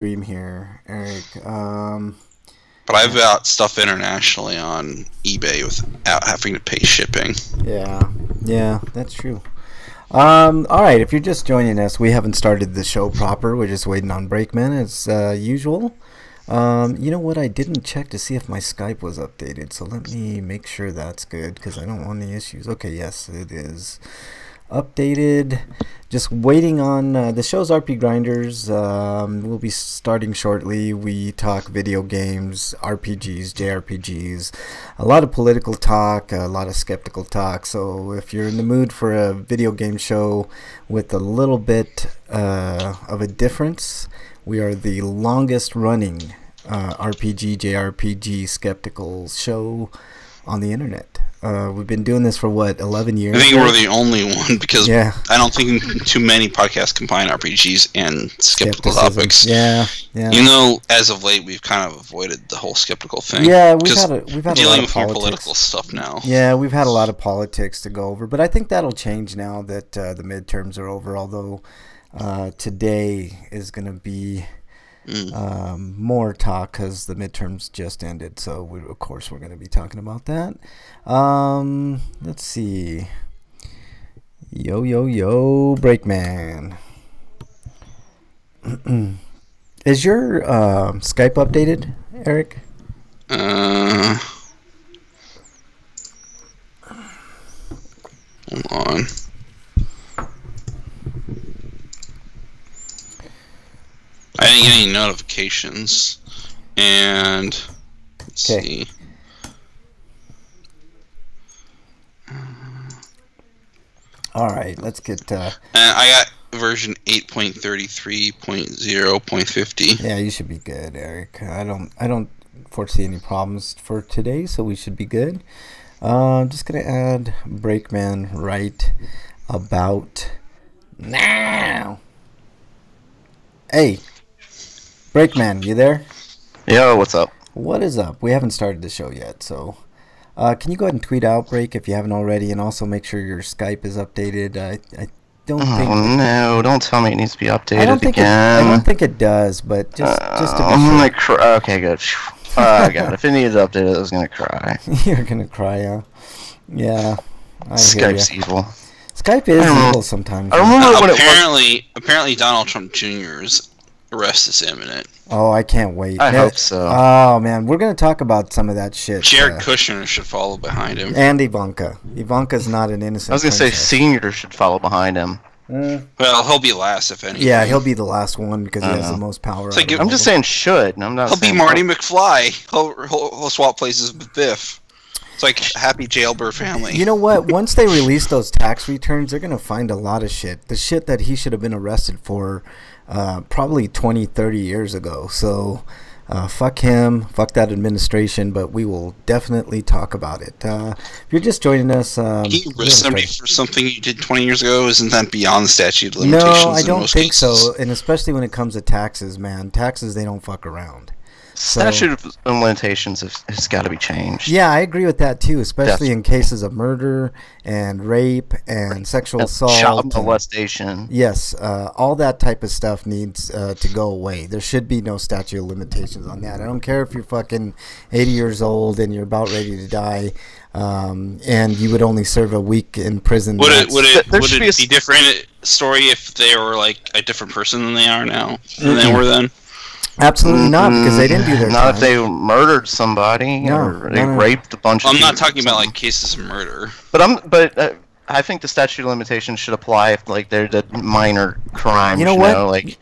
stream here, Eric. But I've got stuff internationally on eBay without having to pay shipping. Yeah, that's true. Alright, if you're just joining us, we haven't started the show proper. We're just waiting on Brakeman as usual. You know what? I didn't check to see if my Skype was updated, so let me make sure that's good, because I don't want any issues. Okay, yes, it is updated. Just waiting on the show's RPGrinders. We'll be starting shortly. We talk video games, RPGs, JRPGs, a lot of political talk, a lot of skeptical talk. So if you're in the mood for a video game show with a little bit of a difference, we are the longest running RPG, JRPG skeptical show on the internet. We've been doing this for what, 11 years? I think we're the only one, because yeah. I don't think too many podcasts combine RPGs and skeptical topics. Yeah. You know, as of late, we've kind of avoided the whole skeptical thing. Yeah, we've had a dealing lot of with more politics. political stuff now. Yeah, we've had a lot of politics to go over, but I think that'll change now that the midterms are over. Although today is going to be more talk because the midterms just ended, so of course we're going to be talking about that. Let's see. Yo, Brakeman. Is your Skype updated, Eric? Hold on. I didn't get any notifications, and let's see. All right, let's get. And I got version 8.33.0.50. Yeah, you should be good, Eric. I don't foresee any problems for today, so we should be good. I'm just gonna add Brakeman right about now. Hey. Brakeman, you there? Yo, what's up? What is up? We haven't started the show yet, so can you go ahead and tweet out Break if you haven't already, and also make sure your Skype is updated. I don't think. Oh no! Don't tell me it needs to be updated again. I don't think it does, but just to be sure. Okay, good. Oh god, if it needed updated, I was gonna cry. You're gonna cry, huh? Yeah. Skype's evil. Skype is evil sometimes. I remember when apparently Donald Trump Jr.'s arrest is imminent. Oh, I can't wait. I hope so. Oh man, we're gonna talk about some of that shit. Jared Kushner should follow behind him. And Ivanka. Ivanka's not an innocent. I was gonna say Senior should follow behind him. Well, he'll be last if anything. Yeah, he'll be the last one because he has the most power. I'm just saying should. I'm not. He'll be Marty McFly. He'll swap places with Biff. It's like happy jailbird family. You know what? Once they release those tax returns, they're gonna find a lot of shit. The shit that he should have been arrested for. Probably 20, 30 years ago. So fuck him, fuck that administration, but we will definitely talk about it. If you're just joining us, he arrested somebody for something you did 20 years ago. Isn't that beyond the statute of limitations? No, I don't think cases? so. And especially when it comes to taxes, man. Taxes, they don't fuck around. Statute of limitations has got to be changed. Yeah, I agree with that too, especially in cases of murder and rape and sexual assault, child molestation. Yes, all that type of stuff needs to go away. There should be no statute of limitations on that. I don't care if you're fucking 80 years old and you're about ready to die, and you would only serve a week in prison. Would it be different story if they were like a different person than they are now than they were then? Absolutely not, because they didn't do their not time. if they murdered somebody or they raped a bunch of people. I'm not talking about like cases of murder. But I think the statute of limitations should apply if like they're the minor crimes. You know what? Like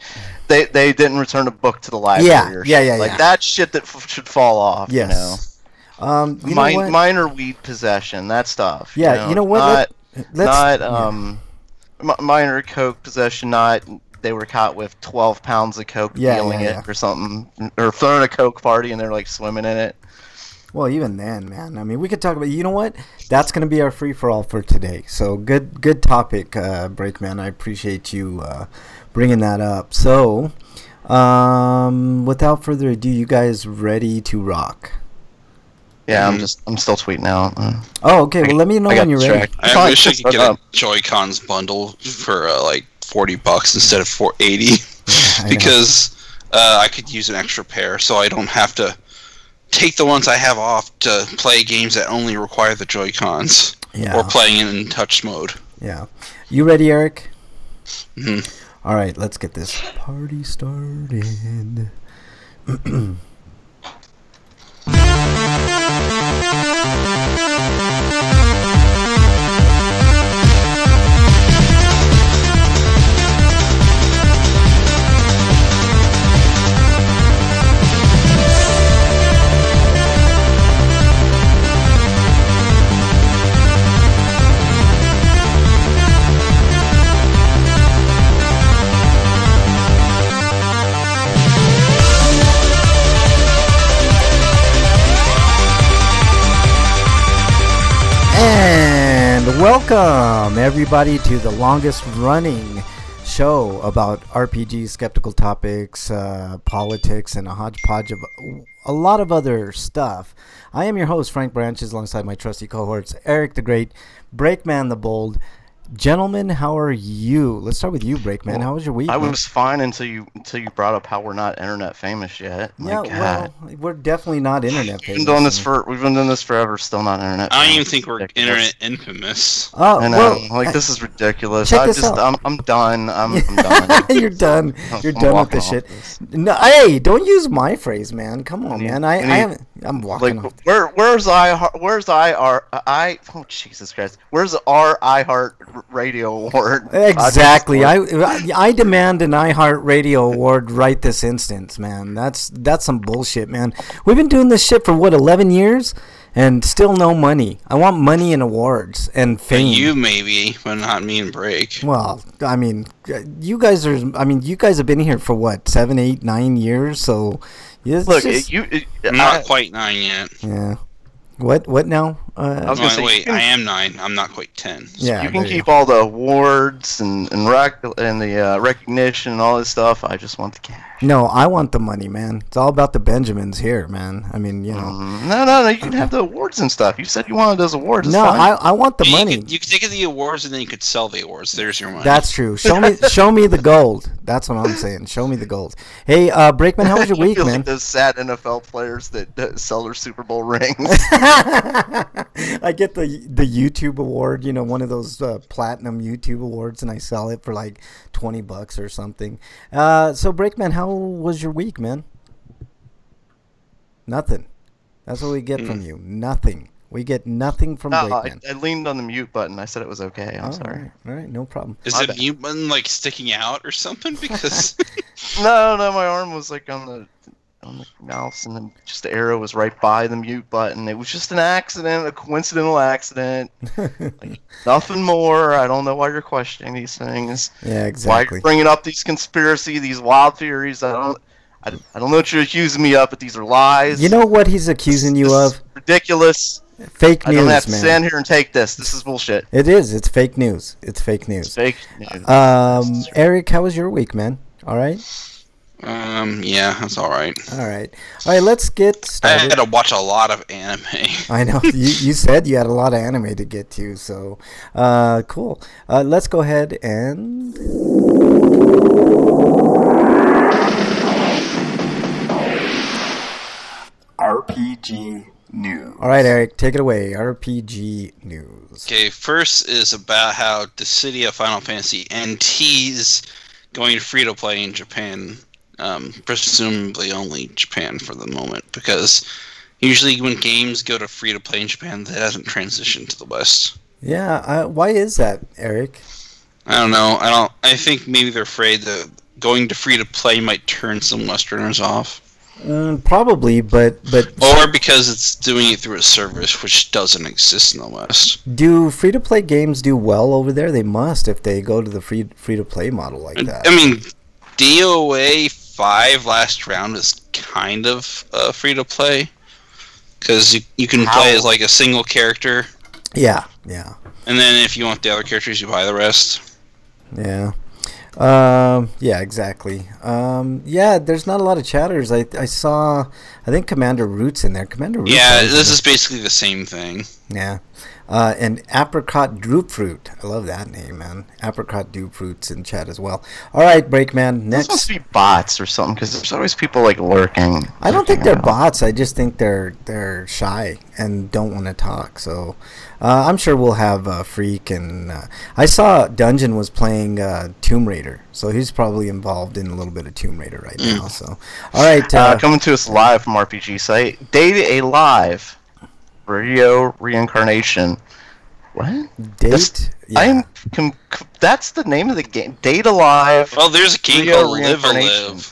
they didn't return a book to the library. Yeah. Like that shit that should fall off. Yes. You know? Minor weed possession, that stuff. Yeah. You know what? Minor coke possession, not. They were caught with 12 pounds of coke dealing it or something, or throwing a coke party and they're like swimming in it. Well, even then, man. I mean, we could talk about. You know what? That's going to be our free for all for today. So good topic, Brakeman. I appreciate you bringing that up. So, without further ado, you guys ready to rock? Yeah, I'm still tweeting out. Oh, okay. Well, let me know when you're ready. I wish I could get a Joy-Cons bundle for like $40 instead of $480 because I could use an extra pair, so I don't have to take the ones I have off to play games that only require the Joy-Cons. Yeah. Or playing in touch mode. Yeah. You ready, Eric? Mm-hmm. All right, let's get this party started. And welcome everybody to the longest running show about RPG, skeptical topics, politics, and a hodgepodge of a lot of other stuff. I am your host, Frank Branches, alongside my trusty cohorts, Eric the Great, Breakman the Bold. Gentlemen, how are you? Let's start with you, Breakman. How was your week? I was fine until you brought up how we're not internet famous yet. Yeah, well, we're definitely not internet famous. We've been doing this forever, still not internet famous. I don't even think we're internet infamous. Oh, I know. This is ridiculous. Check this out. I'm done. I'm done. You're done. You're done with this shit. No, hey, don't use my phrase, man. Come on, man. I'm walking off. Where's oh Jesus Christ. Where's the iHeart Radio Award? Exactly. I demand an iHeart Radio Award right this instant, man. That's some bullshit, man. We've been doing this shit for what, 11 years and still no money. I want money and awards and fame. You maybe, but not me and Break. Well, I mean, you guys have been here for what, 7, 8, 9 years, so look, I'm not quite 9 yet. Yeah. What now? I was gonna say, wait, I am 9. I'm not quite 10. So. Yeah, you can keep all the awards and the recognition and all this stuff. I just want the cash. No, I want the money, man. It's all about the Benjamins here, man. I mean, you know. No. You can have the awards and stuff. You said you wanted those awards. No, I want the money. You could take the awards and then you could sell the awards. There's your money. That's true. Show me the gold. That's what I'm saying. Show me the gold. Hey, Breakman, how was your week, man? Like those sad NFL players that sell their Super Bowl rings. I get the YouTube award, you know, one of those platinum YouTube awards, and I sell it for like $20 or something. So, Breakman, how was your week, man? Nothing. That's what we get from you. Nothing. We get nothing from Breakman. I leaned on the mute button. I said it was okay. I'm sorry. All right, no problem. Is the mute button like sticking out or something? Because no, my arm was like on the mouse, and then just the arrow was right by the mute button. It was just an accident, a coincidental accident. Like, nothing more. I don't know why you're questioning these things. Yeah, exactly. Why you're bringing up these these wild theories. I don't know what you're accusing me of, but these are lies. You know what he's accusing you of? Ridiculous. Fake news, man. I don't have to stand here and take this. This is bullshit. It is. It's fake news. It's fake news. It's fake news. Eric, how was your week, man? All right? Yeah, that's all right. All right, let's get started. I had to watch a lot of anime. I know. You said you had a lot of anime to get to, so cool. Let's go ahead and... RPG News. All right, Eric, take it away. RPG News. Okay, first is about how the city of Final Fantasy NT is going free-to-play in Japan. Presumably only Japan for the moment, because usually when games go to free-to-play in Japan, that hasn't transitioned to the West. Yeah, why is that, Eric? I don't know. I think maybe they're afraid that going to free-to-play might turn some Westerners off. Probably, but or because it's doing it through a service which doesn't exist in the West. Do free-to-play games do well over there? They must if they go to the free-to-play model like that. I mean, DOA 5 last round is kind of free-to-play because you can play as like a single character. Yeah. And then if you want the other characters, you buy the rest. Yeah. Yeah, exactly. Yeah, there's not a lot of chatters. I saw, I think Commander Root's in there. Commander Root. Yeah, this is basically the same thing. Yeah. And Apricot Droopfruit. I love that name, man. Apricot Droopfruit's in chat as well. All right, Breakman. Those must Next. be bots or something, because there's always people like lurking. I don't think they're around. bots. I just think they're shy and don't want to talk. So I'm sure we'll have Freak and I saw Dungeon was playing Tomb Raider, so he's probably involved in a little bit of Tomb Raider right now. So all right, Coming to us live from RPG site, Data Alive, Rio Reincarnation. What? date. Yeah. That's the name of the game. Data Live. Well, there's a game Rio called Live Reincarnation. Alive.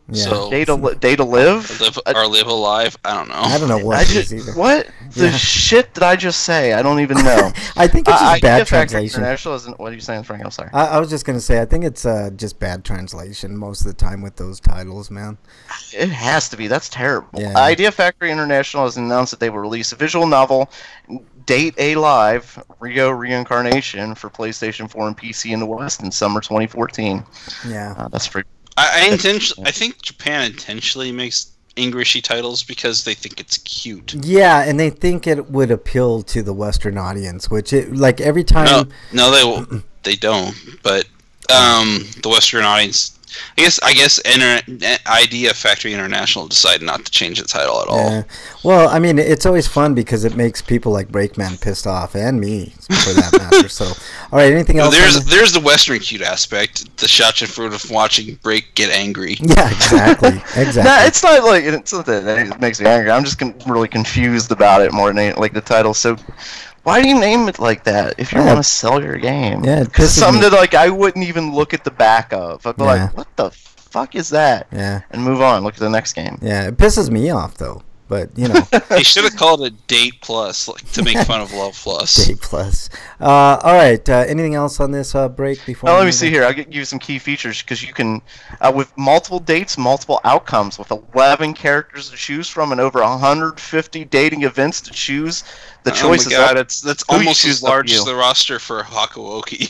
Yeah. So Data Live. Live Alive. I don't know. I don't know what I it just, is either. what the Yeah. shit did I just say? I don't even know. I think it's just bad Idea Factory translation. International isn't. What are you saying, Frank? I'm sorry. I was just gonna say I think it's just bad translation most of the time with those titles, man. It has to be. That's terrible. Yeah. Idea Factory International has announced that they will release a visual novel, Date Alive, Rio Reincarnation, for PlayStation 4 and PC in the West in summer 2014. Yeah. That's pretty. I think Japan intentionally makes Englishy titles because they think it's cute. Yeah, and they think it would appeal to the Western audience, which like every time. No, they don't. But the Western audience, I guess, Idea Factory International decided not to change the title at all. Yeah. Well, I mean, it's always fun because it makes people like Breakman pissed off, and me, for that matter. So, all right, anything else? There's the Western cute aspect, the shotgun fruit of watching Break get angry. Yeah, exactly, exactly. No, it's not like it's not that it makes me angry. I'm just really confused about it more than like the title. So, why do you name it like that if you want to sell your game? Yeah, it because pisses something me- that like I wouldn't even look at the back of. I'd be Yeah. like, what the fuck is that? Yeah, And move on. Look at the next game. yeah, it pisses me off though. But you know, They should have called it Date Plus, like, to make fun of Love Plus. Day Plus. All right, anything else on this break before? Now we let me move see on? here. I'll give you some key features because you can, with multiple dates, multiple outcomes, with 11 characters to choose from, and over 150 dating events to choose. The choice Oh is my god, up. that's Who you almost choose as up to large you. as the roster for Hakuoki.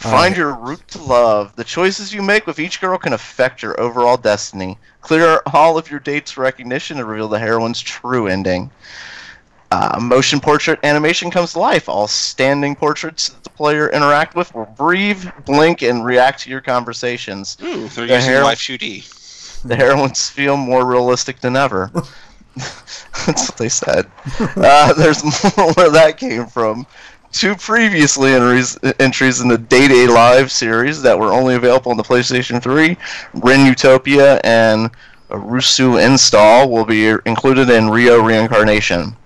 Find your route to love. The choices you make with each girl can affect your overall destiny. Clear all of your dates for recognition and reveal the heroine's true ending. Motion portrait animation comes to life. All standing portraits that the player interact with will breathe, blink, and react to your conversations. Ooh, they're The using hero- Live 2D. The heroines feel more realistic than ever. That's what they said. There's more where that came from. Two previously entries in the Day Live series that were only available on the PlayStation 3, Ren Utopia and Rusu Install, will be included in Rio Reincarnation.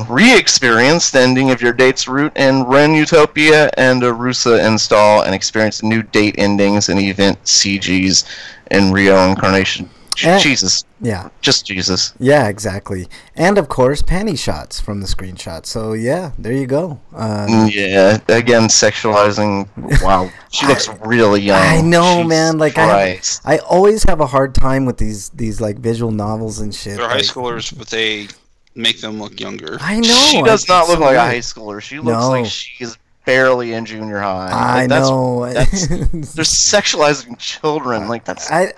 Re-experience the ending of your date's route in Ren Utopia and Rusa Install, and experience new date endings and event CGs in Rio Incarnation. Jesus. Yeah. Just Jesus. Yeah, exactly. And of course, panty shots from the screenshot. So yeah, there you go. Yeah, again, sexualizing. Wow, she looks really young. I know, Jesus man. Like Christ. I always have a hard time with these like visual novels and shit. They're high like, schoolers, but they make them look younger. I know. She does not it's look so like a weird. high schooler. She looks No. like she's barely in junior high. I Like, that's- know. They're sexualizing children. Like that's. I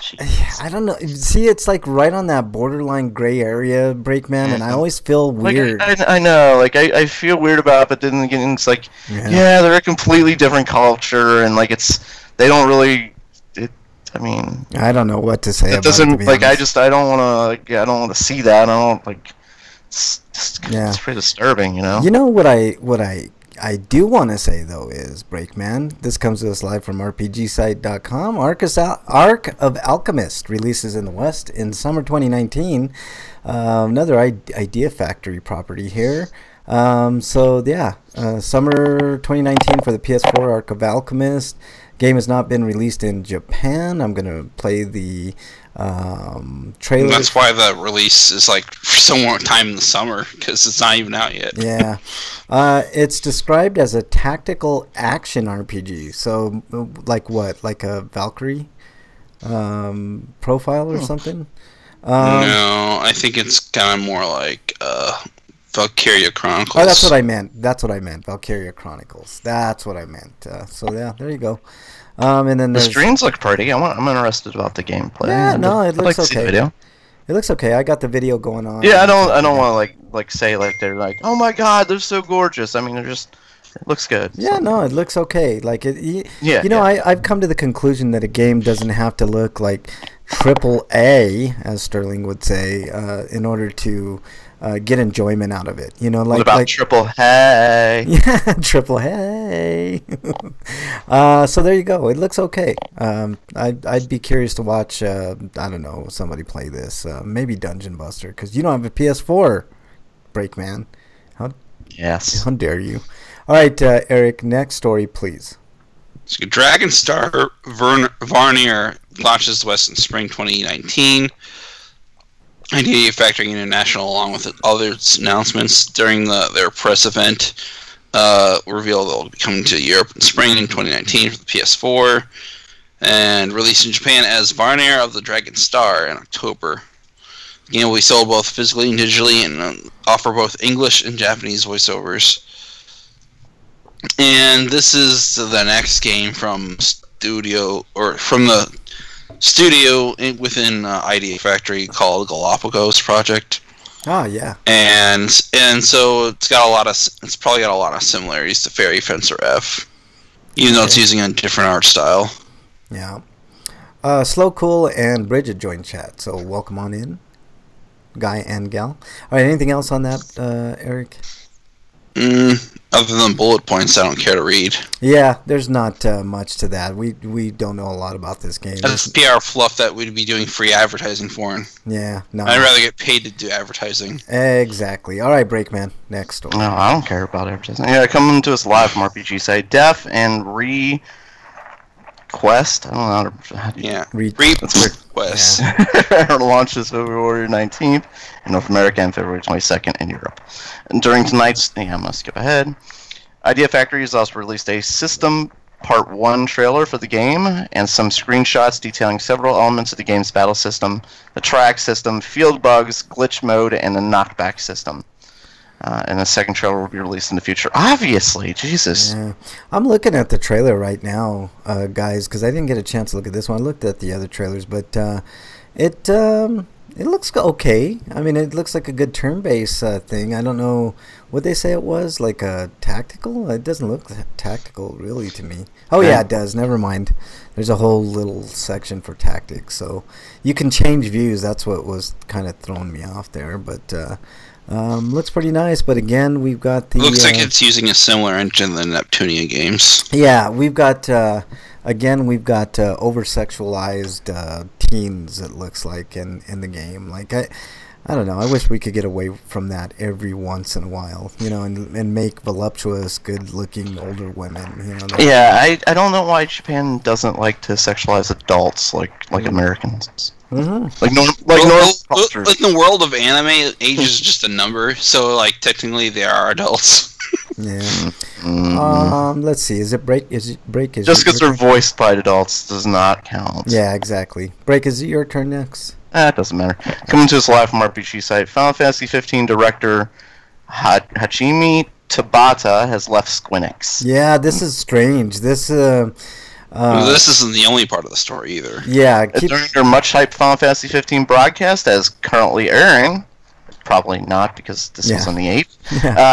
don't know. See, it's like right on that borderline gray area, Breakman, and I always feel Like, weird. I know, like I feel weird about it, but then again, it's like, yeah, they're a completely different culture, and like they don't really. I mean, I don't know what to say. it about doesn't it, to be like honest. I don't want to like I don't want to see that. I don't like. It's pretty disturbing, you know. You know what I do want to say though is Breakman. This comes to us live from RPGsite.com. Arc of Alchemist releases in the West in summer 2019. Another Idea Factory property here. So yeah, summer 2019 for the PS4. Arc of Alchemist. Game has not been released in Japan. I'm gonna play the trailer. That's why the release is like somewhere time in the summer, because it's not even out yet. Yeah. It's described as a tactical action RPG. So, like what? Like a Valkyrie profile or something? No, I think it's kind of more like Valkyria Chronicles. Oh, that's what I meant. Valkyria Chronicles. That's what I meant. So, yeah, there you go. And then The there's... streams look pretty. I'm interested about the gameplay. Yeah, no, it I'd like looks to see the okay. video. It looks okay. I got the video going on. Yeah, I don't want to like say like they're like, oh my god, they're so gorgeous. I mean, it looks good. Yeah, so. no, it looks okay. Like Yeah, you know, yeah. I've come to the conclusion that a game doesn't have to look like triple A, as Sterling would say, in order to get enjoyment out of it. You know, What about triple hey? Yeah, triple hey. So there you go. It looks okay. I'd be curious to watch. I don't know, somebody play this. Maybe Dungeon Buster, because you don't have a PS4, Breakman. Yes. How dare you? All right, Eric. Next story, please. So Dragon Star Varnier launches west in spring 2019. Idea Factory International, along with other announcements during their press event, revealed they'll be coming to Europe in spring in 2019 for the PS4, and released in Japan as Varnier of the Dragon Star in October. The game will be sold both physically and digitally, and offer both English and Japanese voiceovers. And this is the next game from the studio within Idea Factory called Galapagos Project. Oh yeah. And so it's probably got a lot of similarities to Fairy Fencer F, even though it's using a different art style. Yeah. Slow Cool and Bridget joined chat, so welcome on in, guy and gal. All right, anything else on that, Eric? Other than bullet points, I don't care to read. Yeah, there's not much to that. We don't know a lot about this game. That's PR fluff that we'd be doing free advertising for. Yeah, no. I'd rather get paid to do advertising. Exactly. All right, Breakman, next story. No, I don't care about advertising. Yeah, coming to us live from RPG site, Def and Request. I don't know how to Yeah. Request. Launch this February 19th in North America and February 22nd in Europe. And during tonight's... Yeah, I'm going to skip ahead. Idea Factory has also released a System Part 1 trailer for the game and some screenshots detailing several elements of the game's battle system, the track system, field bugs, glitch mode, and the knockback system. And the second trailer will be released in the future. Obviously, Jesus. Yeah. I'm looking at the trailer right now, guys, because I didn't get a chance to look at this one. I looked at the other trailers, but it looks okay. I mean, it looks like a good turn-based thing. I don't know what they say it was, like a tactical. It doesn't look tactical really to me. Oh yeah, it does. Never mind. There's a whole little section for tactics, so you can change views. That's what was kind of throwing me off there, but. Looks pretty nice, but again, we've got the... Looks like it's using a similar engine than Neptunia games. Yeah, we've got, over-sexualized teens, it looks like, in the game. Like, I don't know, I wish we could get away from that every once in a while, you know, and make voluptuous, good-looking older women, you know. Yeah, I don't know why Japan doesn't like to sexualize adults like Americans. Mm-hmm. Like normal cultures. In the world of anime, age is just a number, so like technically they are adults. Yeah. Let's see. Is it Break? Just because they're voiced by adults does not count. Yeah, exactly. Break. Is it your turn next? It doesn't matter. Coming to us live from RPG site, Final Fantasy 15 director Hajime Tabata has left Squeenix. Yeah, this is strange. This isn't the only part of the story either. Yeah. During their much-hyped Final Fantasy 15 broadcast, as currently airing, probably not because this was on the 8th,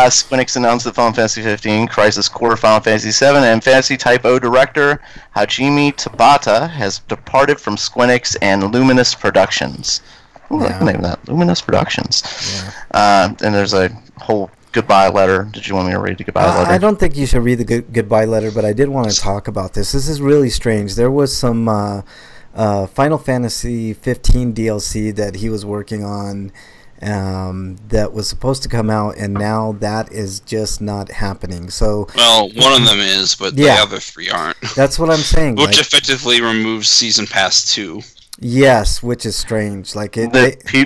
Squeenix announced that Final Fantasy 15, Crisis Core, Final Fantasy 7, and Fantasy Type O director Hajime Tabata has departed from Squeenix and Luminous Productions. Ooh, I like the name of that. Luminous Productions. Yeah. And there's a whole goodbye letter. Did you want me to read the goodbye letter? I don't think you should read the goodbye letter, but I did want to talk about this. This is really strange. There was some Final Fantasy 15 DLC that he was working on that was supposed to come out, and now that is just not happening. So, well, one of them is, but the other three aren't. That's what I'm saying. Which effectively removes Season Pass 2. Yes, which is strange. Like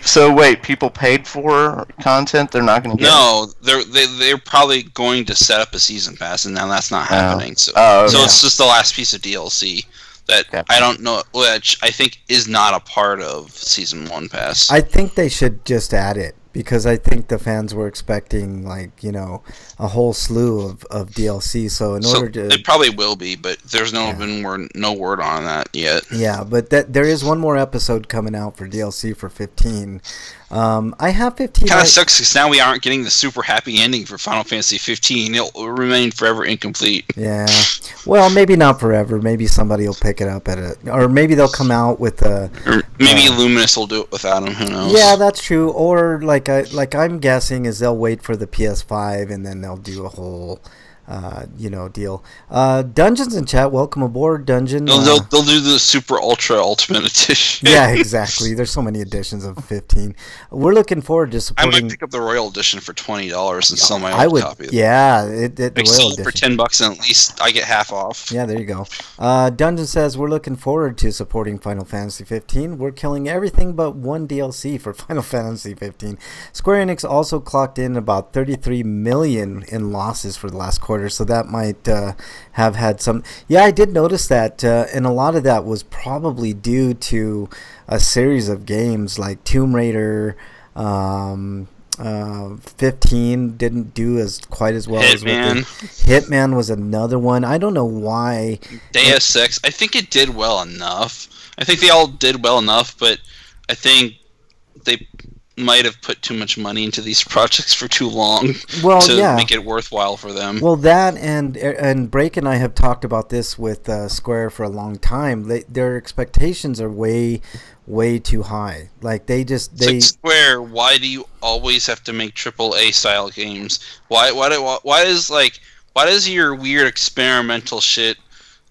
so wait, people paid for content they're not going to get? No, they're probably going to set up a season pass, and now that's not happening. So it's just the last piece of DLC that I don't know, which I think is not a part of Season 1 pass. I think they should just add it. because I think the fans were expecting, like, you know, a whole slew of DLC. So in order to, it probably will be, but there's no word on that yet. Yeah, but there is one more episode coming out for DLC for 15. I have 15. Kind of sucks because now we aren't getting the super happy ending for Final Fantasy 15. It'll remain forever incomplete. Yeah, well, maybe not forever. Maybe somebody will pick it up at it, or maybe they'll come out with a. Or maybe Luminous will do it without him. Who knows? Yeah, that's true. Or like I'm guessing is they'll wait for the PS5 and then they'll do a whole. Deal. Dungeons in chat, welcome aboard, Dungeon. They'll do the Super Ultra Ultimate Edition. Yeah, exactly. There's so many editions of 15. We're looking forward to supporting. I might pick up the Royal Edition for $20 and sell my old copy. Yeah, the Royal sell it for $10 and at least I get half off. Yeah, there you go. Dungeon says we're looking forward to supporting Final Fantasy 15. We're killing everything but one DLC for Final Fantasy 15. Square Enix also clocked in about 33 million in losses for the last quarter. So that might have had some. Yeah, I did notice that, and a lot of that was probably due to a series of games like Tomb Raider. 15 didn't do quite as well as Hitman was another one. I don't know why. Deus Ex, I think it did well enough. I think they all did well enough, but I think they might have put too much money into these projects for too long to make it worthwhile for them. Well, that and Break and I have talked about this with Square for a long time. Their expectations are way too high. Like they Square, why do you always have to make AAA style games? Why does your weird experimental shit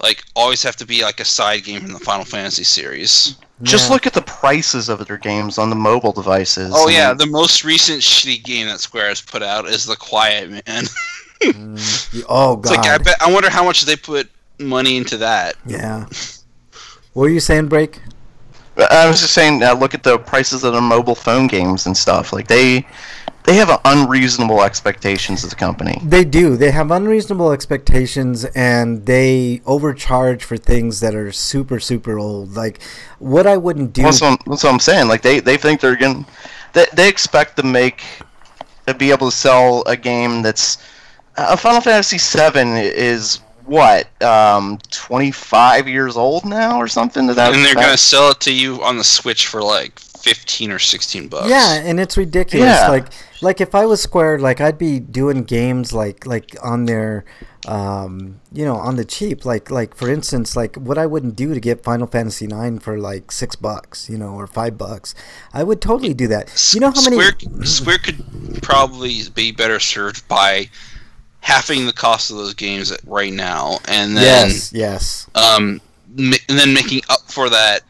like always have to be like a side game in the Final Fantasy series? Just look at the prices of their games on the mobile devices. Oh yeah, the most recent shitty game that Square has put out is The Quiet Man. Oh god! It's like I wonder how much they put money into that. Yeah. What were you saying, Break? I was just saying, look at the prices of the mobile phone games and stuff. Like they have unreasonable expectations as a company. They do. They have unreasonable expectations, and they overcharge for things that are super, super old. Like, what I wouldn't do. That's what I'm saying. Like, they think they're going to... They expect to be able to sell a game that's... Final Fantasy VII is... what, 25 years old now or something? And they're going to sell it to you on the Switch for like 15 or 16 bucks. Yeah, and it's ridiculous. Yeah. Like if I was Square, like I'd be doing games like on their on the cheap. Like for instance, like what I wouldn't do to get Final Fantasy 9 for like $6, or $5. I would totally do that. You know how many Square could probably be better served by halving the cost of those games right now, and then and then making up for that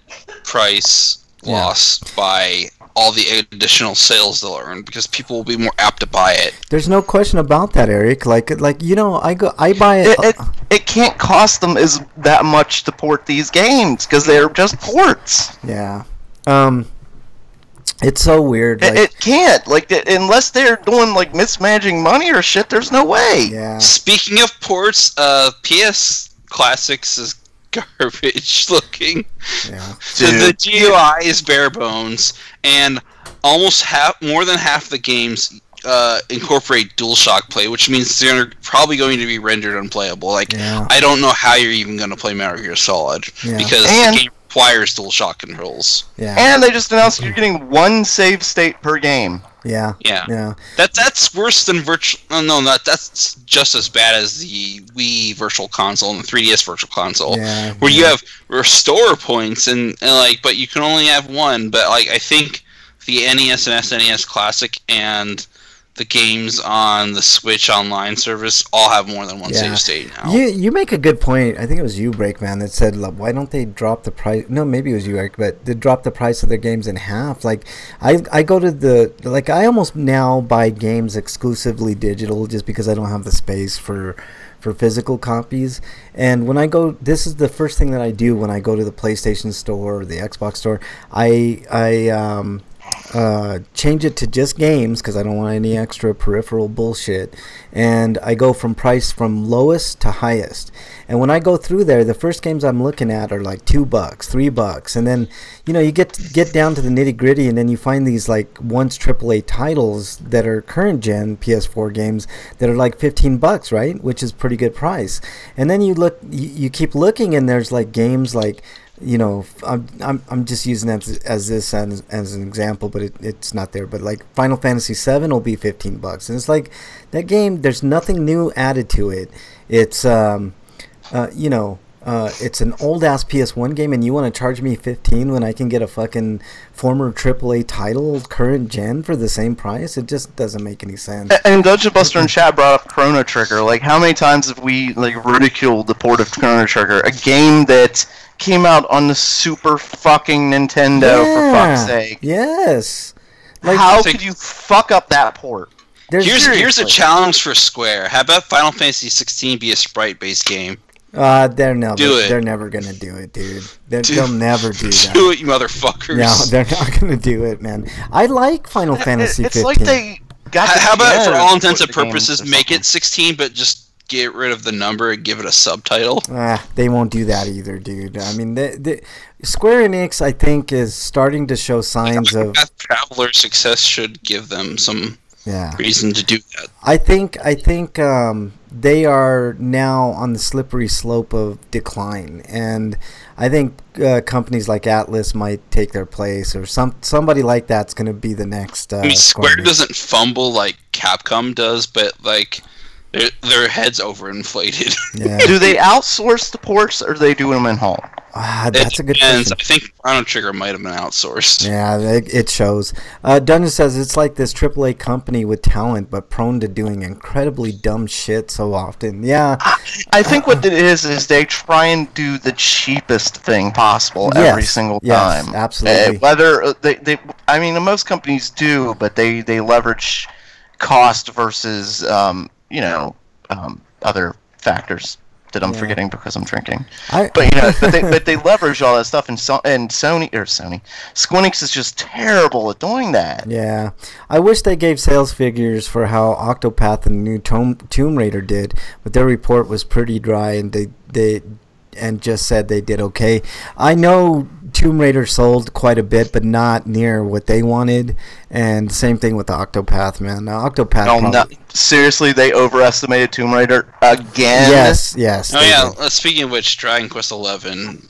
price loss by all the additional sales they'll earn, because people will be more apt to buy it. There's no question about that, Eric. I buy it. It can't cost them that much to port these games because they're just ports. Yeah. It's so weird. It can't. Unless they're doing mismanaging money or shit, there's no way. Yeah. Speaking of ports, PS Classics is garbage looking. Yeah. The GUI is bare bones, and almost more than half the games incorporate DualShock Play, which means they're probably going to be rendered unplayable. I don't know how you're even going to play Metal Gear Solid because the game requires DualShock controls. Yeah. And they just announced you're getting one save state per game. Yeah. That's worse than virtual. No, that's just as bad as the Wii Virtual Console and the 3DS Virtual Console, where you have restore points and but you can only have one. But I think the NES and SNES Classic and the games on the Switch Online service all have more than one save state now. You make a good point. I think it was you, Breakman, that said, why don't they drop the price? No, maybe it was you, Eric, but they drop the price of their games in half. I go to I almost now buy games exclusively digital just because I don't have the space for physical copies. And when I go, this is the first thing that I do when I go to the PlayStation store or the Xbox store. change it to just games because I don't want any extra peripheral bullshit, and I go from price from lowest to highest. And when I go through there, the first games I'm looking at are like $2, $3, and then you get down to the nitty gritty, and then you find these like once AAA titles that are current gen PS4 games that are like $15, right? Which is pretty good price. And then you keep looking, and there's like games like, I'm just using that as an example, but it's not there. But like Final Fantasy VII will be $15, and it's like that game. There's nothing new added to it. It's it's an old ass PS1 game, and you want to charge me $15 when I can get a fucking former AAA title current gen for the same price? It just doesn't make any sense. And Dungeon Buster in chat brought up Chrono Trigger. Like, how many times have we like ridiculed the port of Chrono Trigger, a game that came out on the Super fucking Nintendo, for fuck's sake? Yes. Like, how could you fuck up that port? Here's a challenge for Square. How about Final Fantasy 16 be a sprite-based game? They're never gonna do it, dude. They'll never do that. Do it, you motherfuckers. No, they're not gonna do it, man. I like Final Fantasy 15. It's like they got. How about, for all intents and purposes, make it 16, but just get rid of the number and give it a subtitle? They won't do that either, dude. I mean, Square Enix, I think, is starting to show signs of Traveler success should give them some reason to do that. I think they are now on the slippery slope of decline, and I think companies like Atlas might take their place, or somebody like that's going to be the next. I mean, Square doesn't fumble like Capcom does, but like their head's overinflated. Yeah. Do they outsource the ports, or do they do them in home? That's a good question. I think Chrono Trigger might have been outsourced. Yeah, it shows. Dungeon says it's like this AAA company with talent, but prone to doing incredibly dumb shit so often. Yeah. I think what it is they try and do the cheapest thing possible every single time. Yes, absolutely. Whether I mean, most companies do, but they leverage cost versus other factors that I'm forgetting because I'm drinking. But they leverage all that stuff, and Square Enix is just terrible at doing that. Yeah, I wish they gave sales figures for how Octopath and the new Tomb Raider did, but their report was pretty dry, and they just said they did okay. I know Tomb Raider sold quite a bit, but not near what they wanted, and same thing with the Octopath, man. Now, Octopath seriously, they overestimated Tomb Raider again? Yes. Oh yeah, speaking of which, Dragon Quest XI,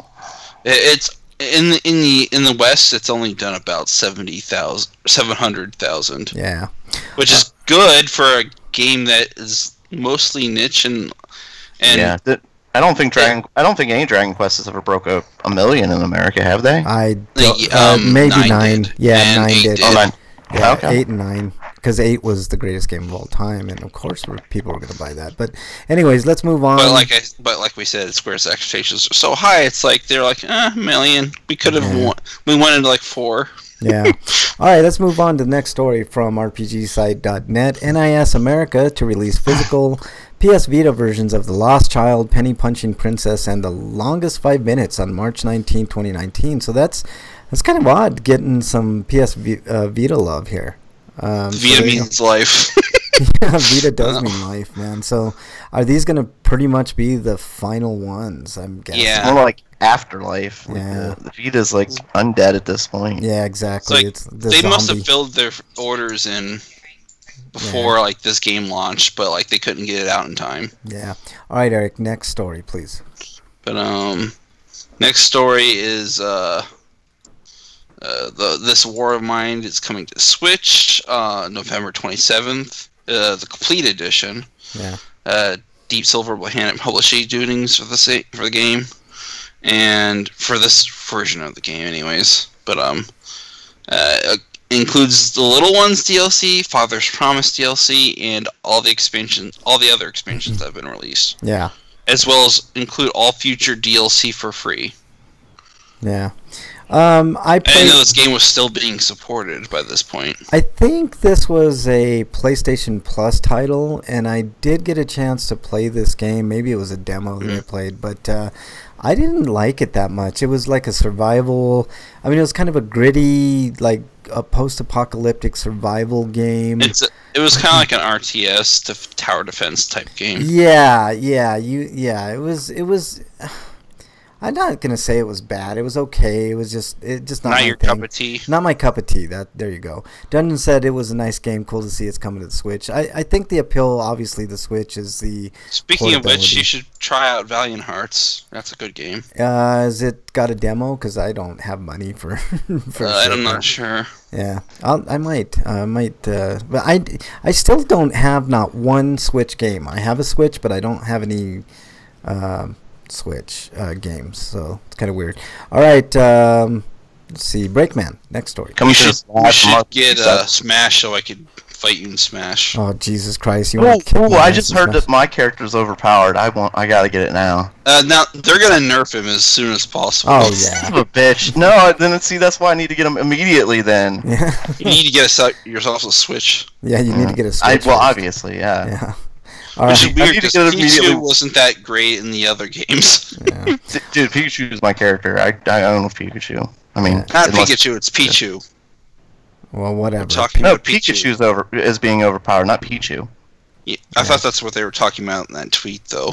it's in the West, it's only done about 700,000. Yeah. Which is good for a game that is mostly niche and yeah. I don't think any Dragon Quest has ever broke a million in America, have they? Maybe 9. Did. Yeah, 9 did. Oh, 9. Yeah, okay. 8 and 9, because 8 was the greatest game of all time, and of course people were going to buy that. But anyways, let's move on. But like we said, Square's expectations are so high. It's like they're like, a million. We could have won. We went into like 4. Yeah. All right, let's move on to the next story from RPGsite.net. NIS America to release physical PS Vita versions of The Lost Child, Penny Punching Princess, and The Longest 5 Minutes on March 19, 2019. So that's kind of odd, getting some PS Vita love here. Vita means life. Yeah, Vita does mean life, man. So are these going to pretty much be the final ones, I'm guessing? Yeah. More like afterlife. Yeah. The Vita's like undead at this point. Yeah, exactly. They must have filled their orders in before like this game launched, but like they couldn't get it out in time. Yeah. All right, Eric, next story, please. But next story is this War of Mine is coming to Switch November 27th. The complete edition. Yeah. Deep Silver will hand it publishing duties for the game, and for this version of the game, anyways. But includes the Little Ones DLC, Father's Promise DLC, and all the other expansions that have been released. Yeah. As well as include all future DLC for free. Yeah. I didn't know this game was still being supported by this point. I think this was a PlayStation Plus title, and I did get a chance to play this game. Maybe it was a demo that I played, but I didn't like it that much. It was like a survival. I mean, it was kind of a gritty, like a post-apocalyptic survival game. It was kind of like an RTS tower defense type game. Yeah. It was. I'm not gonna say it was bad. It was okay. It was just not my your thing. cup of tea. Not my cup of tea. There you go. Dungeon said it was a nice game. Cool to see it's coming to the Switch. I think the appeal, obviously, the Switch is the. Speaking of which, you should try out Valiant Hearts. That's a good game. Has it got a demo? Because I don't have money for. I'm not sure. Yeah, I might, but I still don't have not one Switch game. I have a Switch, but I don't have any. Switch games, so it's kind of weird. All right, let's see. Breakman, next story. We should get Smash so I could fight you in Smash. Oh Jesus Christ! You want to kill me? I just heard that my character's overpowered. I gotta get it now. Now they're gonna nerf him as soon as possible. Oh yeah, son of a bitch. No, then see that's why I need to get him immediately. Then yeah, you need to get yourself a Switch. Yeah, you need to get a Switch. Well, obviously, yeah. Yeah. Which is weird because Pikachu wasn't that great in the other games. Yeah. Dude, Pikachu is my character. I own Pikachu. I mean, not Pikachu, it's Pichu. Well, whatever. No, Pikachu's is being overpowered, not Pichu. Yeah, I thought that's what they were talking about in that tweet, though.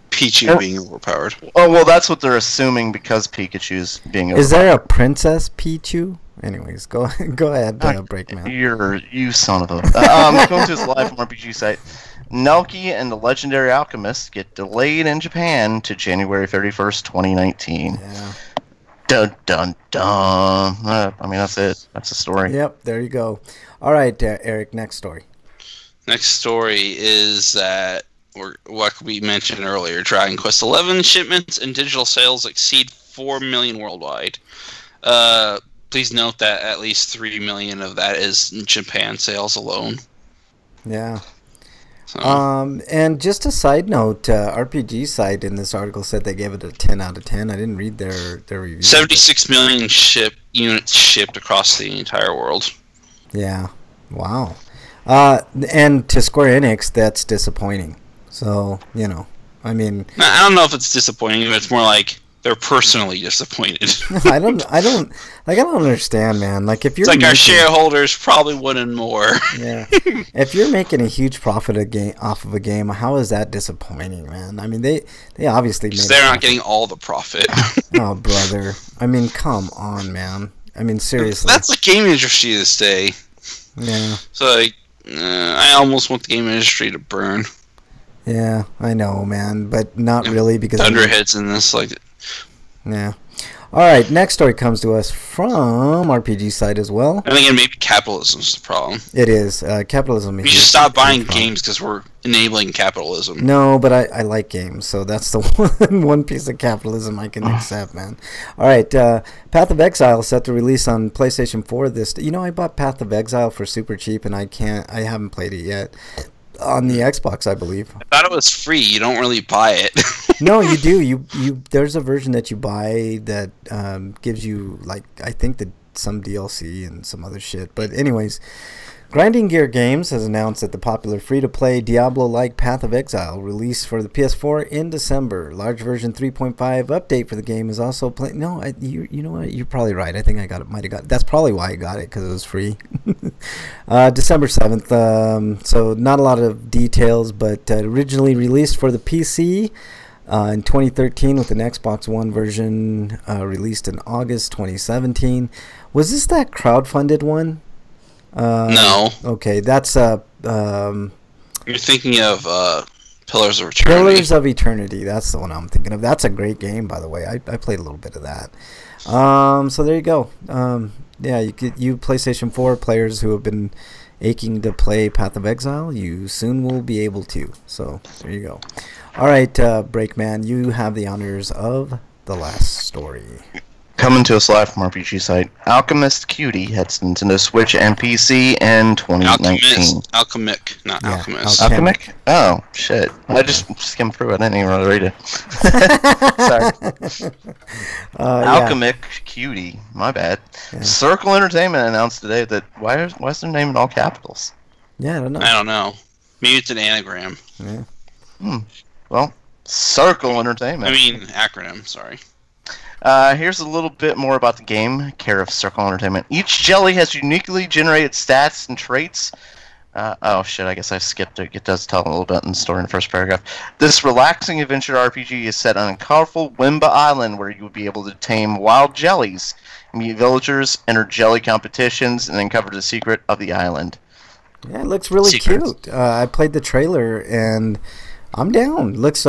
Pichu being overpowered. Oh well, that's what they're assuming because Pikachu's being overpowered. Is there a Princess Pichu? Anyways, go ahead, Breakman. You son of a. Going to his live from RPG site. Nelky and the Legendary Alchemist get delayed in Japan to January 31st, 2019. Yeah. Dun dun dun. I mean, that's it. That's the story. Yep, there you go. All right, Eric, next story. Next story is that, or what we mentioned earlier, Dragon Quest XI shipments and digital sales exceed 4 million worldwide. Please note that at least 3 million of that is in Japan sales alone. Yeah. And just a side note, RPG site in this article said they gave it a 10 out of 10. I didn't read their review. 76 million units shipped across the entire world. Yeah. Wow. And to Square Enix, that's disappointing. So, I mean... I don't know if it's disappointing, but it's more like they're personally disappointed. I don't understand, man. Like, if you're it's like our shareholders probably wanted more. Yeah. If you're making a huge profit off of a game, how is that disappointing, man? I mean, they obviously made they're not getting all the profit. Oh, brother. I mean, come on, man. I mean, seriously. That's the game industry this day. Yeah. So, I almost want the game industry to burn. Yeah, I know, man, but not really because Thunderhead's in this, like. Yeah. All right, next story comes to us from RPG site as well. And again, maybe capitalism is the problem. It is. Capitalism. We should stop buying games because we're enabling capitalism. No, but I like games, so that's the one piece of capitalism I can accept, man. All right, Path of Exile set to release on PlayStation 4 this... I bought Path of Exile for super cheap, and I haven't played it yet. On the Xbox, I believe. I thought it was free. You don't really buy it. No, you do. You there's a version that you buy that gives you, like, I think some DLC and some other shit. But anyways, Grinding Gear Games has announced that the popular free-to-play Diablo-like Path of Exile released for the PS4 in December. Large version 3.5 update for the game is also playing. No, you know what? You're probably right. I think I might have got it. That's probably why I got it, because it was free. December 7th. So not a lot of details, but originally released for the PC in 2013 with an Xbox One version released in August 2017. Was this that crowdfunded one? No. Okay, that's You're thinking of Pillars of Eternity. Pillars of Eternity. That's the one I'm thinking of. That's a great game, by the way. I played a little bit of that. So there you go. Yeah, you PlayStation 4 players who have been aching to play Path of Exile, you soon will be able to. So there you go. All right, Breakman, you have the honors of the last story. Coming to us live from RPG site, Alchemist Cutie heads to Nintendo Switch and PC in 2019. Alchemic, not Alchemist. Alchemic? Oh, shit. I just skimmed through it. I didn't even really read it. Sorry. Alchemic Cutie. My bad. Yeah. Circle Entertainment announced today that why is their name in all capitals? Yeah, I don't know. I don't know. Maybe it's an anagram. Yeah. Well, Circle Entertainment. I mean, acronym, sorry. Here's a little bit more about the game, care of Circle Entertainment. Each jelly has uniquely generated stats and traits. Oh shit, I guess I skipped it. It does tell a little bit in the story in the first paragraph. This relaxing adventure RPG is set on a colorful Wimba Island where you will be able to tame wild jellies, meet villagers, enter jelly competitions, and uncover the secret of the island. Yeah, it looks really cute. I played the trailer and I'm down. It looks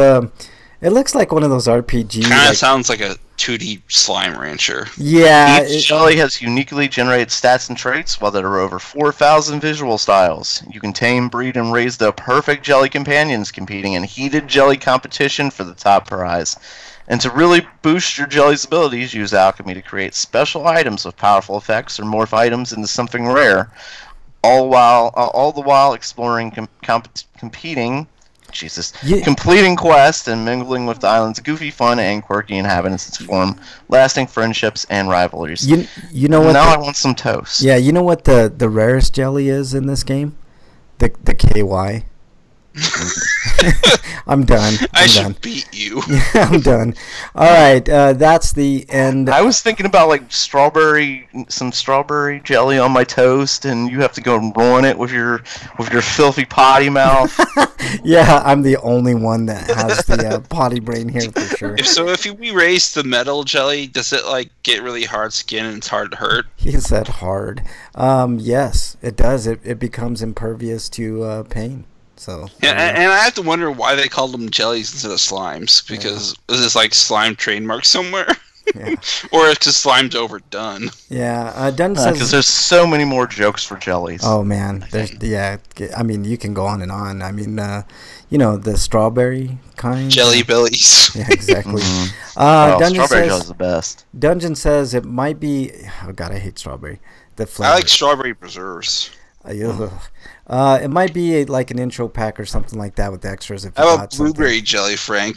like one of those RPGs. Kind of sounds like a 2D slime rancher. Yeah. Each jelly has uniquely generated stats and traits, while there are over 4,000 visual styles. You can tame, breed, and raise the perfect jelly companions, competing in heated jelly competition for the top prize. And to really boost your jelly's abilities, use alchemy to create special items with powerful effects or morph items into something rare, all the while exploring, competing. Completing quests and mingling with the island's goofy, fun, and quirky inhabitants to form lasting friendships and rivalries. You know what? Now I want some toast. Yeah, you know what the rarest jelly is in this game? The KY. I'm done. I should beat you. Yeah, I'm done. All right, that's the end. I was thinking about like some strawberry jelly on my toast, and you have to go and ruin it with your filthy potty mouth. Yeah, I'm the only one that has the potty brain here for sure. If we raise the metal jelly, does it like get really hard skin and it's hard to hurt? He said hard. Yes, it does. It becomes impervious to pain. So and I have to wonder why they called them jellies instead of slimes, because is this like slime trademark somewhere? Yeah. Or it's just slime's overdone. Yeah, Dunn says because there's so many more jokes for jellies. Oh man, I mean you can go on and on. I mean, the strawberry kind. Jelly bellies. Yeah, exactly. Strawberry jelly is the best. Dungeon says it might be. Oh god, I hate strawberry. The flavor. I like strawberry preserves. It might be like an intro pack or something like that with extras. If you How got about blueberry jelly, Frank?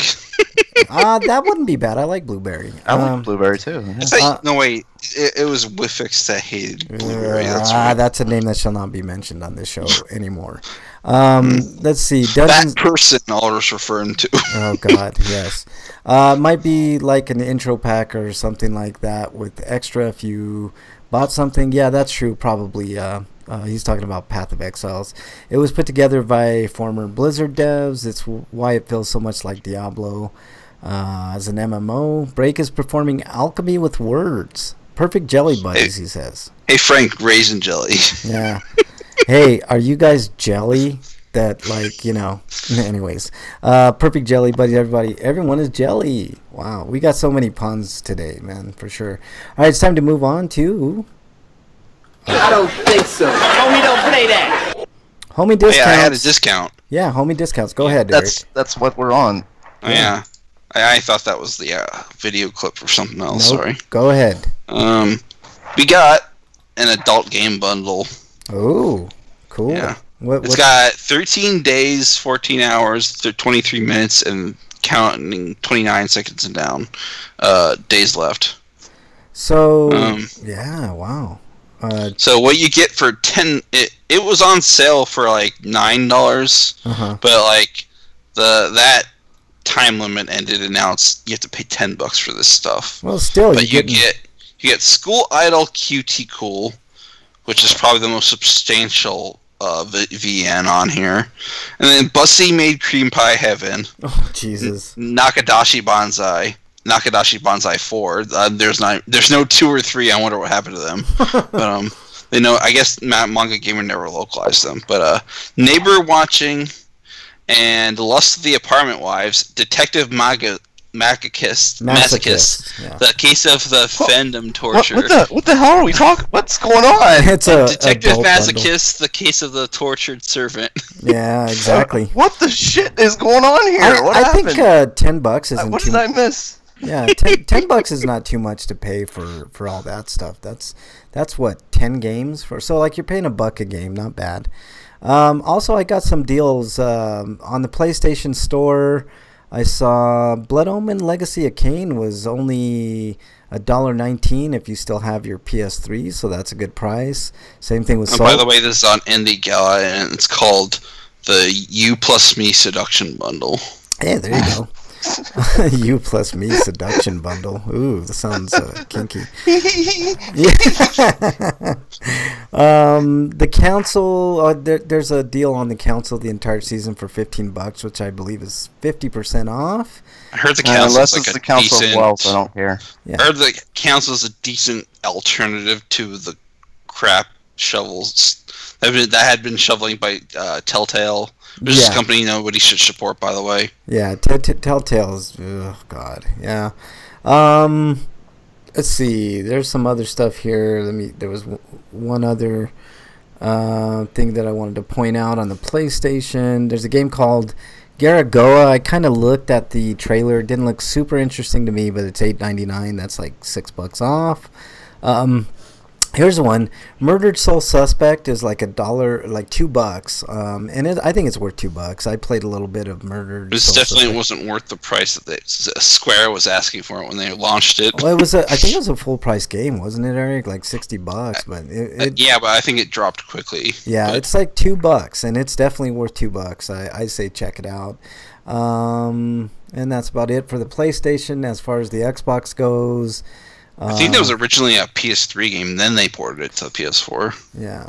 That wouldn't be bad. I like blueberry. I like blueberry too. Yeah. No wait, it was Wifix that hated blueberry. That's right. That's a name that shall not be mentioned on this show anymore. Let's see. That person I was referring to. Oh God, yes. Might be like an intro pack or something like that with extra if you bought something. Yeah, that's true. Probably. He's talking about Path of Exiles. It was put together by former Blizzard devs. It's why it feels so much like Diablo. As an MMO, Break is performing alchemy with words. Perfect jelly buddies, he says. Hey Frank, raisin jelly. Yeah. Hey, are you guys jelly? That anyways. Perfect jelly buddies, everybody. Everyone is jelly. Wow, we got so many puns today, man, for sure. All right, it's time to move on to... I don't think so. Homie, don't play that. Homie discounts. Yeah, I had a discount. Yeah, homie discounts. Go ahead, Eric. That's what we're on. Oh, yeah. I thought that was the video clip or something else. Nope. Sorry. Go ahead. We got an adult game bundle. Oh, cool. Yeah. It's got 13 days, 14 hours, 23 minutes, and counting 29 seconds and down days left. So, yeah, wow. So what you get for it was on sale for like $9, but like that time limit ended, and now you have to pay $10 for this stuff. Well, still, but you get School Idol QT Cool, which is probably the most substantial VN on here, and then Bussy Made Cream Pie Heaven. Oh Jesus! Nakadashi Banzai 4. There's no 2 or 3. I wonder what happened to them. But I guess Manga Gamer never localized them. But Neighbor Watching and Lust of the Apartment Wives, Detective Masochist, yeah. The Case of the Fandom Torture. What the hell are we talking? What's going on? It's a Detective Masochist, bundle. The Case of the Tortured Servant. Yeah, exactly. What the shit is going on here? I think $10 isn't what too did I miss? Yeah, $10 is not too much to pay for all that stuff. That's what 10 games for. So like you're paying $1 a game, not bad. Also, I got some deals on the PlayStation Store. I saw Blood Omen Legacy of Kain was only $1.19 if you still have your PS3, so that's a good price. Same thing with Soul. By the way, this is on Indie Gala, and it's called the You Plus Me Seduction Bundle. Hey, there you go. You plus me seduction bundle. Ooh, that sounds kinky. Yeah. The council. There's a deal on the council the entire season for $15, which I believe is 50% off. I heard the council unless like it's a the council decent. of wealth, I don't care. Yeah. I heard the council is a decent alternative to the crap shovels that had been shoveling by Telltale, which is a company nobody should support, by the way. Yeah, Telltale's. Oh God, yeah. Let's see. There's some other stuff here. There was one other thing that I wanted to point out on the PlayStation. There's a game called Garagoa. I kind of looked at the trailer. It didn't look super interesting to me, but it's $8.99. That's like $6 off. Here's one. Murdered Soul Suspect is like $1, like $2. And I think it's worth $2. I played a little bit of Murdered This Soul definitely Suspect. wasn't worth the price that Square was asking for it when they launched it. Well, I think it was a full price game, wasn't it, Eric? Like $60, but Yeah, but I think it dropped quickly. yeah, But it's like $2, and it's definitely worth $2. I say check it out. And that's about it for the PlayStation. As far as the Xbox goes, I think that was originally a PS3 game, then they ported it to the PS4. yeah.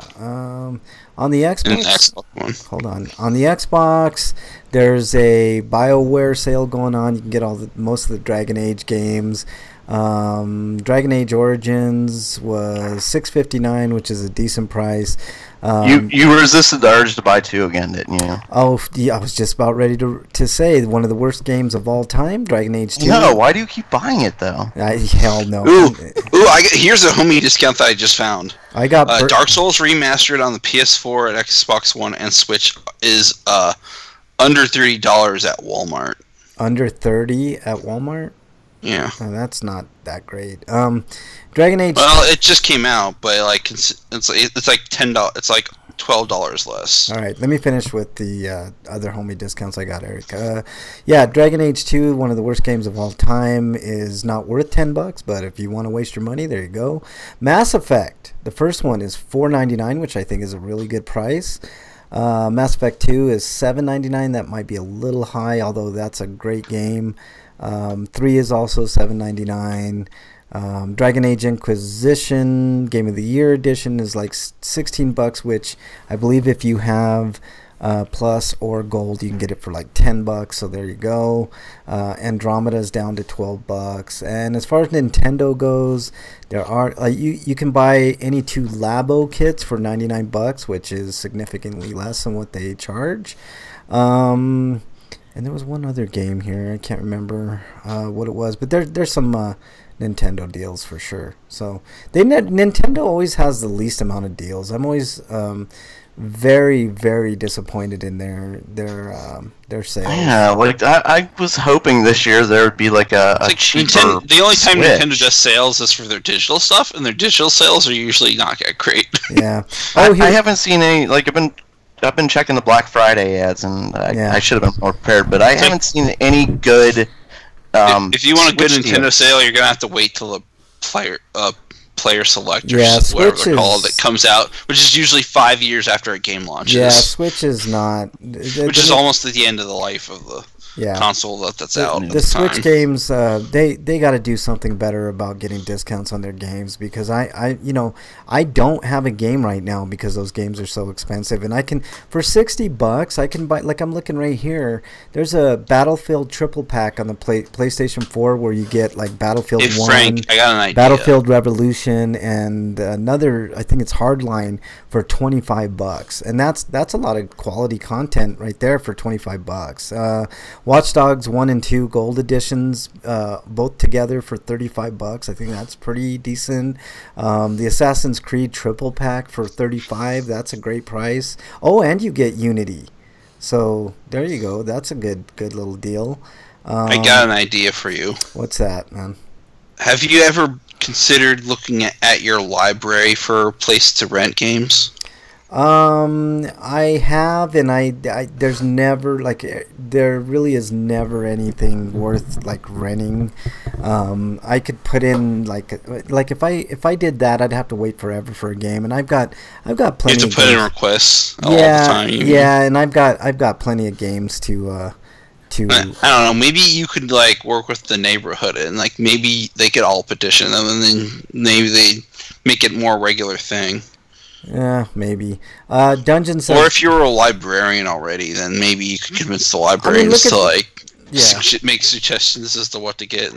On the Xbox, And the Xbox One. hold on the Xbox, there's a BioWare sale going on. You can get most of the Dragon Age games. Dragon Age Origins was $6.59, which is a decent price. You resisted the urge to buy 2 again, didn't you? Oh, yeah, I was just about ready to say one of the worst games of all time, Dragon Age 2. No, why do you keep buying it though? Hell no. Ooh, here's a homie discount that I just found. I got Dark Souls Remastered on the PS4 and Xbox One and Switch is under $30 at Walmart. under 30 at Walmart. Yeah. Oh, that's not that great. Dragon Age. Well, it just came out, but like it's like $10. It's like $12 less. All right, let me finish with the other homie discounts I got, Eric. Yeah, Dragon Age 2, one of the worst games of all time, is not worth $10, but if you want to waste your money, there you go. Mass Effect, the first one is $4.99, which I think is a really good price. Mass Effect 2 is $7.99. That might be a little high, although that's a great game. 3 is also $7.99. Dragon Age Inquisition Game of the Year edition is like $16, which I believe if you have Plus or Gold, you can get it for like $10. So there you go. Andromeda is down to $12. And as far as Nintendo goes, there are you can buy any 2 Labo kits for $99, which is significantly less than what they charge. And there was one other game here. I can't remember what it was, but there's some Nintendo deals for sure. So Nintendo always has the least amount of deals. I'm always very, very disappointed in their sales. Yeah, like I was hoping this year there would be like a cheaper the only time Switch. Nintendo does sales is for their digital stuff, and their digital sales are usually not that great. Yeah. I haven't seen any. Like I've been checking the Black Friday ads, and I should have been more prepared. But I haven't seen any good. If you want a good Switch Nintendo deals. sale, you're gonna have to wait till the player select or Yeah, whatever Switch they're called is- that comes out, which is usually 5 years after a game launches. Yeah, Switch is not. which is almost at the end of the life of the console that's out. at The Switch time. games, they got to do something better about getting discounts on their games, because I don't have a game right now because those games are so expensive, and I can for $60 I can buy, like I'm looking right here. There's a Battlefield triple pack on the PlayStation 4 where you get like Battlefield Hey 1, Frank, I got an idea. Battlefield Revolution, and another, I think it's Hardline, for $25, and that's a lot of quality content right there for $25. Watch Dogs 1 and 2 gold editions, both together for $35. I think that's pretty decent. The Assassin's Creed triple pack for $35. That's a great price. Oh, and you get Unity. So there you go. That's a good little deal. I got an idea for you. What's that, man? Have you ever considered looking at your library for a place to rent games? I have, and I there's never, like, there really is never anything worth like renting. I could put in like if I did that, I'd have to wait forever for a game, and I've got plenty. You have of to put games. in requests all the time. Yeah, and I've got plenty of games to to. I don't know. Maybe you could like work with the neighborhood and like maybe they could all petition them, and then maybe they make it more regular thing. Yeah, maybe. Dungeon says, Or if you were a librarian already, then maybe you could convince the librarians to like make suggestions as to what to get.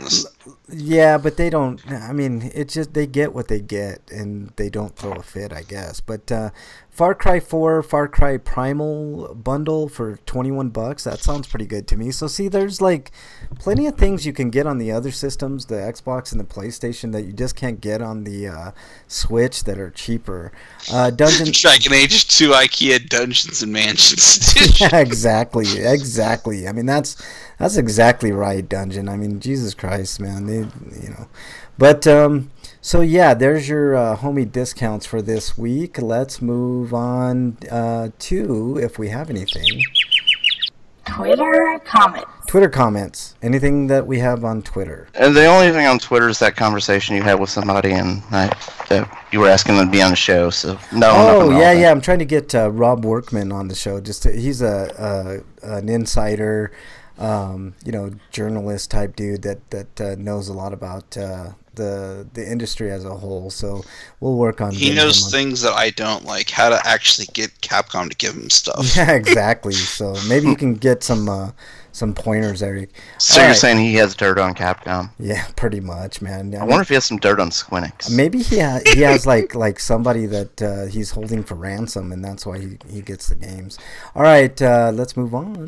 Yeah, but they don't. I mean, it's just they get what they get, and they don't throw a fit, I guess. But Far Cry 4, Far Cry Primal bundle for $21. That sounds pretty good to me. So see, there's like plenty of things you can get on the other systems, the Xbox and the PlayStation, that you just can't get on the Switch that are cheaper. Dragon Age 2 IKEA Dungeons and Mansions. Yeah, exactly. I mean, that's exactly right, Dungeon. I mean, Jesus Christ, man. But so yeah, there's your homie discounts for this week. Let's move on to, if we have anything, Twitter comments. Anything that we have on Twitter? And the only thing on Twitter is that conversation you had with somebody, and that you were asking them to be on the show. So no. Oh yeah. I'm trying to get Rob Workman on the show. He's an insider, journalist type dude that knows a lot about the industry as a whole. So we'll work on. He knows things that I don't, like how to actually get Capcom to give him stuff. Yeah, exactly. So maybe you can get some pointers, Eric. So you're saying he has dirt on Capcom? Yeah, pretty much, man. I wonder if he has some dirt on Squinix. Maybe he has like somebody that he's holding for ransom, and that's why he gets the games. All right, let's move on.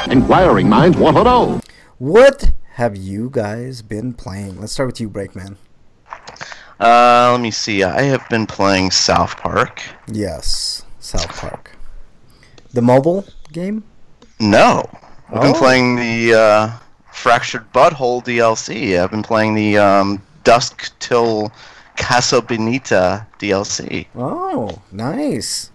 Inquiring minds want to know. What have you guys been playing? Let's start with you, Breakman. Let me see. I have been playing South Park. Yes, South Park. The mobile game? No. I've been playing the Fractured Butthole DLC. I've been playing the Dusk Till Casa Bonita DLC. Oh, nice.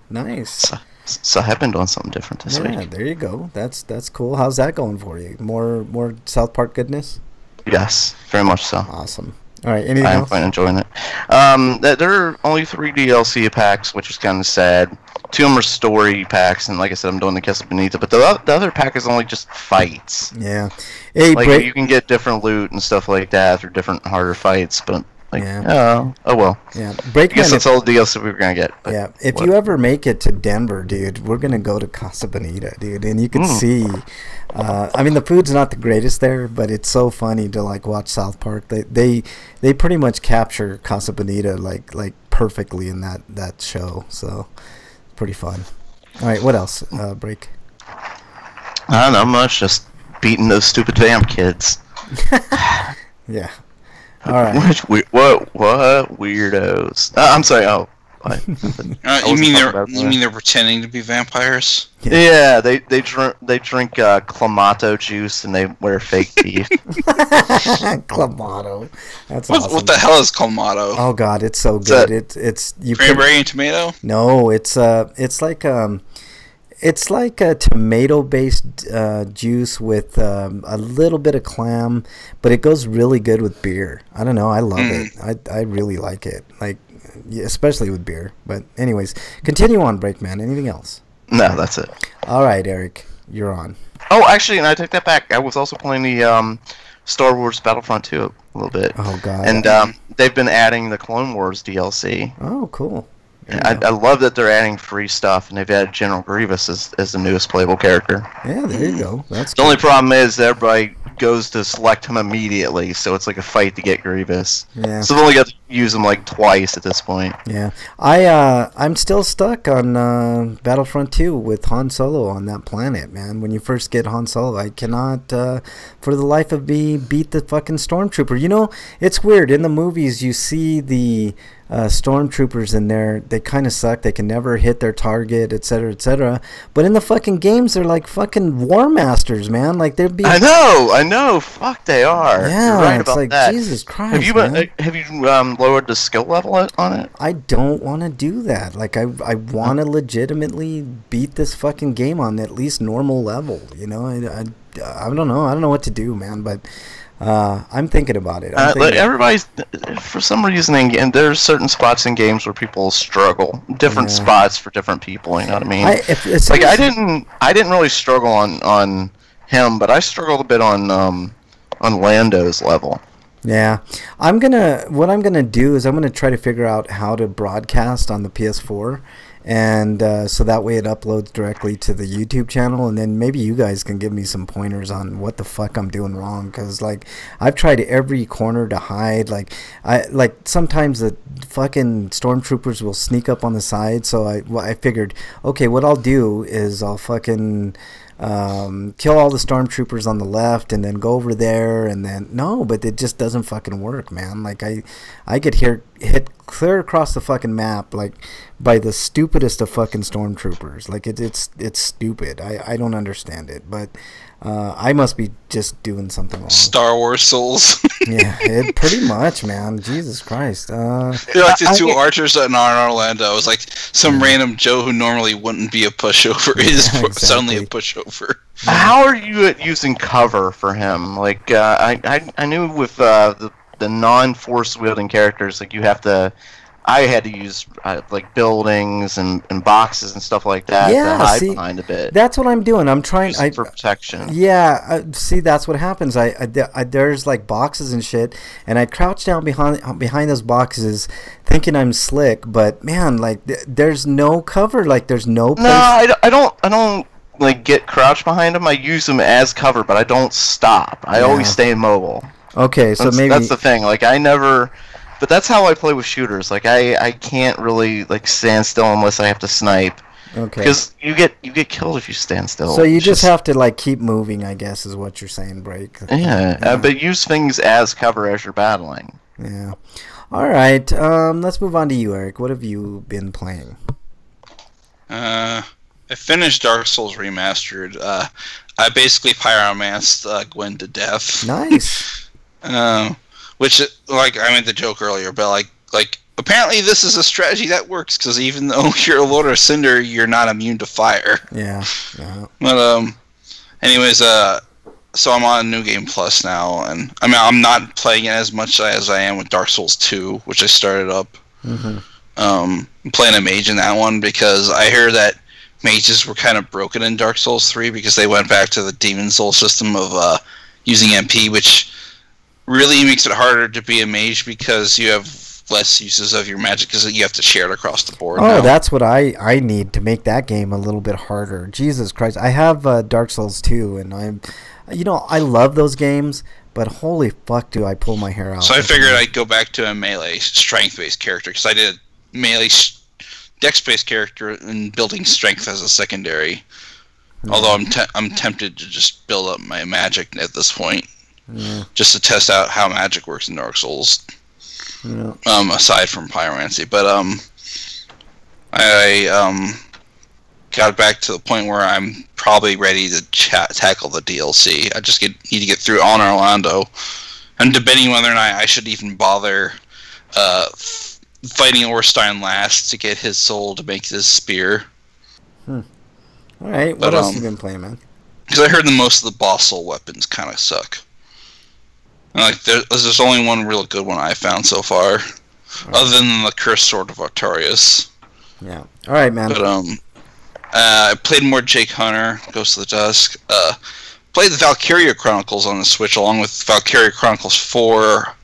So I have been doing something different this week. Yeah, there you go. That's cool. How's that going for you? More South Park goodness? Yes, very much so. Awesome. All right, anything else? I'm quite enjoying it. There are only 3 DLC packs, which is kind of sad. 2 of them are story packs, and like I said, I'm doing the Casa Bonita, but the other pack is only just fights. Yeah. Hey, you can get different loot and stuff like that through different harder fights, but oh well. Yeah. I guess that's all the DLC we were going to get. Yeah. If you ever make it to Denver, dude, we're going to go to Casa Bonita, dude, and you can see... I mean, the food's not the greatest there, but it's so funny to like watch South Park. They pretty much capture Casa Bonita like perfectly in that show. So it's pretty fun. All right, what else? Break. Not much. Just beating those stupid damn kids. Yeah. All right. What weirdos? I'm sorry. Oh. You mean they're pretending to be vampires? Yeah, they drink Clamato juice and they wear fake teeth. Clamato, that's awesome. What the hell is Clamato? Oh God, it's so good. It's cranberry and tomato. No, it's like a tomato-based juice with a little bit of clam, but it goes really good with beer. I don't know, I love it. I really like it. Like. Yeah, especially with beer. But anyways, continue on, Breakman. Anything else? No, that's it. All right, Eric, you're on. Oh, actually, and I take that back. I was also playing the Star Wars Battlefront 2 a little bit. Oh, God. And they've been adding the Clone Wars DLC. Oh, cool. I love that they're adding free stuff, and they've added General Grievous as the newest playable character. Yeah, there you go. That's the only problem is that everybody goes to select him immediately, so it's like a fight to get Grievous. Yeah. So I've only got to use him like twice at this point. Yeah. I'm still stuck on Battlefront 2 with Han Solo on that planet, man. When you first get Han Solo, I cannot, for the life of me, beat the fucking Stormtrooper. You know, it's weird. In the movies, you see the stormtroopers in there, they kind of suck. They can never hit their target, etc., etc. But in the fucking games, they're like fucking war masters, man. Like they'd be. I know. Fuck, they are. Yeah, you're right it's about like that. Jesus Christ. Have you lowered the skill level on it? I don't want to do that. Like I want to legitimately beat this fucking game on at least normal level. You know, I don't know. I don't know what to do, man. But I'm thinking about it. Like everybody's, for some reason, and there's certain spots in games where people struggle. Different spots for different people. You know what I mean? I didn't really struggle on him, but I struggled a bit on Lando's level. Yeah, what I'm gonna do is I'm gonna try to figure out how to broadcast on the PS4, and so that way it uploads directly to the YouTube channel, and then maybe you guys can give me some pointers on what the fuck I'm doing wrong, because like I've tried every corner to hide. Like sometimes the fucking stormtroopers will sneak up on the side, so I figured, okay, what I'll do is I'll fucking kill all the stormtroopers on the left and then go over there, and then no, but it just doesn't fucking work, man. Like I get hit clear across the fucking map, like by the stupidest of fucking stormtroopers. Like it's stupid. I don't understand it, but I must be just doing something wrong. Star Wars souls. Yeah, pretty much, man. Jesus Christ. They're like the two archers in Orlando. It was like some random Joe who normally wouldn't be a pushover is suddenly a pushover. How are you at using cover for him? Like, I knew with the non-force wielding characters, like I had to use like buildings and boxes and stuff like that to hide behind a bit. That's what I'm doing. I'm trying for protection. Yeah, see, that's what happens. There's like boxes and shit, and I crouch down behind those boxes, thinking I'm slick. But man, like there's no cover. Like there's no place. No, I don't like get crouched behind them. I use them as cover, but I don't stop. I always stay immobile. Okay, so maybe that's the thing. Like I never. But that's how I play with shooters. Like I can't really like stand still unless I have to snipe. Okay. Because you get killed if you stand still. So you just have to like keep moving, I guess, is what you're saying, Break. Yeah. But use things as cover as you're battling. Yeah. All right. Let's move on to you, Eric. What have you been playing? I finished Dark Souls Remastered. I basically pyromanced Gwen to death. Nice. Which, like, I made the joke earlier, but like apparently this is a strategy that works, because even though you're a Lord of Cinder, you're not immune to fire. Yeah. But anyways, so I'm on New Game Plus now, and I mean I'm not playing it as much as I am with Dark Souls 2, which I started up. Mm-hmm. I'm playing a mage in that one because I hear that mages were kind of broken in Dark Souls 3 because they went back to the Demon Soul system of using MP, which really makes it harder to be a mage because you have less uses of your magic because you have to share it across the board. Oh, that's what I need to make that game a little bit harder. Jesus Christ. I have Dark Souls 2, and I love those games, but holy fuck do I pull my hair out. So I figured I'd go back to a melee strength-based character because I did a melee dex-based character and building strength as a secondary. Yeah. Although I'm tempted to just build up my magic at this point. Yeah. Just to test out how magic works in Dark Souls. Yeah. Aside from pyromancy, but I got back to the point where I'm probably ready to tackle the DLC. I just need to get through Honor Orlando. I'm debating whether or not I should even bother fighting Orstein last to get his soul to make this spear. All right, what else have you been playing, man? Because I heard that most of the boss soul weapons kind of suck. Like there's only one real good one I found so far, other than the Cursed Sword of Artorias. Yeah. All right, man. But I played more Jake Hunter, Ghost of the Dusk. Played the Valkyria Chronicles on the Switch, along with Valkyria Chronicles 4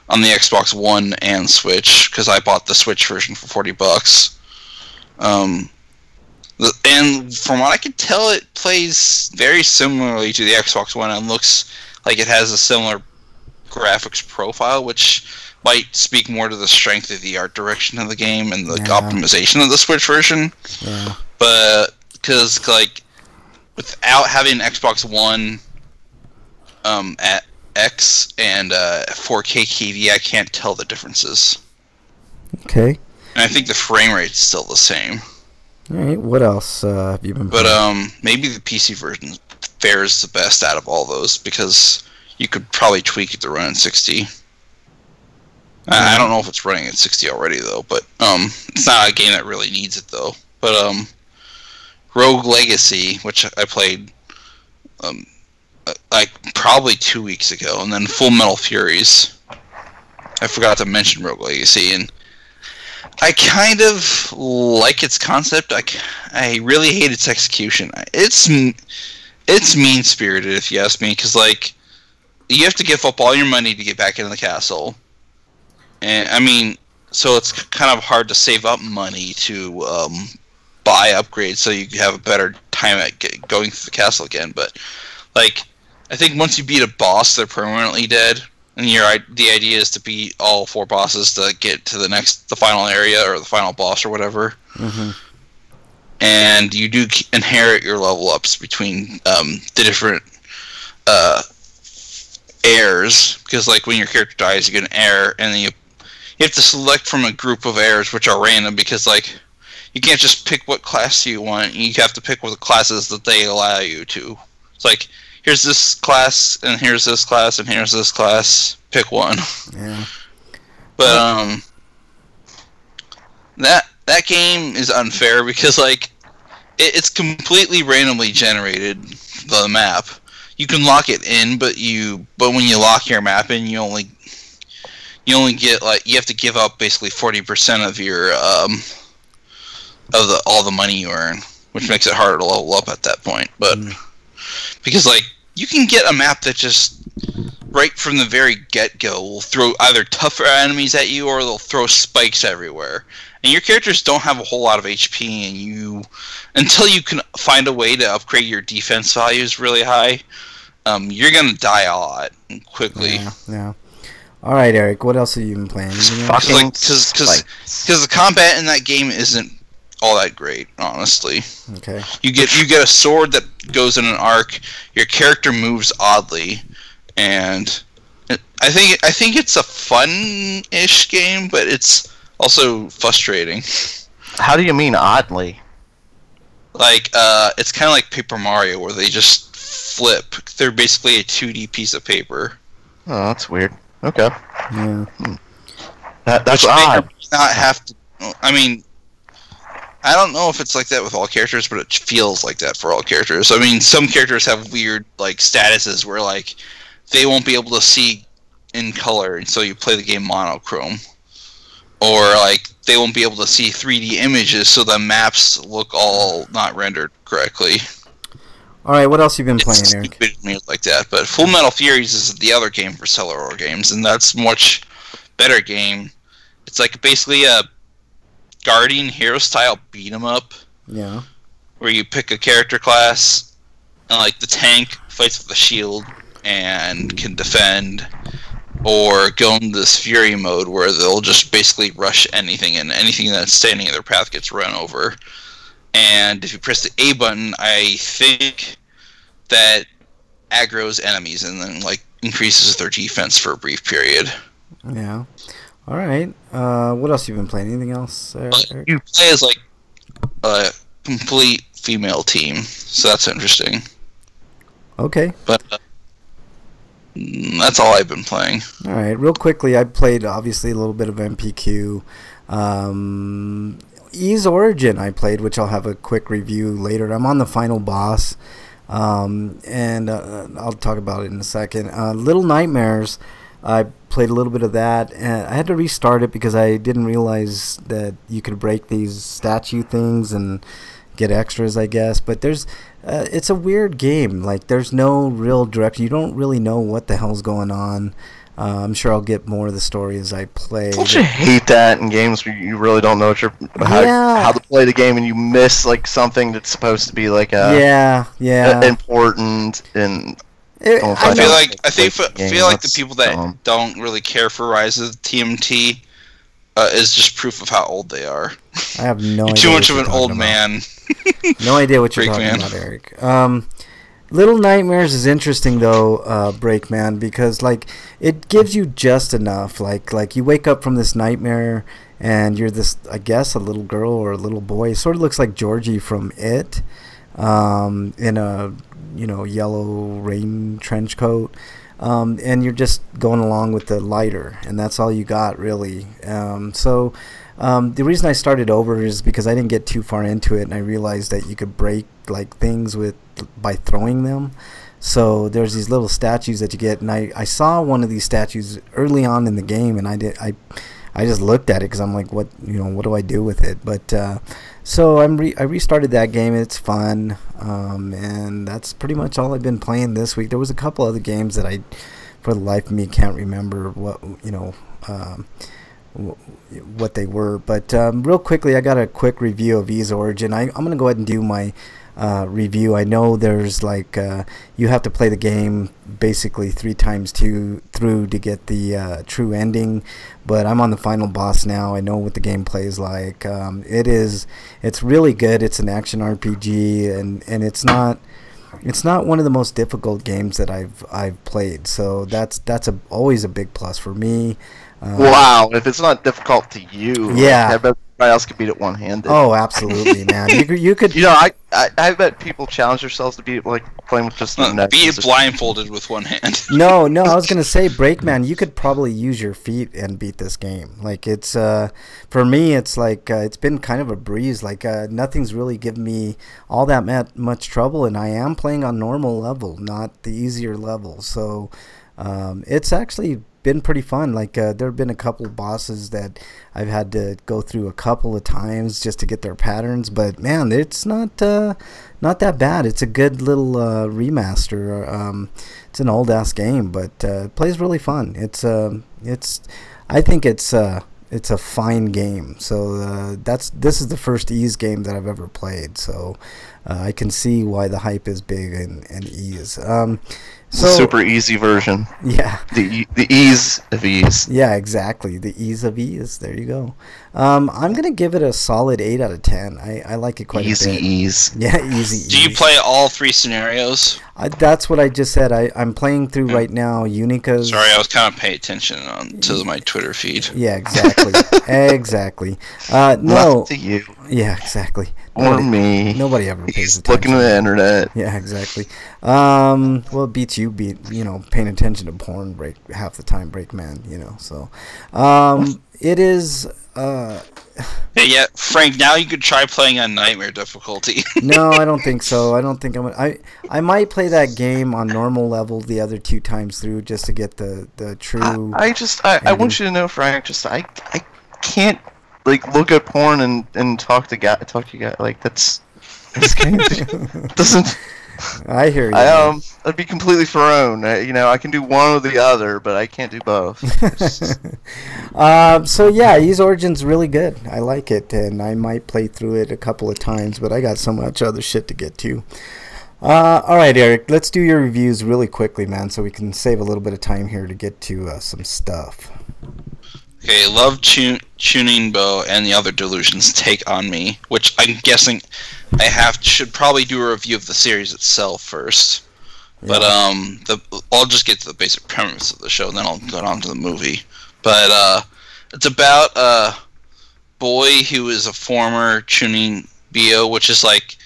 on the Xbox One and Switch, because I bought the Switch version for $40. And from what I can tell, it plays very similarly to the Xbox One and looks like it has a similar graphics profile, which might speak more to the strength of the art direction of the game and the optimization of the Switch version. Yeah. But because like without having an Xbox One at X and 4K TV, I can't tell the differences. Okay. And I think the frame rate's still the same. All right. What else have you been playing? But maybe the PC version fares the best out of all those because you could probably tweak it to run at 60. I don't know if it's running at 60 already though, but it's not a game that really needs it though. But Rogue Legacy, which I played like probably 2 weeks ago, and then Full Metal Furies. I forgot to mention Rogue Legacy, and I kind of like its concept. I really hate its execution. It's mean-spirited, if you ask me, because like you have to give up all your money to get back into the castle, and I mean, so it's kind of hard to save up money to buy upgrades so you have a better time at going through the castle again. But like, I think once you beat a boss, they're permanently dead, and the idea is to beat all 4 bosses to get to the final area or the final boss or whatever. Mm-hmm. And you do inherit your level ups between the different heirs, because like when your character dies, you get an heir, and then you have to select from a group of heirs, which are random, because like you can't just pick what class you want. You have to pick what the classes that they allow you to. It's like, here's this class, and here's this class, and here's this class. Pick one. Yeah. But that game is unfair because like it's completely randomly generated, the map. You can lock it in, but when you lock your map in, you only get like, you have to give up basically 40% of your all the money you earn, which makes it harder to level up at that point. But because like you can get a map that just right from the very get-go will throw either tougher enemies at you or they'll throw spikes everywhere, and your characters don't have a whole lot of HP, and until you can find a way to upgrade your defense values really high, you're gonna die a lot quickly. Yeah. All right, Eric. What else have you been playing? Because the combat in that game isn't all that great, honestly. Okay. You get a sword that goes in an arc. Your character moves oddly, and I think it's a fun-ish game, but it's also frustrating. How do you mean oddly? Like it's kind of like Paper Mario, where they just flip. They're basically a 2D piece of paper. Oh, that's weird. Okay. Yeah. That's odd. Not have to. I mean, I don't know if it's like that with all characters, but it feels like that for all characters. I mean, some characters have weird like statuses where like they won't be able to see in color, and so you play the game monochrome, or like they won't be able to see 3D images, so the maps look all not rendered correctly. All right, what else you been playing, Eric? It's like that, but Full Metal Furies is the other game for Cellular Games, and that's a much better game. It's like basically a Guardian Hero style beat 'em up. Yeah. Where you pick a character class, and like the tank fights with the shield and can defend, or go in this Fury mode where they'll just basically rush anything, and anything that's standing in their path gets run over. And if you press the A button, I think that aggroes enemies and then like increases their defense for a brief period. Yeah. All right. What else you been playing? Anything else, Eric? You play as like a complete female team, so that's interesting. Okay. But that's all I've been playing. All right. Real quickly, I played obviously a little bit of MPQ. Ease Origin I played, which I'll have a quick review later. I'm on the final boss, and I'll talk about it in a second. Little Nightmares, I played a little bit of that, and I had to restart it because I didn't realize that you could break these statue things and get extras, I guess. But it's a weird game. Like, there's no real direction. You don't really know what the hell's going on. I'm sure I'll get more of the story as I play. Don't you hate that in games where you really don't know how to play the game, and you miss like something that's supposed to be like important, and I feel like the people that don't really care for Rise of TMT is just proof of how old they are. I have no idea. Too much of an old man. No idea what you're talking about, Eric. Little Nightmares is interesting though, Breakman, because like it gives you just enough. Like you wake up from this nightmare and you're this, I guess, a little girl or a little boy. Sort of looks like Georgie from It, in a yellow rain trench coat, and you're just going along with the lighter, and that's all you got really. The reason I started over is because I didn't get too far into it, and I realized that you could break like things by throwing them. So there's these little statues that you get, and I saw one of these statues early on in the game, and I just looked at it because I'm like, what do I do with it? But so I restarted that game. It's fun, and that's pretty much all I've been playing this week. There was a couple other games that I, for the life of me, can't remember what they were. But real quickly, I got a quick review of Ys Origin. I'm gonna go ahead and do my review. I know there's like you have to play the game basically 3 times through to get the true ending, but I'm on the final boss now. I know what the gameplay is like. It's really good. It's an action RPG, and it's not one of the most difficult games that I've played, so that's always a big plus for me. Wow, if it's not difficult to you, yeah, I bet everybody else could beat it one-handed. Oh, absolutely, man. You could. I bet people challenge themselves to beat it, like playing with just the be it blindfolded with one hand. No, I was gonna say, Breakman, you could probably use your feet and beat this game. Like it's for me, it's like it's been kind of a breeze. Like nothing's really given me all that much trouble, and I am playing on normal level, not the easier level. So it's actually been pretty fun. Like there have been a couple bosses that I've had to go through a couple of times just to get their patterns, but man, it's not that bad. It's a good little remaster. It's an old ass game, but it plays really fun. I think it's a fine game. So this is the first Ys game that I've ever played, so I can see why the hype is big in Ys. So, super easy version. Yeah. The ease of Ys. Yeah, exactly. The ease of Ys. There you go. I'm gonna give it a solid 8 out of 10. I like it quite a bit. Easy ease. Yeah, easy. Do you play all 3 scenarios? That's what I just said. I'm playing through right now Unica's. Sorry, I was kind of paying attention to my Twitter feed. Yeah, exactly. Exactly. No. Not to you. Yeah, exactly. Or me. Nobody ever pays He's attention. looking at the internet. Yeah, exactly. Well, it beats you paying attention to porn half the time, Breakman, so it is Yeah, Frank, now you could try playing on nightmare difficulty. No, I don't think so. I don't think I might play that game on normal level the other 2 times through just to get the true I want you to know, Frank, I can't like look at porn and talk to you guys like this game doesn't. I hear you. I'd be completely thrown. I can do one or the other, but I can't do both. So yeah, Ys Origin's really good. I like it, and I might play through it a couple of times, but I got so much other shit to get to. All right, Eric, let's do your reviews really quickly, man, so we can save a little bit of time here to get to some stuff. Okay, Love Tuning Bow and the Other Delusions Take on Me, which I'm guessing should probably do a review of the series itself first. Yeah. But I'll just get to the basic premise of the show, and then I'll go on to the movie. But it's about a boy who is a former tuning bio, which is like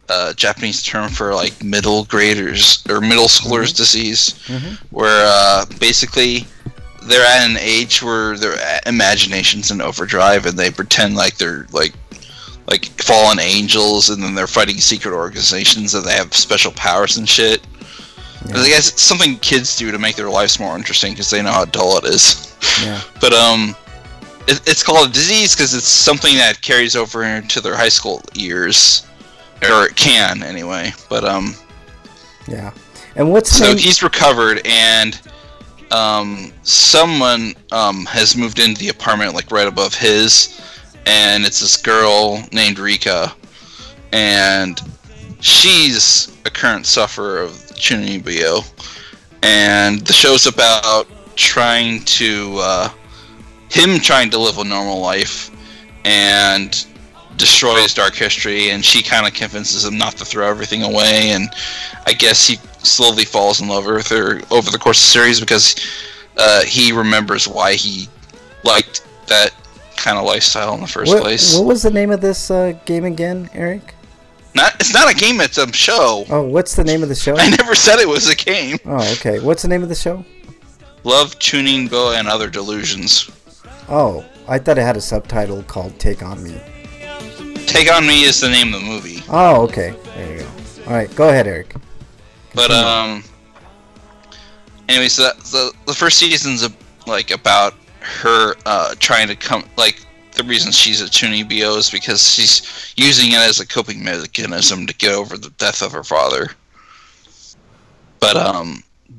a Japanese term for like middle graders or middle schoolers disease, where basically they're at an age where their imagination's in overdrive, and they pretend like they're like fallen angels, and then they're fighting secret organizations, and they have special powers and shit. Yeah. I guess it's something kids do to make their lives more interesting because they know how dull it is. Yeah. But it's called a disease because it's something that carries over into their high school years, or it can anyway. But yeah. And he's recovered, and someone has moved into the apartment like right above his, and it's this girl named Rika, and she's a current sufferer of Chunibyo, and the show's about trying to live a normal life and destroy his dark history, and she kind of convinces him not to throw everything away, and I guess he slowly falls in love with her over the course of the series because he remembers why he liked that kind of lifestyle in the first place. What was the name of this game again, Eric? It's not a game, it's a show. Oh, what's the name of the show? I never said it was a game. Oh, okay. What's the name of the show? Love, Tuning Bow, and Other Delusions. Oh, I thought it had a subtitle called Take On Me. Take On Me is the name of the movie. Oh, okay. There you go. All right, go ahead, Eric. But anyway, so the first season's like about her trying to come, like, the reason she's a Chunibyo is because she's using it as a coping mechanism to get over the death of her father. But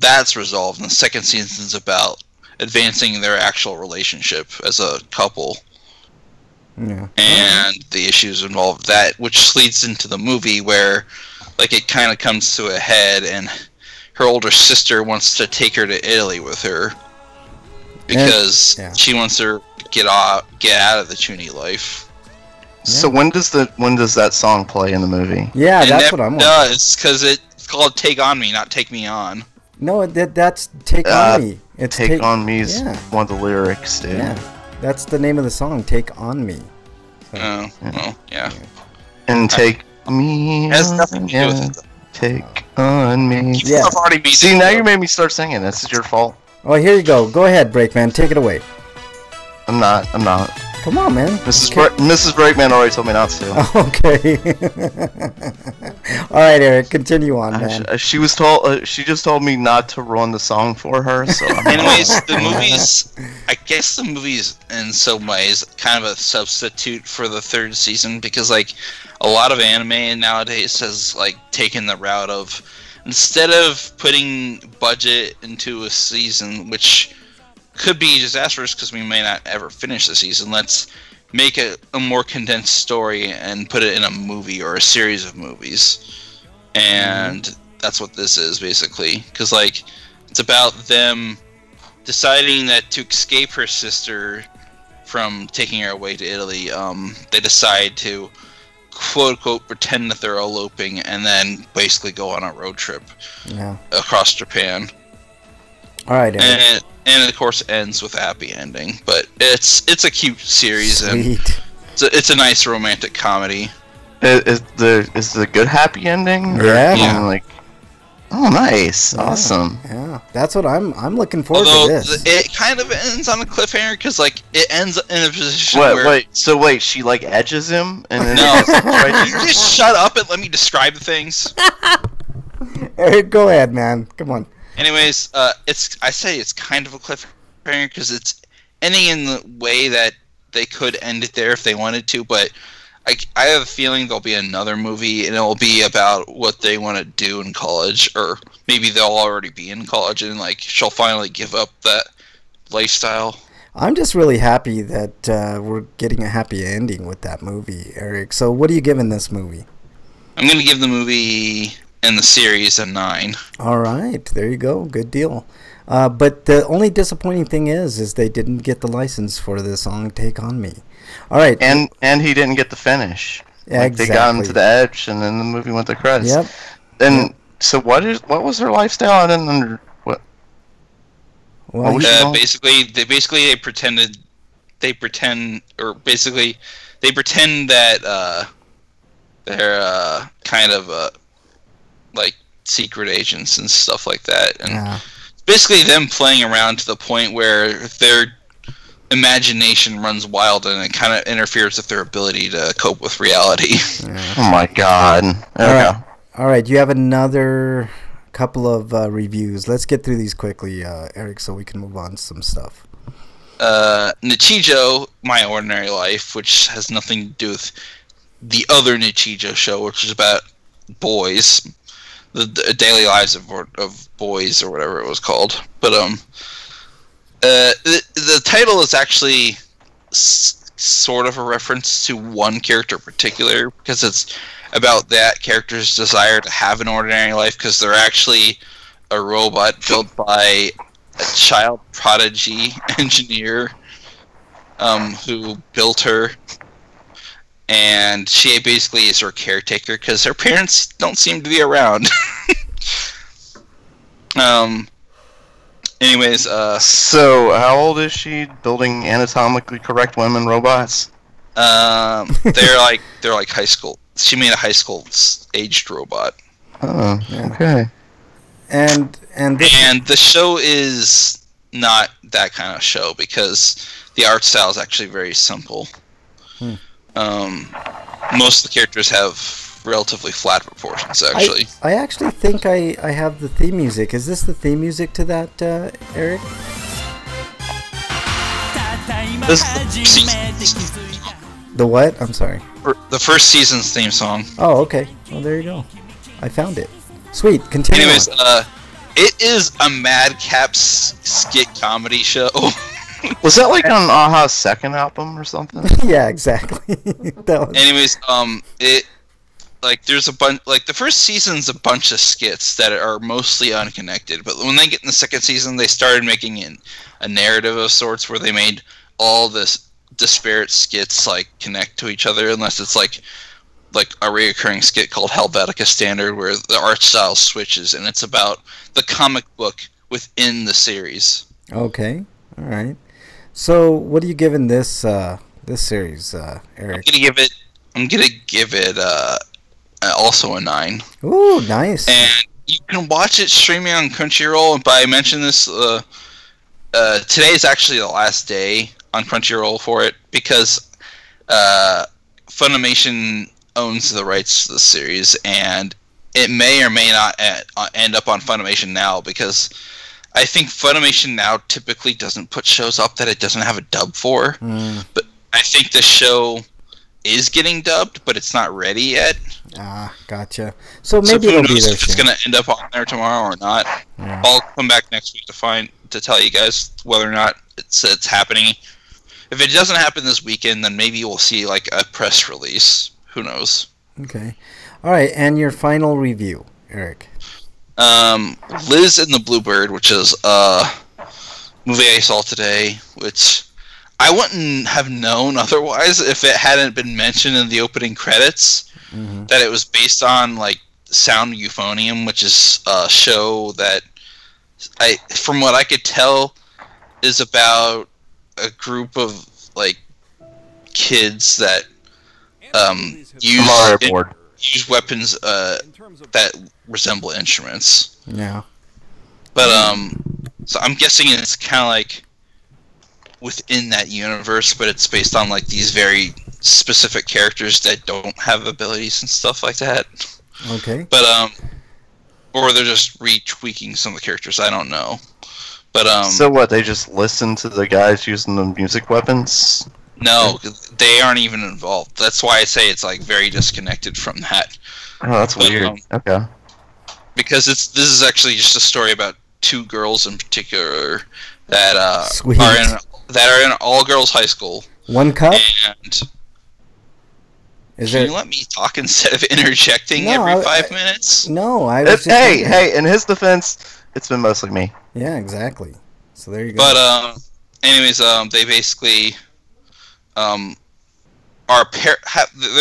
that's resolved, and the second season's about advancing their actual relationship as a couple. Yeah. And the issues involved with that, which leads into the movie where, like, it kind of comes to a head, and her older sister wants to take her to Italy with her because she wants her to get out of the Chuny life. So when does that song play in the movie? Yeah, that's what I'm wondering. Does, because it's called "Take on Me," not "Take Me On." No, that's "Take on Me." It's "Take on Me" is one of the lyrics, dude. Yeah, that's the name of the song, "Take on Me." So, well, yeah. And "Take Me." Has nothing to do with it. Take on me. Yeah. See, now you made me start singing. This is your fault. Oh, here you go. Go ahead, Breakman. Take it away. I'm not. Come on, man. Mrs. Breakman already told me not to. Okay. All right, Eric. Continue on, man. She was told. She just told me not to run the song for her. So. Anyways, the movies. I guess the movies, in some ways, kind of a substitute for the third season because, like, a lot of anime nowadays has, like, taken the route of, instead of putting budget into a season, which could be disastrous because we may not ever finish the season, let's make a more condensed story and put it in a movie or a series of movies. And that's what this is, basically. Because, like, it's about them deciding that to escape her sister from taking her away to Italy, they decide to quote-unquote pretend that they're eloping and then basically go on a road trip across Japan. All right, Eric. And of course ends with a happy ending, but it's a cute series. Sweet. And it's a nice romantic comedy. Is the good happy ending? Yeah. Like, oh, nice, awesome. Yeah, that's what I'm looking forward to this. It kind of ends on a cliffhanger because, like, it ends in a position Wait, she, like, edges him and then no. You just shut up and let me describe the things. Eric, go ahead, man. Come on. Anyways, I say it's kind of a cliffhanger because it's ending in the way that they could end it there if they wanted to, but I have a feeling there'll be another movie and it'll be about what they want to do in college, or maybe they'll already be in college and, like, she'll finally give up that lifestyle. I'm just really happy that we're getting a happy ending with that movie, Eric. So what are you giving this movie? I'm going to give the movie and the series a 9. All right, there you go. Good deal. But the only disappointing thing is they didn't get the license for the song "Take on Me." All right, and he didn't get the finish. Yeah, exactly. They got him to the edge, and then the movie went to credits. Yep. And so what was her lifestyle? I didn't under what. Well, basically they pretend that they're kind of like secret agents and stuff like that, and basically them playing around to the point where their imagination runs wild and it kind of interferes with their ability to cope with reality. Oh my god. All right, you have another couple of reviews. Let's get through these quickly, Eric, so we can move on to some stuff. Nichijou, My Ordinary Life, which has nothing to do with the other Nichijou show, which is about boys, the daily lives of boys, or whatever it was called. But the title is actually sort of a reference to one character in particular, because it's about that character's desire to have an ordinary life, because they're actually a robot built by a child prodigy engineer who built her, and she basically is her caretaker because her parents don't seem to be around. Anyways, so how old is she? Building anatomically correct women robots? they're like high school. She made a high school aged robot. Oh, okay. And the show is not that kind of show because the art style is actually very simple. Most of the characters have relatively flat proportions, actually. I actually think I have the theme music. Is this the theme music to that, Eric? This is The what? I'm sorry. the first season's theme song. Oh, okay. Well, there you go. I found it. Sweet. Continue. Anyways, on. it is a madcap skit comedy show. Was that like on Aha's second album or something? Yeah, exactly. That was... Anyways, it like there's a bunch like the first season's a bunch of skits that are mostly unconnected, but when they get in the second season, they started making in a narrative of sorts where they made all this disparate skits like connect to each other, unless it's like a reoccurring skit called Helvetica Standard where the art style switches and it's about the comic book within the series. Okay. All right. So, what are you giving this this series, Eric? I'm gonna give it also a 9. Ooh, nice. And you can watch it streaming on Crunchyroll. But I mentioned this. Today is actually the last day on Crunchyroll for it because Funimation owns the rights to the series, and it may or may not end up on Funimation Now because I think Funimation Now typically doesn't put shows up that it doesn't have a dub for. But I think the show is getting dubbed, but it's not ready yet. Ah, gotcha. So maybe it'll be there if it's soon. going to end up on there tomorrow or not. Yeah. I'll come back next week to tell you guys whether or not it's happening. If it doesn't happen this weekend, then maybe we'll see like a press release. Who knows? Okay. All right, and your final review, Eric. Liz and the Bluebird, which is a movie I saw today, which I wouldn't have known otherwise if it hadn't been mentioned in the opening credits that it was based on like Sound Euphonium, which is a show that from what I could tell, is about a group of like kids that use weapons that resemble instruments. Yeah. But so I'm guessing it's kind of like within that universe, but it's based on like these very specific characters that don't have abilities and stuff like that. Okay. But or they're just retweaking some of the characters. I don't know. But So what? They just listen to the guys using the music weapons? no, they aren't even involved. That's why I say it's like very disconnected from that. Oh, that's weird. Okay. Because this is actually just a story about two girls in particular that Sweet. are in an all girls high school. One cup? And Is can there... you let me talk instead of interjecting No, every 5 minutes? No, I was just... Hey, in his defense, it's been mostly me. Yeah, exactly. So there you go. But anyways, they basically they're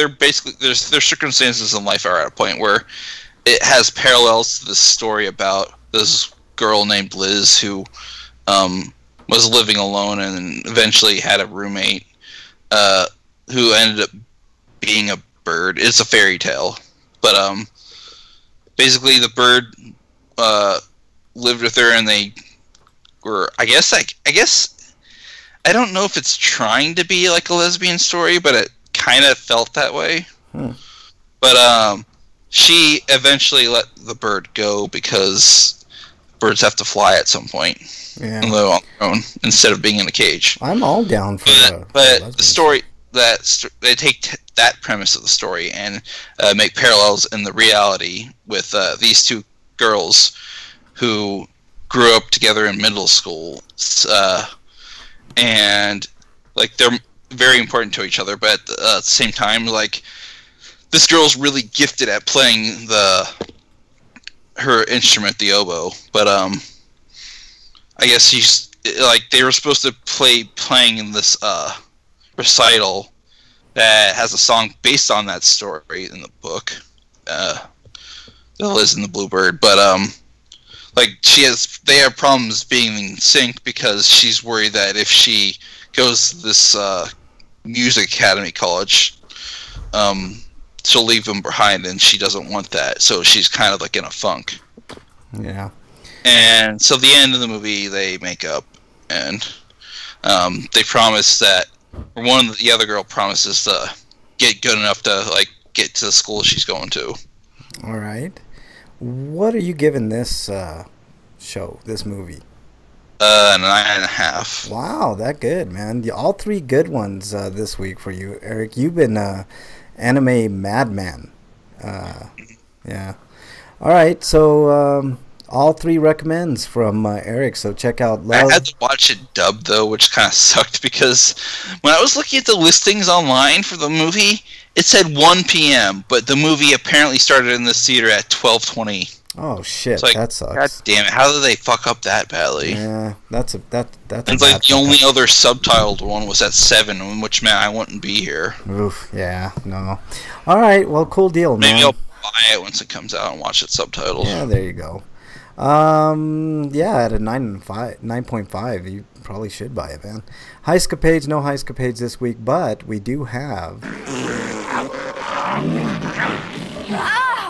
basically their circumstances in life are at a point where it has parallels to this story about this girl named Liz who was living alone and eventually had a roommate who ended up being a bird. It's a fairy tale, but basically the bird lived with her, and they were I guess I don't know if it's trying to be like a lesbian story, but it kind of felt that way. But she eventually let the bird go because birds have to fly at some point. Yeah. And live on their own instead of being in a cage. I'm all down for But the story they take that premise of the story and make parallels in the reality with these two girls who grew up together in middle school, and like they're very important to each other, but at the same time, like this girl's really gifted at playing her instrument, the oboe, but I guess she's like they were supposed to playing in this recital that has a song based on that story in the book, The Liz and the Bluebird, but like they have problems being in sync because she's worried that if she goes to this music academy college, she'll leave him behind, and she doesn't want that, so she's kind of like in a funk. Yeah. And so the end of the movie, they make up, and they promise that, or one of the other girl promises to get good enough to like get to the school she's going to. All right. What are you giving this show, this movie? 9.5. Wow, that good, man. All three good ones this week for you, Eric. You've been anime madman. Yeah. All right, so all three recommends from Eric. So check out Love. I had to watch it dubbed though, which kind of sucked because when I was looking at the listings online for the movie, it said 1 p.m., but the movie apparently started in this theater at 12:20. Oh shit, like, that sucks. God damn it! How did they fuck up that badly? Yeah, that's It's like the only other subtitled one was at 7, which meant I wouldn't be here. Oof, yeah, no. All right, well, cool deal, man. Maybe I'll buy it once it comes out and watch it subtitled. Yeah, there you go. Yeah, at a 9.5, you probably should buy it, man. Heiscapades, no Heiscapades this week, but we do have.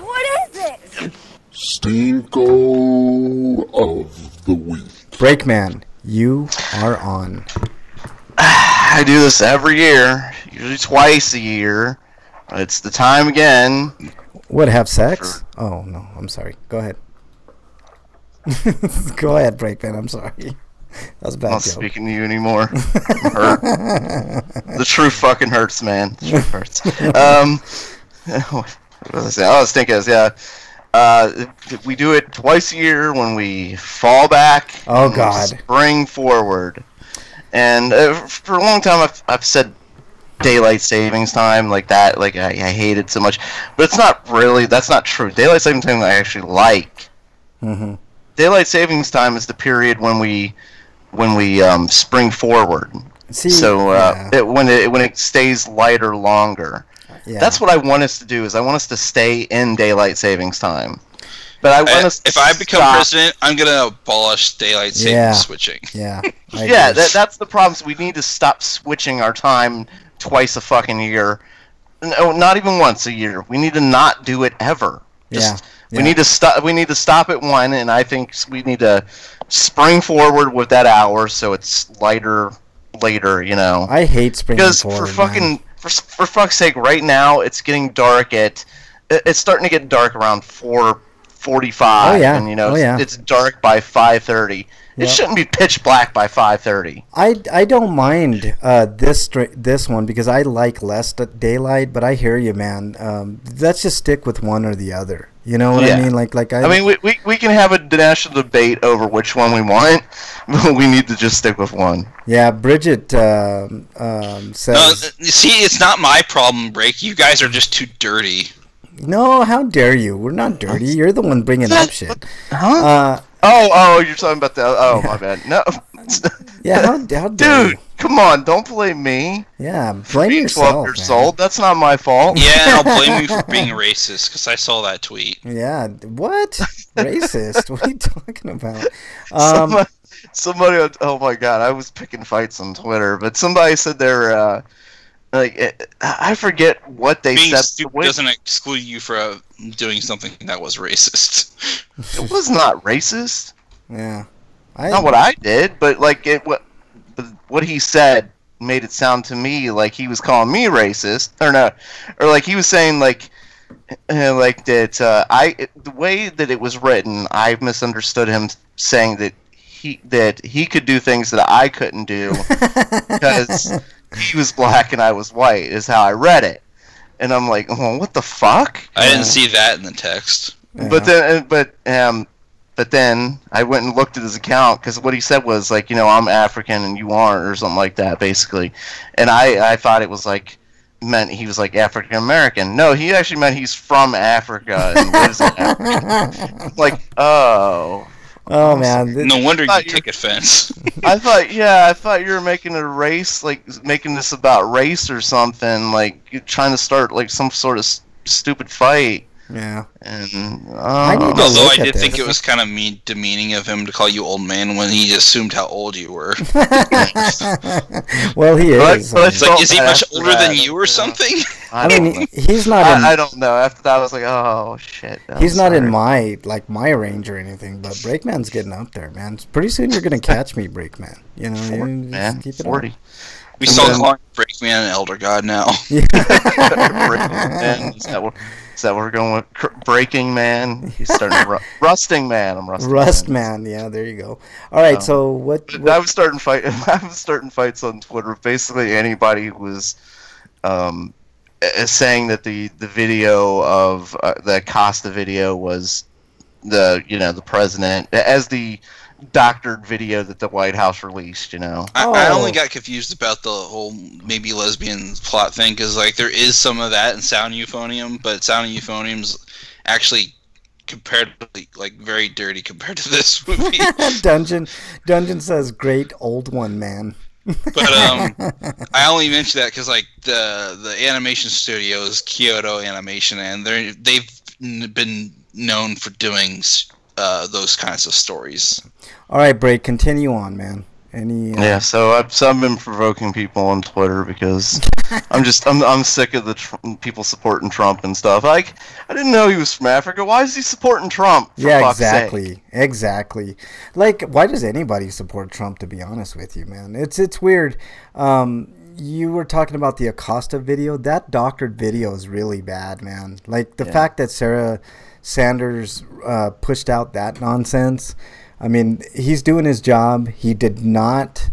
What is it? Stinko of the week. Brakeman, you are on. I do this every year, usually twice a year. It's the time again. What, have sex? Oh, no, I'm sorry. Go ahead. Go ahead, Brakeman, I'm sorry. That was a bad I'm not joke. speaking to you anymore. I'm hurt. The truth fucking hurts, man. The truth hurts. What was I saying? Oh, Stinkers, yeah. We do it twice a year when we fall back. Oh, and God. Spring forward. And for a long time, I've said daylight savings time like that. Like I hate it so much, but it's not really. That's not true. Daylight savings time I actually like. Mm-hmm. Daylight savings time is the period when we spring forward. See, So yeah. when it stays lighter longer. Yeah. That's what I want us to do. Is I want us to stay in daylight savings time. But I want us. If I become president, I'm gonna abolish daylight savings switching. Yeah. I Yeah, agree. that's the problem. So we need to stop switching our time twice a fucking year. No, not even once a year. We need to not do it ever. Just, Yeah. We need to stop. We need to stop at 1, and I think we need to spring forward with that hour so it's lighter later. You know. I hate spring Because forward, for fucking man. for fuck's sake, right now it's getting dark at. It's starting to get dark around 4:45. Oh, yeah. And you know Oh, yeah. it's dark by 5:30. Yep. It shouldn't be pitch black by 5:30. I don't mind this one because I like less daylight, but I hear you, man. Let's just stick with one or the other. You know what I Yeah. mean? Like I mean, we can have a national debate over which one we want, but we need to just stick with one. yeah. Bridget says, See, it's not my problem, Break. You guys are just too dirty. "No, how dare you? We're not dirty. You're the one bringing up shit." Huh? Oh, you're talking about the. Oh, my bad. No. Yeah, how dare Dude, you? come on! Don't blame me. Yeah, blame Being yourself, 12 years man. old. That's not my fault. Yeah, and I'll blame you for being racist because I saw that tweet. Yeah, what? Racist? What are you talking about? Somebody, oh my god, I was picking fights on Twitter, but somebody said they're I forget what they Being said. stupid doesn't exclude you from doing something that was racist. It was not racist. Yeah, Not what I did, but like what he said made it sound to me like he was calling me racist, or no, or like he was saying like that the way that it was written, I misunderstood him saying that he could do things that I couldn't do because he was black and I was white, is how I read it, and I'm like, well, what the fuck? I didn't see that in the text. Yeah. But then I went and looked at his account because what he said was like, you know, I'm African and you aren't, or something like that, basically. And I thought it was like meant he was like African American. No, he actually meant he's from Africa and lives in Africa. Like, oh. Oh man. No wonder you take offense. I thought you were making a race, like making this about race or something, like you're trying to start like some sort of stupid fight. Yeah. And Although look I at did think this. it was kind of demeaning of him to call you old man when he assumed how old you were. Well, he is. But It's like, is he much after older that, than you or something? I mean, he's not. I don't know. After that, I was like, oh shit. He's not in sorry. my range or anything, but Breakman's getting up there, man. Pretty soon you're gonna catch me, Breakman. You know, you just Man, keep it 40. up. We still calling Breakman an Elder God now. And is that what we're going with? Breaking Man? He's starting to Rusting Man. I'm Rusting Rust Man. Yeah, there you go. All right, so what? I was starting fights on Twitter. Basically, anybody who was saying that the video of the Acosta video was the president as the doctored video that the White House released. I only got confused about the whole maybe lesbian plot thing because like there is some of that in Sound Euphonium, but Sound Euphonium's actually comparatively like very dirty compared to this movie. Dungeon says great old one, man. But I only mention that because like the animation studio is Kyoto Animation, and they've been known for doing those kinds of stories. All right, Break, continue on, man. So I've been provoking people on Twitter because I'm sick of the people supporting Trump and stuff. Like, I didn't know he was from Africa. Why is he supporting Trump? Yeah, exactly. Like, why does anybody support Trump? To be honest with you, man, it's weird. You were talking about the Acosta video. That doctored video is really bad, man. Like the fact that Sarah Sanders pushed out that nonsense. I mean, he's doing his job. He did not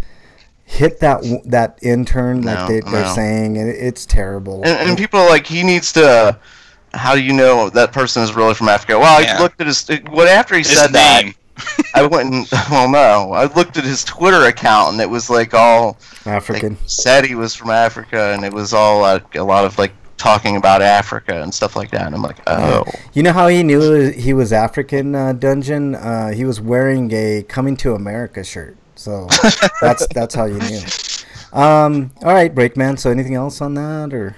hit that intern like they're saying. It's terrible. And people are like, he needs to. How do you know that person is really from Africa? Well, I looked at after he said that. I went and I looked at his Twitter account and it was like all African. Like, said he was from Africa and it was all like a lot of like talking about Africa and stuff like that. And I'm like, oh. You know how he knew he was African, Dungeon? He was wearing a Coming to America shirt. So that's how you knew. All right, Breakman. So anything else on that or?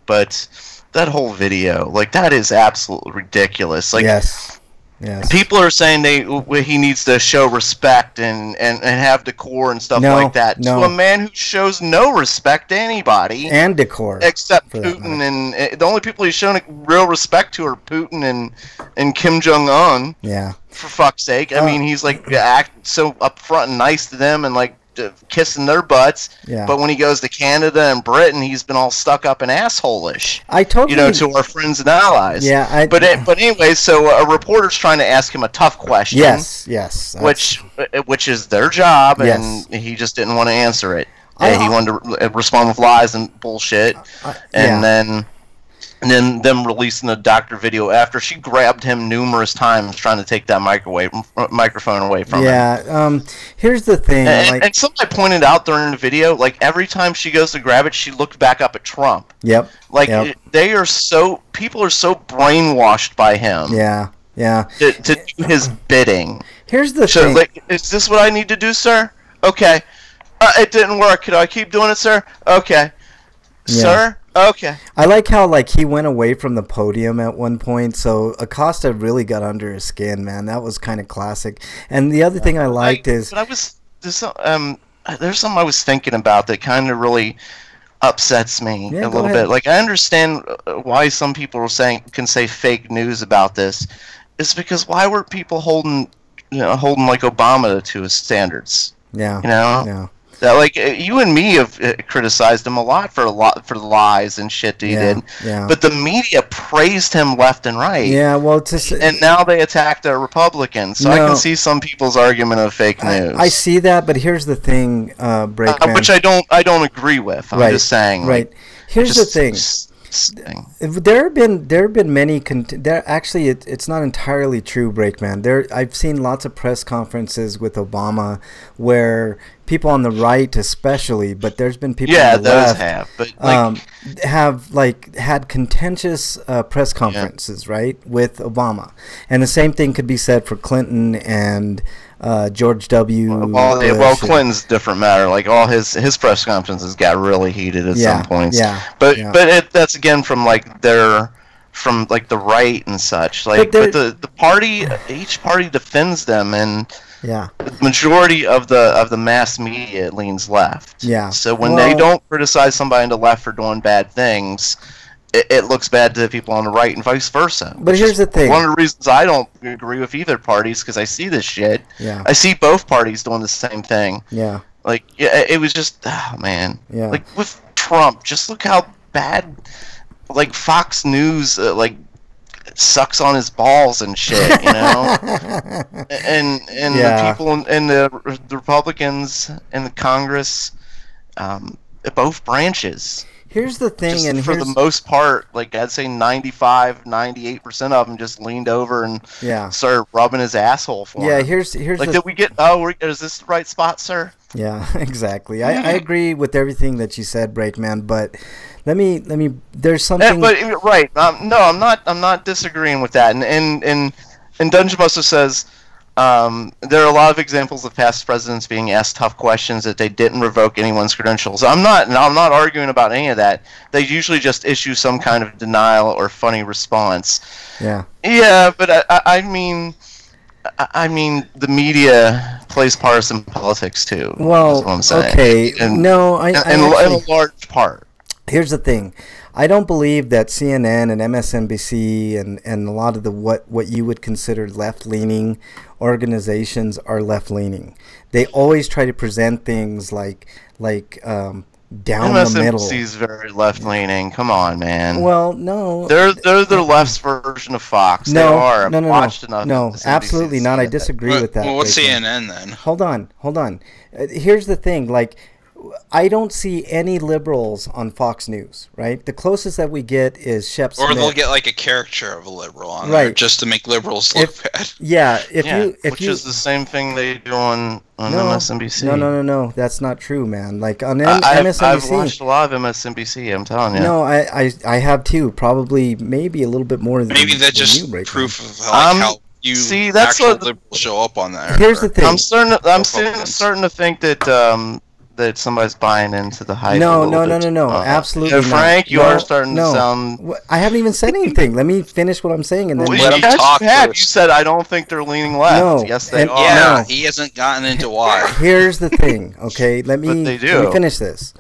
But that whole video, like that is absolutely ridiculous. Like yes. People are saying he needs to show respect and have decor and stuff like that. To a man who shows no respect to anybody. And decor. Except Putin. And the only people he's shown real respect to are Putin and Kim Jong-un. Yeah. For fuck's sake. I mean, he's like so upfront and nice to them and like kissing their butts. Yeah. But when he goes to Canada and Britain, he's been all stuck up and asshole-ish. I totally... to our friends and allies. Yeah. But anyway, so a reporter's trying to ask him a tough question. Yes. Which is their job, and he just didn't want to answer it. He wanted to respond with lies and bullshit. And then them releasing the doctor video after she grabbed him numerous times trying to take that microphone away from him. Yeah, here's the thing. And somebody pointed out during the video, like every time she goes to grab it, she looked back up at Trump. Yep. People are so brainwashed by him. Yeah. To do his bidding. Here's the thing. Like, is this what I need to do, sir? Okay. It didn't work. Could I keep doing it, sir? Okay. Yeah. Sir? Okay. I like how he went away from the podium at one point, so Acosta really got under his skin, man. That was kind of classic. And the other thing I liked is... But there's something I was thinking about that kind of really upsets me a little bit. Like, I understand why some people can say fake news about this. It's because why were people holding like Obama to his standards? Yeah. Yeah. That, like, you and me have criticized him a lot for the lies and shit that he did. Yeah. But the media praised him left and right. Yeah, well, and now they attack the Republicans. So I can see some people's argument of fake news. I see that, but here's the thing, Breakman. Which I don't agree with. I'm just saying. Right. Here's the thing. There have been many. Actually, it's not entirely true, Breakman. I've seen lots of press conferences with Obama where people on the right, especially, but there's been people on the left have had contentious press conferences, right, with Obama, and the same thing could be said for Clinton and George W. Well, Clinton's a different matter. Like all his press conferences got really heated at some points. But that's again from the right and such. Like, but the party, each party defends them, and the majority of the mass media leans left. Yeah. So when they don't criticize somebody on the left for doing bad things, it looks bad to the people on the right and vice versa. But here's the thing. One of the reasons I don't agree with either party is because I see this shit. Yeah. I see both parties doing the same thing. Yeah. Like, yeah, it was just, oh man. Yeah. Like with Trump, just look how bad, like Fox News, like sucks on his balls and shit, you know. and Yeah. the people and the Republicans in the Congress, both branches. Here's the thing, Just and for here's the most part, like I'd say 98% of them just leaned over and yeah. started rubbing his asshole for Yeah, him. here's Like, the did we get? Oh, is this the right spot, sir? yeah, exactly. I agree with everything that you said, Breakman. But let me. There's something. But right, no, I'm not disagreeing with that. And Dungeon Buster says there are a lot of examples of past presidents being asked tough questions that they didn't revoke anyone's credentials. I'm not arguing about any of that. They usually just issue some kind of denial or funny response. Yeah. Yeah, but I mean, the media plays partisan politics too. Well, is what I'm saying. okay. And, No, I in actually, a large part. here's the thing. I don't believe that CNN and MSNBC and a lot of the what you would consider left-leaning organizations are left-leaning. They always try to present things like down the middle. MSNBC is very left-leaning. Come on, man. Well, no. They're the left's version of Fox. No, they are. no, I've no, watched no. enough No, MSNBC absolutely to not. see I that. disagree with that. Well, what's Breakman. CNN then? Hold on. Here's the thing. Like, I don't see any liberals on Fox News, right? The closest that we get is Shep Smith. Or they'll get like a caricature of a liberal on there Right. just to make liberals look bad. Yeah, Which is the same thing they do on MSNBC. No, that's not true, man. Like on I've MSNBC. watched a lot of MSNBC. I'm telling you. No, I have too. Probably, maybe a little bit more than Maybe that's than just you, Breakman. proof of how you see, that's actual what- liberals show up on there. Here's the thing. I'm Republicans. starting to think that that somebody's buying into the hype. No, a little bit. absolutely not. Frank, you No, are starting no. to sound. I haven't even said anything. Let me finish what I'm saying, and then Well, let him yes, talk you have. first. You said I don't think they're leaning left. No, Yes, they and- are. Yeah, No. he hasn't gotten into why. Here's the thing, okay? Let But me they do. finish this.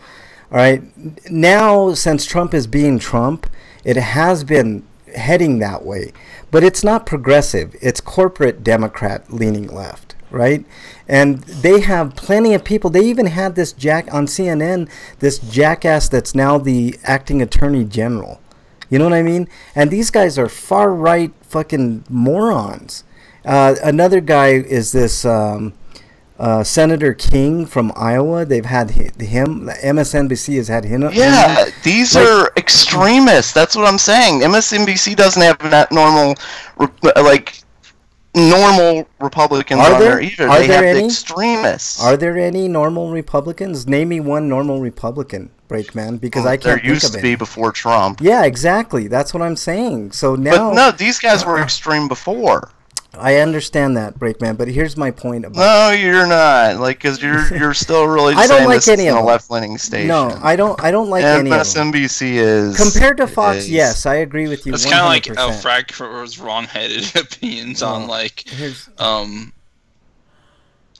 All right. Now, since Trump is being Trump, it has been heading that way, but it's not progressive. It's corporate Democrat leaning left, right? And they have plenty of people. They even had this on CNN, this jackass that's now the acting attorney general. You know what I mean? And these guys are far right fucking morons. Another guy is this Senator King from Iowa. They've had him. MSNBC has had him. Yeah, these are extremists. That's what I'm saying. MSNBC doesn't have that normal Republicans Are on there? there either. Are They there have the any? extremists. Are there any normal Republicans? Name me one normal Republican, Breakman, because I can't There think used of to it. be before Trump. Yeah, exactly. That's what I'm saying. So now, But no, these guys were extreme before. I understand that, Breakman. But here's my point about. No, you're not. Like, because you're still really I don't saying like this any is of a them. left-leaning station. No, I don't like any of them. MSNBC is Compared to Fox, is- yes, I agree with you. It's kind of like 100%. Frankfurt's wrong-headed opinions on like Here's- on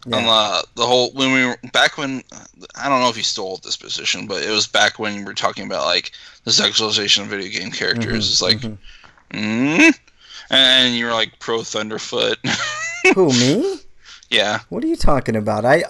yeah. the whole when we were back when I don't know if you stole this position, but it was back when we were talking about like the sexualization of video game characters. It's like, and you were like pro Thunderfoot. Who, me? Yeah. What are you talking about? I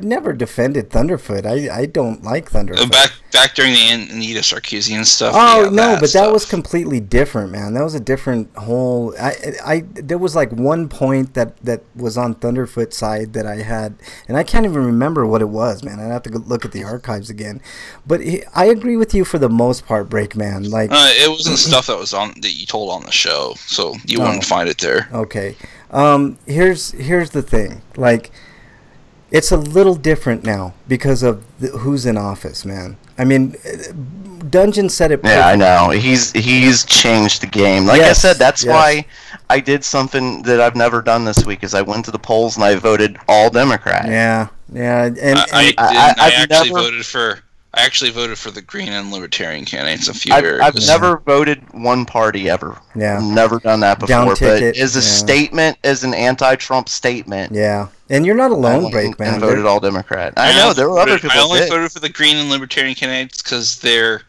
never defended Thunderfoot. I don't like Thunderfoot. Back during the Anita Sarkeesian stuff. Oh yeah, no, but that stuff. was completely different, man. That was a different whole. There was like one point that was on Thunderfoot's side that I had, and I can't even remember what it was, man. I'd have to go look at the archives again. But I agree with you for the most part, Breakman. Like it wasn't stuff that was on that you told on the show, so you wouldn't find it there. Okay. Here's the thing. Like, it's a little different now because of who's in office, man. I mean, Dungeon said it. Yeah, I know. He's changed the game. Like Yes, I said, that's yes. why I did something that I've never done this week. Is I went to the polls and I voted all Democrat. Yeah, and I I've actually voted for the Green and Libertarian candidates a few I've years. never voted one party ever. Yeah. Never done that before. Down But ticket, as a yeah. statement, as an anti-Trump statement, yeah, and you're not I alone, went Breakman. and voted all Democrat. I know there were other people. I only that did. voted for the Green and Libertarian candidates because their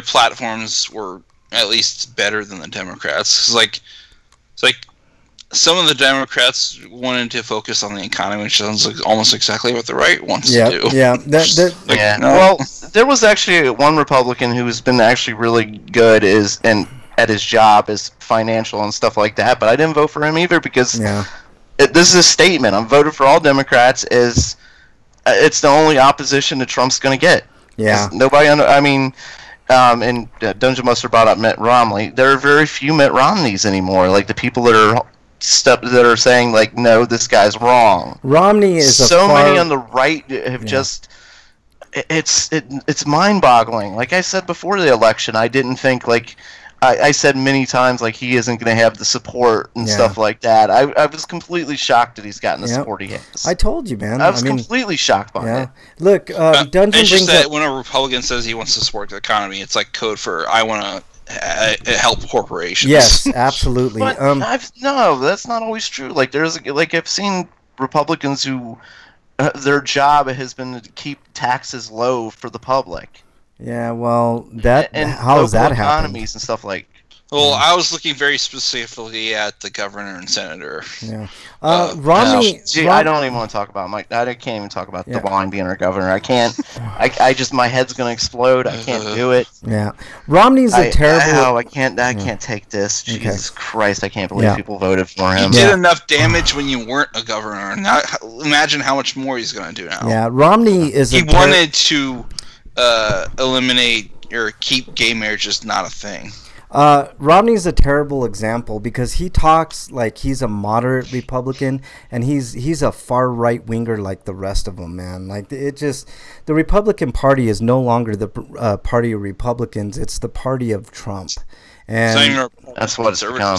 platforms were at least better than the Democrats. It's like some of the Democrats wanted to focus on the economy, which sounds like almost exactly what the right wants to do. Yeah, Yeah. Well, there was actually one Republican who's been actually really good at his job is financial and stuff like that, but I didn't vote for him either because this is a statement. I'm voted for all Democrats. It's the only opposition that Trump's going to get. Yeah. Nobody. And Dungeon Master brought up Mitt Romney. There are very few Mitt Romneys anymore. Like the people that are saying like, no, this guy's wrong. Romney is many on the right have just. It's mind-boggling. Like I said before the election, I didn't think like. I said many times like he isn't going to have the support and stuff like that. I was completely shocked that he's gotten the support he has. I told you, man. I was completely shocked by it. Look, Dungeon it's just brings that up... when a Republican says he wants to support the economy, it's like code for I want to help corporations. Yes, absolutely. But no, that's not always true. Like I've seen Republicans who their job has been to keep taxes low for the public. Yeah, well, how does that happen? Economies and stuff like. Well, I was looking very specifically at the governor and senator. Yeah, Romney. I don't even want to talk about Mike. I can't even talk about DeWine being our governor. I can't. I just my head's gonna explode. I can't do it. Yeah, Romney's a terrible. I can't take this. Jesus Christ! I can't believe people voted for him. You did enough damage when you weren't a governor. Now imagine how much more he's gonna do now. Yeah, Romney is. He wanted to eliminate or keep gay marriages not a thing. Romney's a terrible example because he talks like he's a moderate Republican and he's a far right winger like the rest of them, man. Like the Republican Party is no longer the party of Republicans; it's the party of Trump. And that's what it's become.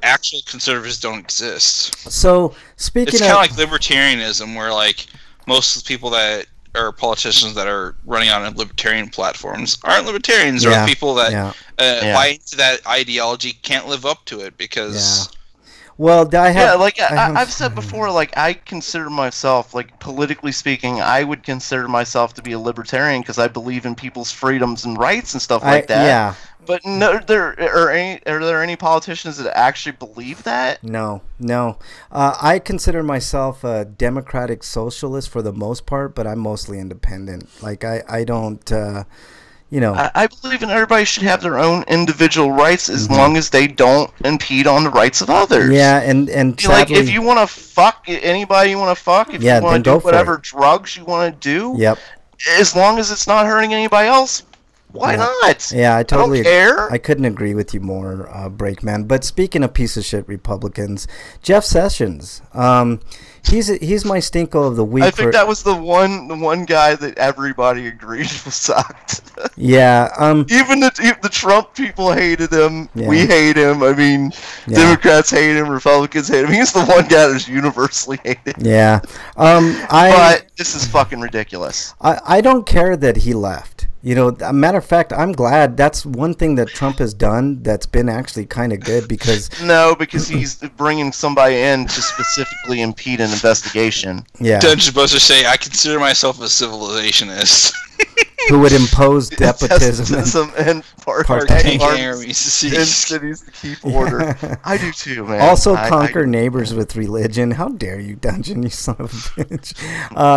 Actual conservatives don't exist. So speaking, it's kind of like libertarianism, where like most of the people that or politicians that are running on libertarian platforms aren't libertarians, or people that buy into that ideology can't live up to it because. Well, I've said before, like I consider myself, like politically speaking, I would consider myself to be a libertarian because I believe in people's freedoms and rights and stuff like that. Yeah. But no, are there any politicians that actually believe that? No. I consider myself a democratic socialist for the most part, but I'm mostly independent. Like I don't, I believe in everybody should have their own individual rights as long as they don't impede on the rights of others. Yeah, and sadly, like if you want to fuck anybody you want to fuck, if you want to do whatever drugs you want to do, as long as it's not hurting anybody else. Why not? Yeah, I totally don't care. I couldn't agree with you more, Breakman. But speaking of piece of shit Republicans, Jeff Sessions, he's my stinko of the week. I think that was the one guy that everybody agreed sucked. Yeah. Even the Trump people hated him. Yeah. We hate him. I mean, Democrats hate him. Republicans hate him. He's the one guy that's universally hated. Yeah. But this is fucking ridiculous. I don't care that he left. A matter of fact, I'm glad. That's one thing that Trump has done that's been actually kind of good because... No, because he's bringing somebody in to specifically impede an investigation. Yeah. Dungeon Buster say, I consider myself a civilizationist. Who would impose despotism and taking armies in cities to keep order. I do too, man. Also conquer neighbors with religion. How dare you, Dungeon, you son of a bitch.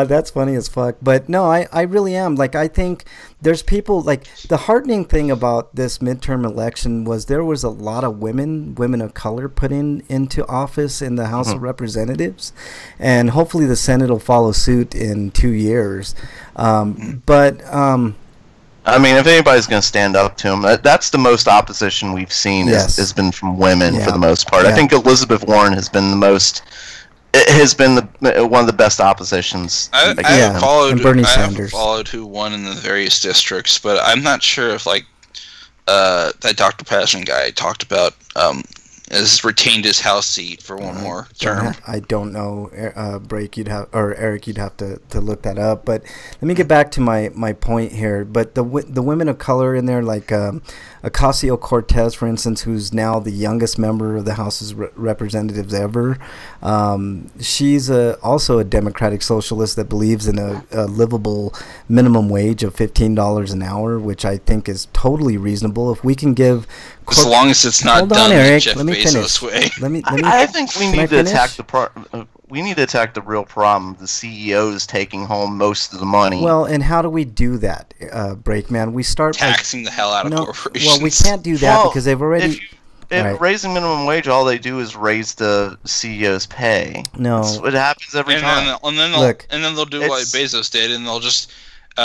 That's funny as fuck. But no, I really am. Like, I think there's people, like, the heartening thing about this midterm election was there was a lot of women of color put into office in the House of Representatives. And hopefully the Senate will follow suit in 2 years. I mean, if anybody's going to stand up to him, that's the most opposition we've seen has been from women for the most part. I think Elizabeth Warren has been one of the best oppositions. I haven't followed who won in the various districts, but I'm not sure if that Dr. Passion guy talked about has retained his House seat for one more term. I don't know, Eric, you'd have to look that up. But let me get back to my point here. But the women of color in there, like Ocasio-Cortez, for instance, who's now the youngest member of the House of Representatives ever. She's also a democratic socialist that believes in a livable minimum wage of $15 an hour, which I think is totally reasonable. If we can give... As long as it's not done, Eric. Jeff Let me finish. Bezos way. Let me. I think we can I need to attack finish? we need to attack the real problem. The CEOs taking home most of the money. Well, and how do we do that, Breakman? We start by Taxing the hell out of corporations. Well, we can't do that Well, because they've already. If Right. raising minimum wage, all they do is raise the CEO's pay. No. That's what happens every time. And then they'll do what It's- Bezos did, and they'll just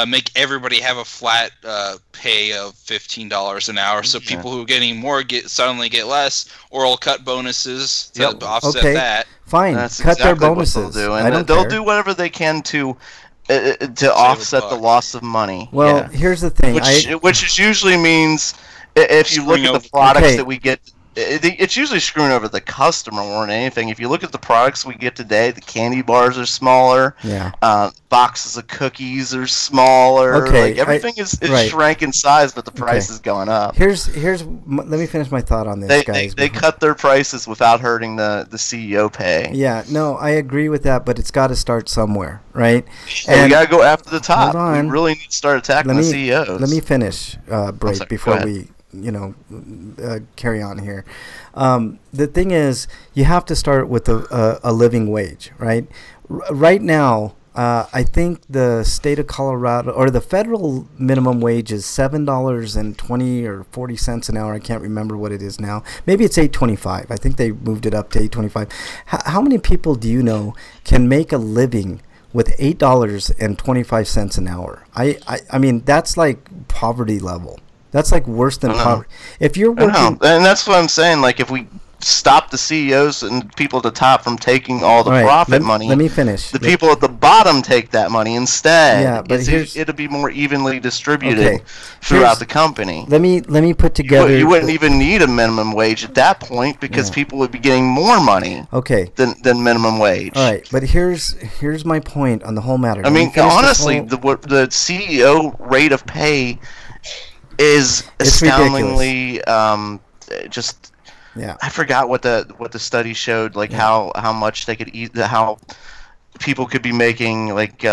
make everybody have a flat pay of $15 an hour, so people who are getting more suddenly get less, or will cut bonuses to offset Okay. that. Fine. That's Cut exactly their bonuses. what they'll do, I and don't they'll care. do whatever they can to offset the buck. loss of money. Well, Yeah. here's the thing. Which usually means if you look Screwing at the over- products Okay. that we get, it's usually screwing over the customer more than anything. If you look at the products we get today, the candy bars are smaller. Yeah. Boxes of cookies are smaller. Okay, Like, everything is right. shrank in size, but the price Okay. is going up. Here's let me finish my thought on this, They guys. cut their prices without hurting the CEO pay. Yeah, no, I agree with that, but it's got to start somewhere, right? And we gotta go after the top. Hold on. We really need to start attacking the CEOs. Let me finish, Break, sorry, before go ahead. we, carry on here. The thing is, you have to start with a living wage, right? Right now, I think the state of Colorado, or the federal minimum wage, is $7.20 or 40 cents an hour. I can't remember what it is now. Maybe it's $8.25. I think they moved it up to $8.25. How many people do you know can make a living with $8.25 an hour? I mean, that's like poverty level. That's like worse than poverty. If you're I know. working, And that's what I'm saying. Like, if we stop the CEOs and people at the top from taking all the All right, profit money, let me finish. the people at the bottom take that money instead. Yeah, but it'll be more evenly distributed Okay. throughout Here's- the company. Let me put together. You wouldn't even need a minimum wage at that point because people would be getting more money Okay. than minimum wage. All right, but here's my point on the whole matter. I Let me mean, finish this honestly, whole- the CEO rate of pay is It's astoundingly just. yeah. I forgot what the study showed, like how much they could eat, how people could be making like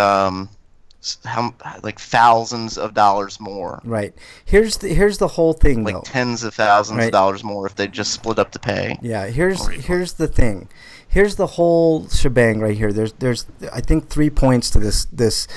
thousands of dollars more, Right. Here's the whole thing like though. tens of thousands Right. of dollars more if they just split up the pay. Yeah, here's the thing. Here's the whole shebang right here. There's I think 3 points to this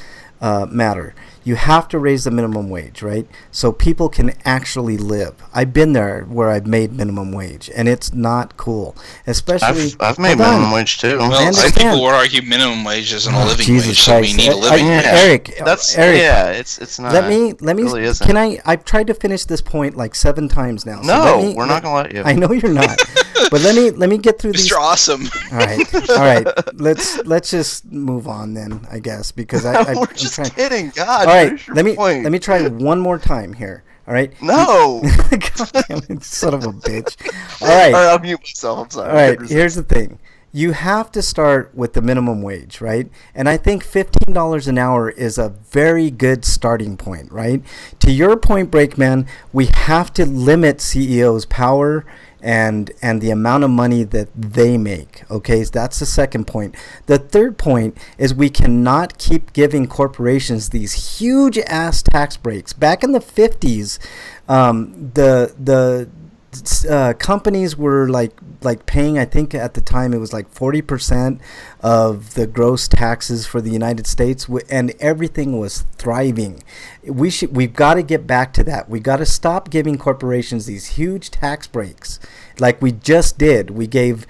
matter. You have to raise the minimum wage, right? So people can actually live. I've been there where I've made minimum wage, and it's not cool. Especially I've made Hold on. minimum wage too. Well, I some understand. people would argue minimum wage isn't a living Jesus wage, so we Christ. need a living wage. Eric, That's Eric, yeah, it's not. let me really isn't. can I've tried to finish this point like 7 times now. So No, let me- we're not gonna let you. I know you're not. But let me get through these. Mr. Awesome. All right. Let's just move on then, I guess, because I'm We're just trying. kidding. God, All right, finish your let me point. try one more time here. All right. No. God damn it, son of a bitch. All right. All right, I'll mute myself. I'm sorry. All right, here's the thing. You have to start with the minimum wage, right? And I think $15 an hour is a very good starting point, right? To your point, Breakman, we have to limit CEOs' power and the amount of money that they make. Okay, so that's the second point. The third point is we cannot keep giving corporations these huge ass tax breaks. Back in the 50s, the companies were like paying, I think at the time it was like 40% of the gross taxes for the United States, and everything was thriving. We've got to get back to that. We got to stop giving corporations these huge tax breaks like we just did. We gave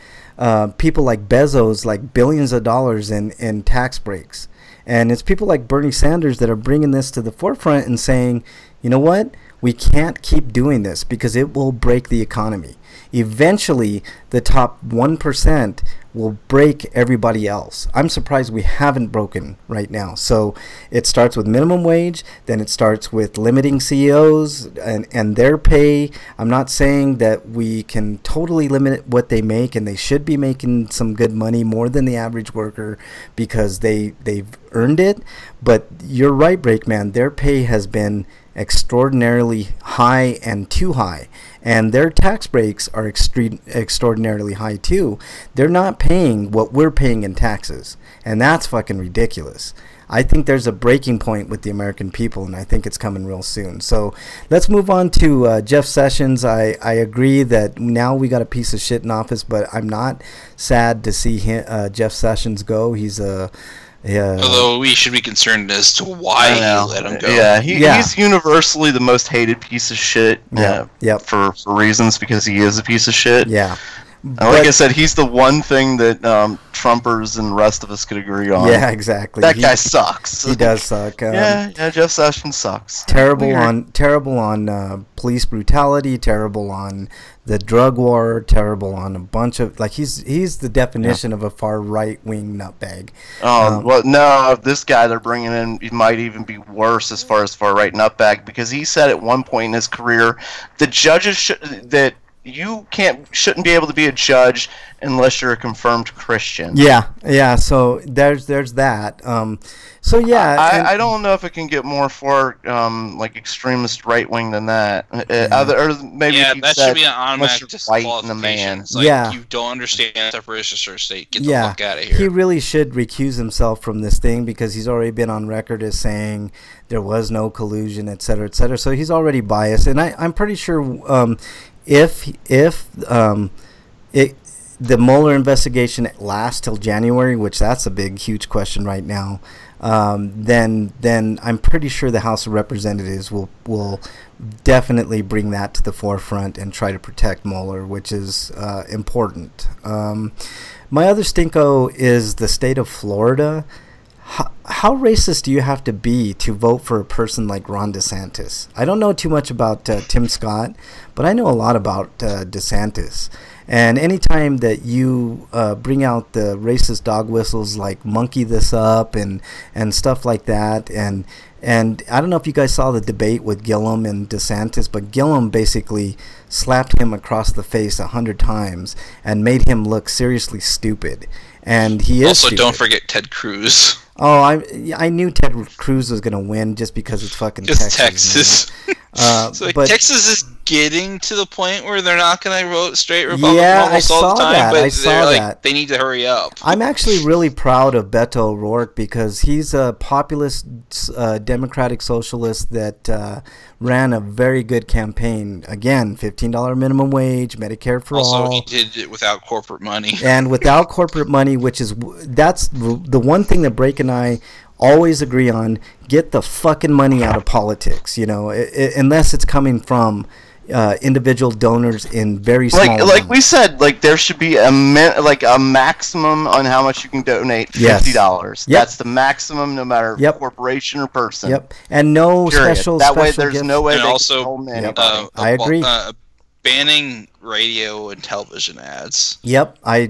people like Bezos like billions of dollars in tax breaks, and it's people like Bernie Sanders that are bringing this to the forefront and saying, you know what? We can't keep doing this because it will break the economy. Eventually, the top 1% will break everybody else. I'm surprised we haven't broken right now. So it starts with minimum wage, then it starts with limiting CEOs and their pay. I'm not saying that we can totally limit what they make, and they should be making some good money, more than the average worker, because they've earned it. But you're right, Breakman, their pay has been extraordinarily high and too high, and their tax breaks are extraordinarily high too. They're not paying what we're paying in taxes, and that's fucking ridiculous. I think there's a breaking point with the American people, and I think it's coming real soon. So let's move on to Jeff Sessions. I agree that now we got a piece of shit in office, but I'm not sad to see Jeff Sessions go. He's a Although we should be concerned as to why he let him go. Yeah, he's universally the most hated piece of shit. For reasons, because he is a piece of shit. Yeah. Like I said, he's the one thing that Trumpers and the rest of us could agree on. Yeah, exactly. That guy sucks. He does suck. Yeah, Jeff Sessions sucks. Terrible on police brutality. Terrible on the drug war. Terrible on a bunch of he's the definition of a far right wing nutbag. No, this guy they're bringing in, he might even be worse as far as far right nutbag, because he said at one point in his career the judges you shouldn't be able to be a judge unless you're a confirmed Christian. Yeah. So there's that. I don't know if it can get more far extremist right wing than that. That should be an automatic disqualification. It's like, you don't understand separation of church state. Get the fuck out of here. He really should recuse himself from this thing, because he's already been on record as saying there was no collusion, et cetera, et cetera. So he's already biased, and I'm pretty sure. If the Mueller investigation lasts till January, which that's a big, huge question right now, then I'm pretty sure the House of Representatives will definitely bring that to the forefront and try to protect Mueller, which is important. My other stinko is the state of Florida. How racist do you have to be to vote for a person like Ron DeSantis? I don't know too much about Tim Scott, but I know a lot about DeSantis. And anytime that you bring out the racist dog whistles like monkey this up and stuff like that, and I don't know if you guys saw the debate with Gillum and DeSantis, but Gillum basically slapped him across the face 100 times and made him look seriously stupid. And he is also stupid. Don't forget Ted Cruz. Oh, I knew Ted Cruz was gonna win just because it's fucking Texas. But Texas is getting to the point where they're not gonna vote straight Republican almost all the time. That. But I saw that. They need to hurry up. I'm actually really proud of Beto O'Rourke, because he's a populist democratic socialist that ran a very good campaign. Again, $15 minimum wage, Medicare for all. Also, he did it without corporate money. And without corporate money, that's the one thing that Brake and I always agree on. Get the fucking money out of politics, unless it's coming from individual donors in very small amounts. Like we said, there should be a maximum on how much you can donate. $50. Yep. That's the maximum, no matter corporation or person. Yep. And no special. That way, there's gifts. no way. And they also, can hold anybody. I agree. Banning radio and television ads. Yep. My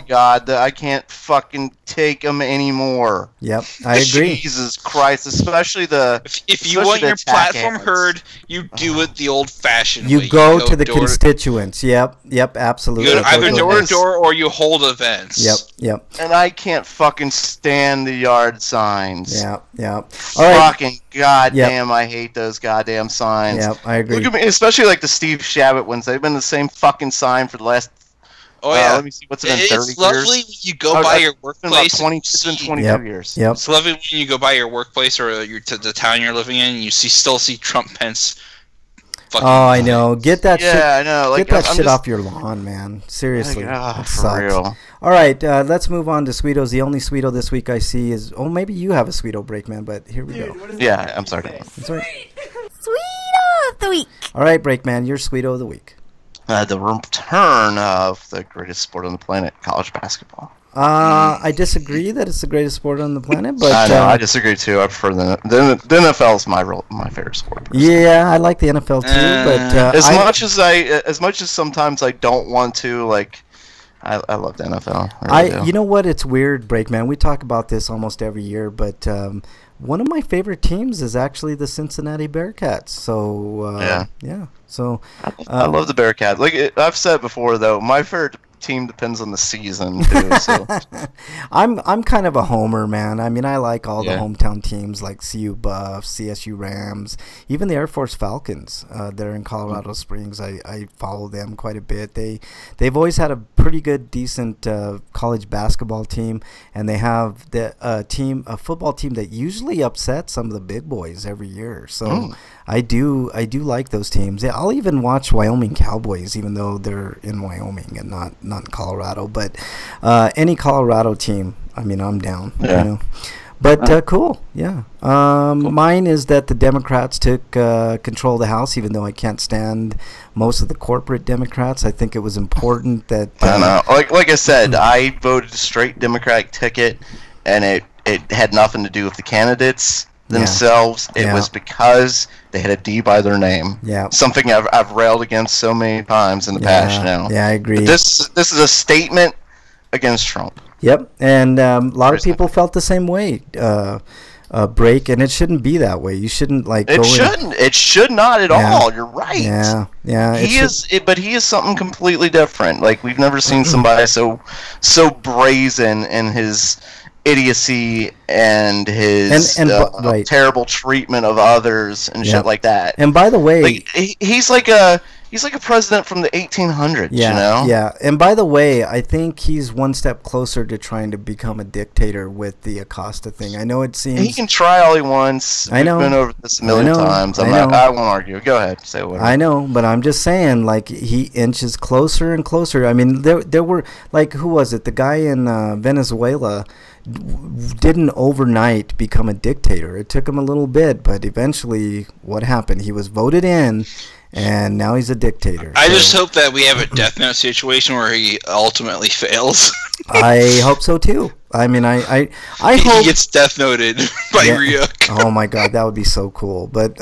God, I can't fucking take them anymore. Yep, I agree. Jesus Christ, especially the. If you want your platform heard, you do it the old-fashioned way. You go to the constituents. Yep, absolutely. You go either door to door or you hold events. Yep. And I can't fucking stand the yard signs. Yep. All right. Fucking goddamn, I hate those goddamn signs. Yep, I agree. Look at me, especially like the Steve Shabbat ones. They've been the same fucking sign for the last. Oh yeah. Let me see. What's it been? 30 years. It's lovely when you go by your workplace. It's been 22 years. Yep. It's lovely when you go by your workplace or the town you're living in, and you still see Trump Pence. I know. Get that shit. Yeah, I know. Get that shit off your lawn, man. Seriously. For sucks. real. All right, let's move on to Sweetos. The only Sweeto this week I see is maybe you have a Sweeto Brakeman, but here we go. Yeah, I'm sorry. That's all right. Sweeto of the week. All right, Brakeman, your Sweeto of the week. The return of the greatest sport on the planet, college basketball. I disagree that it's the greatest sport on the planet, but I know, I disagree too. I prefer the NFL is my favorite sport. Personally. Yeah, I like the NFL too, but as much as sometimes I don't want to, I love the NFL. You know what? It's weird, Brakeman. We talk about this almost every year, but one of my favorite teams is actually the Cincinnati Bearcats. So yeah. So I love the Bearcats. I've said before, though, my favorite team depends on the season too. So. I'm kind of a homer, man. I mean, I like all the hometown teams like CU Buffs, CSU Rams, even the Air Force Falcons. They're in Colorado Springs. I follow them quite a bit. They've always had a pretty good, decent college basketball team, and they have a football team that usually upsets some of the big boys every year. So I do like those teams. Yeah, I'll even watch Wyoming Cowboys, even though they're in Wyoming and not in Colorado. But any Colorado team, I mean, I'm down. Yeah. You know. But cool, yeah. Mine is that the Democrats took control of the House, even though I can't stand most of the corporate Democrats. I think it was important that... I know. Like I said, I voted a straight Democratic ticket, and it had nothing to do with the candidates themselves. It was because they had a D by their name. Yeah. Something I've railed against so many times in the past now. Yeah, I agree. But this is a statement against Trump. Yep, and a lot of people felt the same way. Break, and it shouldn't be that way. You shouldn't It should not at all. You're right. Yeah. But he is something completely different. Like, we've never seen somebody so brazen in his idiocy and his terrible treatment of others and shit like that. And by the way, like, he's like a president from the 1800s, you know? Yeah, and by the way, I think he's one step closer to trying to become a dictator with the Acosta thing. I know it seems... He can try all he wants. I know. We've been over this a million times. I won't argue. Go ahead. Say whatever. I know, but I'm just saying, like, he inches closer and closer. I mean, there were, like, who was it? The guy in Venezuela didn't overnight become a dictator. It took him a little bit, but eventually, what happened? He was voted in, and now he's a dictator. I just hope that we have a Death Note situation where he ultimately fails. I hope so too. I mean, I hope he gets Death Noted by Ryuk. Oh my God, that would be so cool. But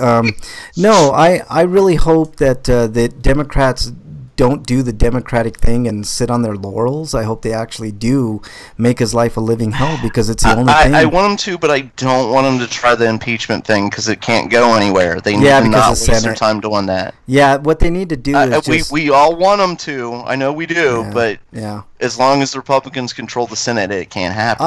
no, I really hope that the Democrats don't do the Democratic thing and sit on their laurels. I hope they actually do make his life a living hell, because it's the only thing. I want them to, but I don't want them to try the impeachment thing, because it can't go anywhere. They need to not waste their time doing that. Yeah, what they need to do is we all want them to. I know we do, but as long as the Republicans control the Senate, it can't happen.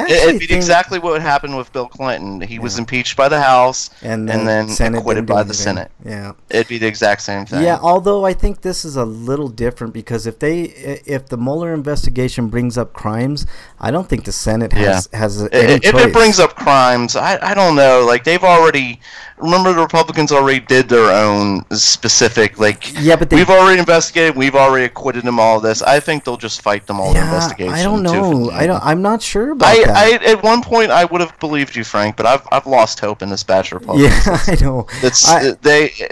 It'd be exactly what happened with Bill Clinton. He was impeached by the House and then acquitted by the Senate. Yeah, it'd be the exact same thing. Yeah, although I think this is a little different, because if the Mueller investigation brings up crimes, I don't think the Senate has any choice. If it brings up crimes, I don't know. Like, they've already... Remember, the Republicans already did their own specific, like, but we've already investigated, we've already acquitted them all of this. I think they'll just fight them all in investigation. I don't know. I'm not sure about that. At one point, I would have believed you, Frank, but I've lost hope in this batch of Republicans. Yeah, I know.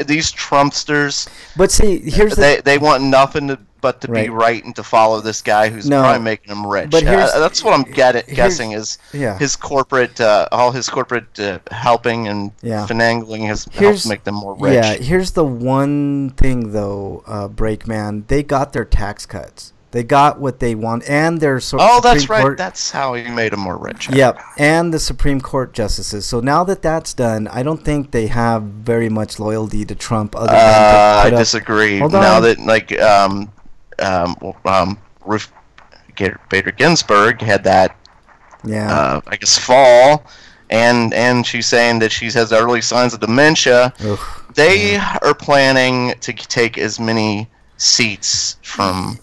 These Trumpsters. But see, here's they want nothing but to be right and to follow this guy who's probably making them rich. But that's what I'm guessing is his corporate, all his corporate helping and finagling has helped make them more rich. Yeah, here's the one thing though, Breakman, they got their tax cuts. They got what they want, and their that's right. That's how he made them more rich. Yep, and the Supreme Court justices. So now that that's done, I don't think they have very much loyalty to Trump. Other than I disagree. Now that Ruth Bader Ginsburg had that, I guess, fall, and she's saying that she has early signs of dementia. They are planning to take as many seats from.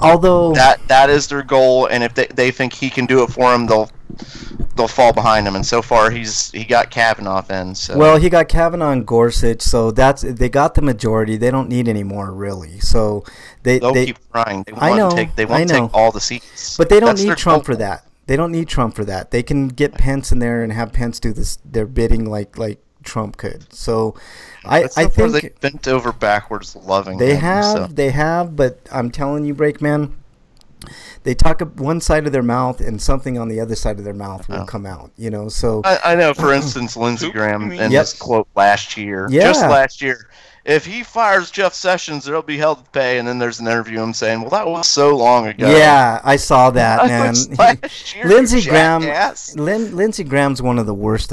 Although that is their goal, and if they think he can do it for them, they'll fall behind him. And so far, he got Kavanaugh in. So. Well, he got Kavanaugh and Gorsuch, so they got the majority. They don't need any more, really. So they'll keep trying. They want to take all the seats, but they don't need Trump for that. They don't need Trump for that. They can get Pence in there and have Pence do their bidding like Trump could. So I think they bent over backwards loving they him, they have, but I'm telling you, Breakman, they talk up one side of their mouth and something on the other side of their mouth will come out, you know. So I know, for instance, Lindsey Graham and his quote last year, just last year, if he fires Jeff Sessions, there'll be hell to pay. And then there's an interview of him saying, well, that was so long ago. Yeah, I saw that, man. Lindsey Graham, jackass. Lindsey Graham's one of the worst,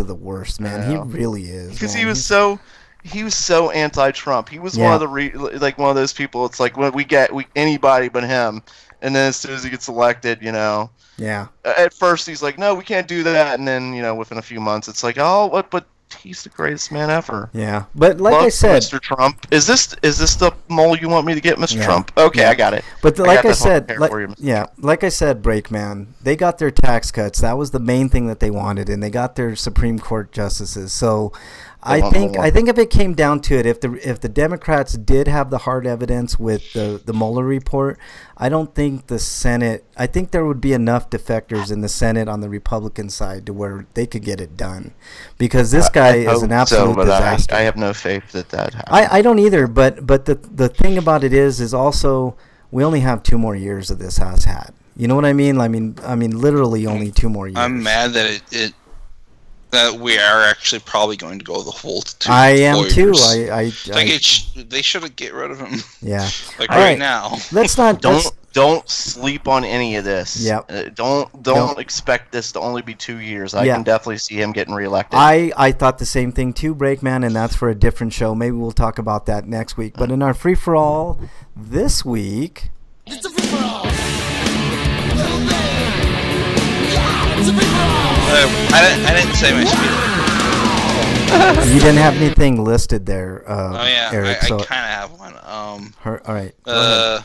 man. He really is. Because he was so anti-Trump. He was one of the one of those people. It's like, when we anybody but him. And then as soon as he gets elected, you know, at first he's like, no, we can't do that. And then, you know, within a few months, it's like, oh, but he's the greatest man ever. Yeah, but like Love I said, Mr. Trump. Is this the mole you want me to get, Mr. Yeah. Trump? Okay, Yeah. I got it. but I like got I that said, whole hair like, for you, Mr. yeah, like I said, Breakman, they got their tax cuts. That was the main thing that they wanted, and they got their Supreme Court justices. So They want more. I think if it came down to it, if the Democrats did have the hard evidence with the Mueller report, I don't think the Senate. I think there would be enough defectors in the Senate on the Republican side to where they could get it done, because this guy is an absolute but disaster. I have no faith that happens. I don't either, but the thing about it is also we only have 2 more years of this has had. You know what I mean? I mean literally only 2 more years. I'm mad that that we are actually probably going to go the whole 2 I am 4 too. years. They should get rid of him. Yeah. Like All right right. now. Let's not. Don't sleep on any of this. Yep. Don't expect this to only be 2 years. I Yeah. can definitely see him getting reelected. I thought the same thing too, Breakman, and that's for a different show. Maybe we'll talk about that next week. But in our free for all this week, It's a free for all. Little baby. Yeah, it's a free for all. I didn't say my spiel. you didn't have anything listed there. Oh yeah, Eric. I So kind of have one. all right. Go ahead.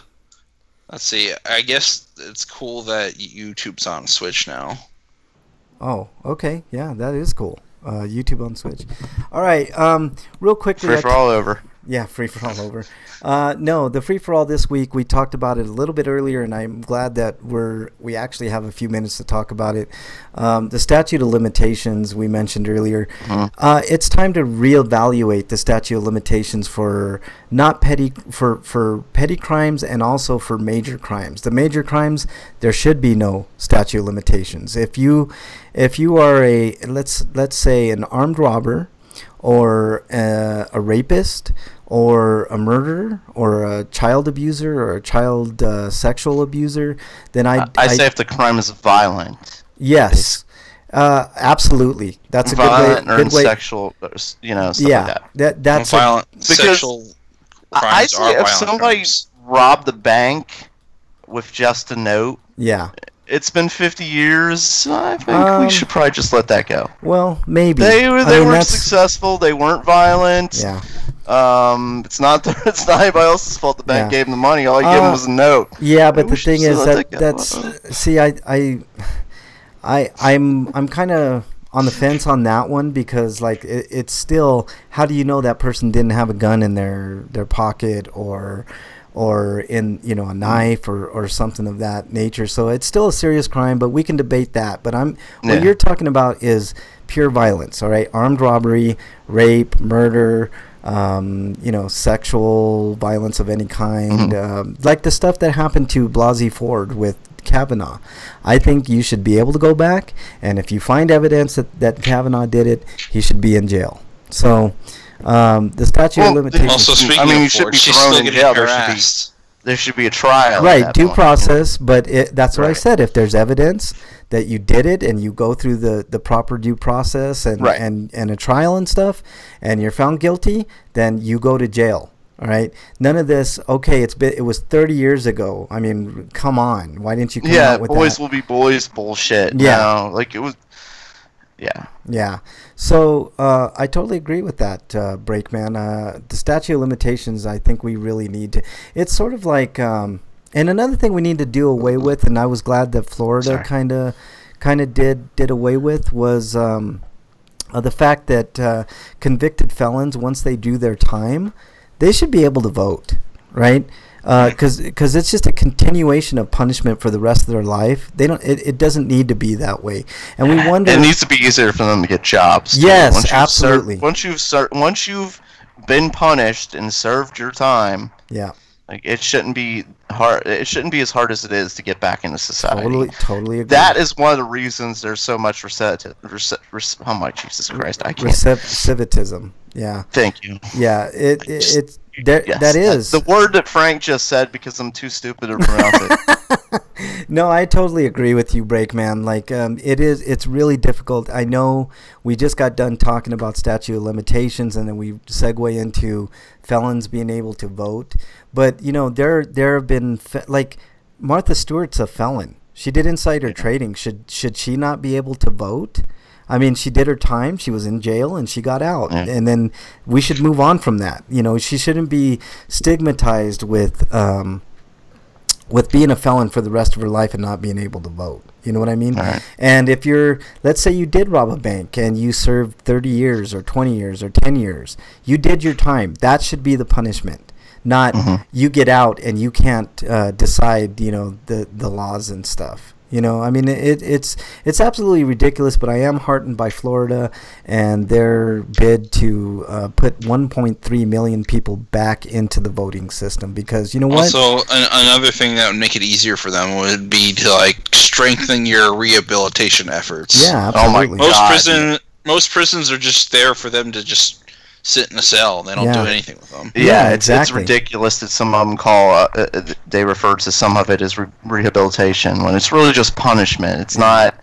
Let's see. I guess it's cool that YouTube's on Switch now. Oh, okay. Yeah, that is cool. YouTube on Switch. All right. Real quickly. Free for all over. Yeah, free for all over. No, the free for all this week, we talked about it a little bit earlier, and I'm glad that we actually have a few minutes to talk about it. The statute of limitations we mentioned earlier. It's time to reevaluate the statute of limitations for not petty for petty crimes and also for major crimes. The major crimes, there should be no statute of limitations. If you are a let's say an armed robber, or a rapist, or a murderer, or a child abuser, or a child sexual abuser, then I say if the crime is violent. Yes, absolutely. That's violent a good way. Sexual, stuff like that. That's violent Because sexual I crimes say are if violent somebody crimes. robbed the bank with just a note, yeah. it's been 50 years. I think we should probably just let that go. Well, maybe They weren't that's- successful. They weren't violent. Yeah. It's not anybody else's fault. The bank gave them the money. All you gave them was a note. Yeah, but We the should thing just is let that go. that's see, I'm kind of on the fence on that one, because like it's still, how do you know that person didn't have a gun in their pocket or in a knife or something of that nature? So it's still a serious crime, but we can debate that. But what you're talking about is pure violence, all right? Armed robbery, rape, murder, sexual violence of any kind, like the stuff that happened to Blasey Ford with Kavanaugh. I think you should be able to go back, and if you find evidence that Kavanaugh did it, he should be in jail. So the statute of limitations. Also, speaking I mean, of you should Ford, be she's thrown still in getting jail. harassed. There should be a trial. Right, at that due point. process, but that's what I Right. said. If there's evidence that you did it and you go through the proper due process and, Right. and a trial and stuff, and you're found guilty, then you go to jail. All right. None of this. Okay, it was 30 years ago. I mean, come on. Why didn't you come out with boys that? will be boys bullshit. Yeah. No, like it was. Yeah. Yeah. So I totally agree with that, Breakman. The statute of limitations, I think we really need to. It's sort of like, and another thing we need to do away with, and I was glad that Florida kind of did away with, was the fact that convicted felons, once they do their time, they should be able to vote, right? Because it's just a continuation of punishment for the rest of their life. They don't. It doesn't need to be that way. And we wonder. It needs to be easier for them to get jobs. too. Yes, absolutely. Once you've been punished and served your time, Yeah. like it shouldn't be hard. It shouldn't be as hard as it is to get back into society. Totally agree. That is one of the reasons there's so much oh my Jesus Christ! I can't. Civitism. Yeah. Thank you. Yeah. Yes, That is the word that Frank just said because I'm too stupid to pronounce it. No, I totally agree with you, Breakman. Like, it's really difficult. I know we just got done talking about statute of limitations, and then we segue into felons being able to vote. But there have been like Martha Stewart's a felon. She did insider trading. Should she not be able to vote? I mean, she did her time. She was in jail and she got out. Yeah. And then we should move on from that. You know, she shouldn't be stigmatized with being a felon for the rest of her life and not being able to vote. You know what I mean? Right. And if let's say you did rob a bank and you served 30 years or 20 years or 10 years, you did your time. That should be the punishment. Not you get out and you can't decide, you know, the laws and stuff. You know, I mean, it's absolutely ridiculous, but I am heartened by Florida and their bid to put 1.3 million people back into the voting system because, you know what? Also, another thing that would make it easier for them would be to, like, strengthen your rehabilitation efforts. Yeah, Oh my absolutely. God. Most prisons are just there for them to just sit in a cell. They don't do anything with them. Yeah, it's exactly. ridiculous that some of them call they refer to some of it as rehabilitation when it's really just punishment. It's not.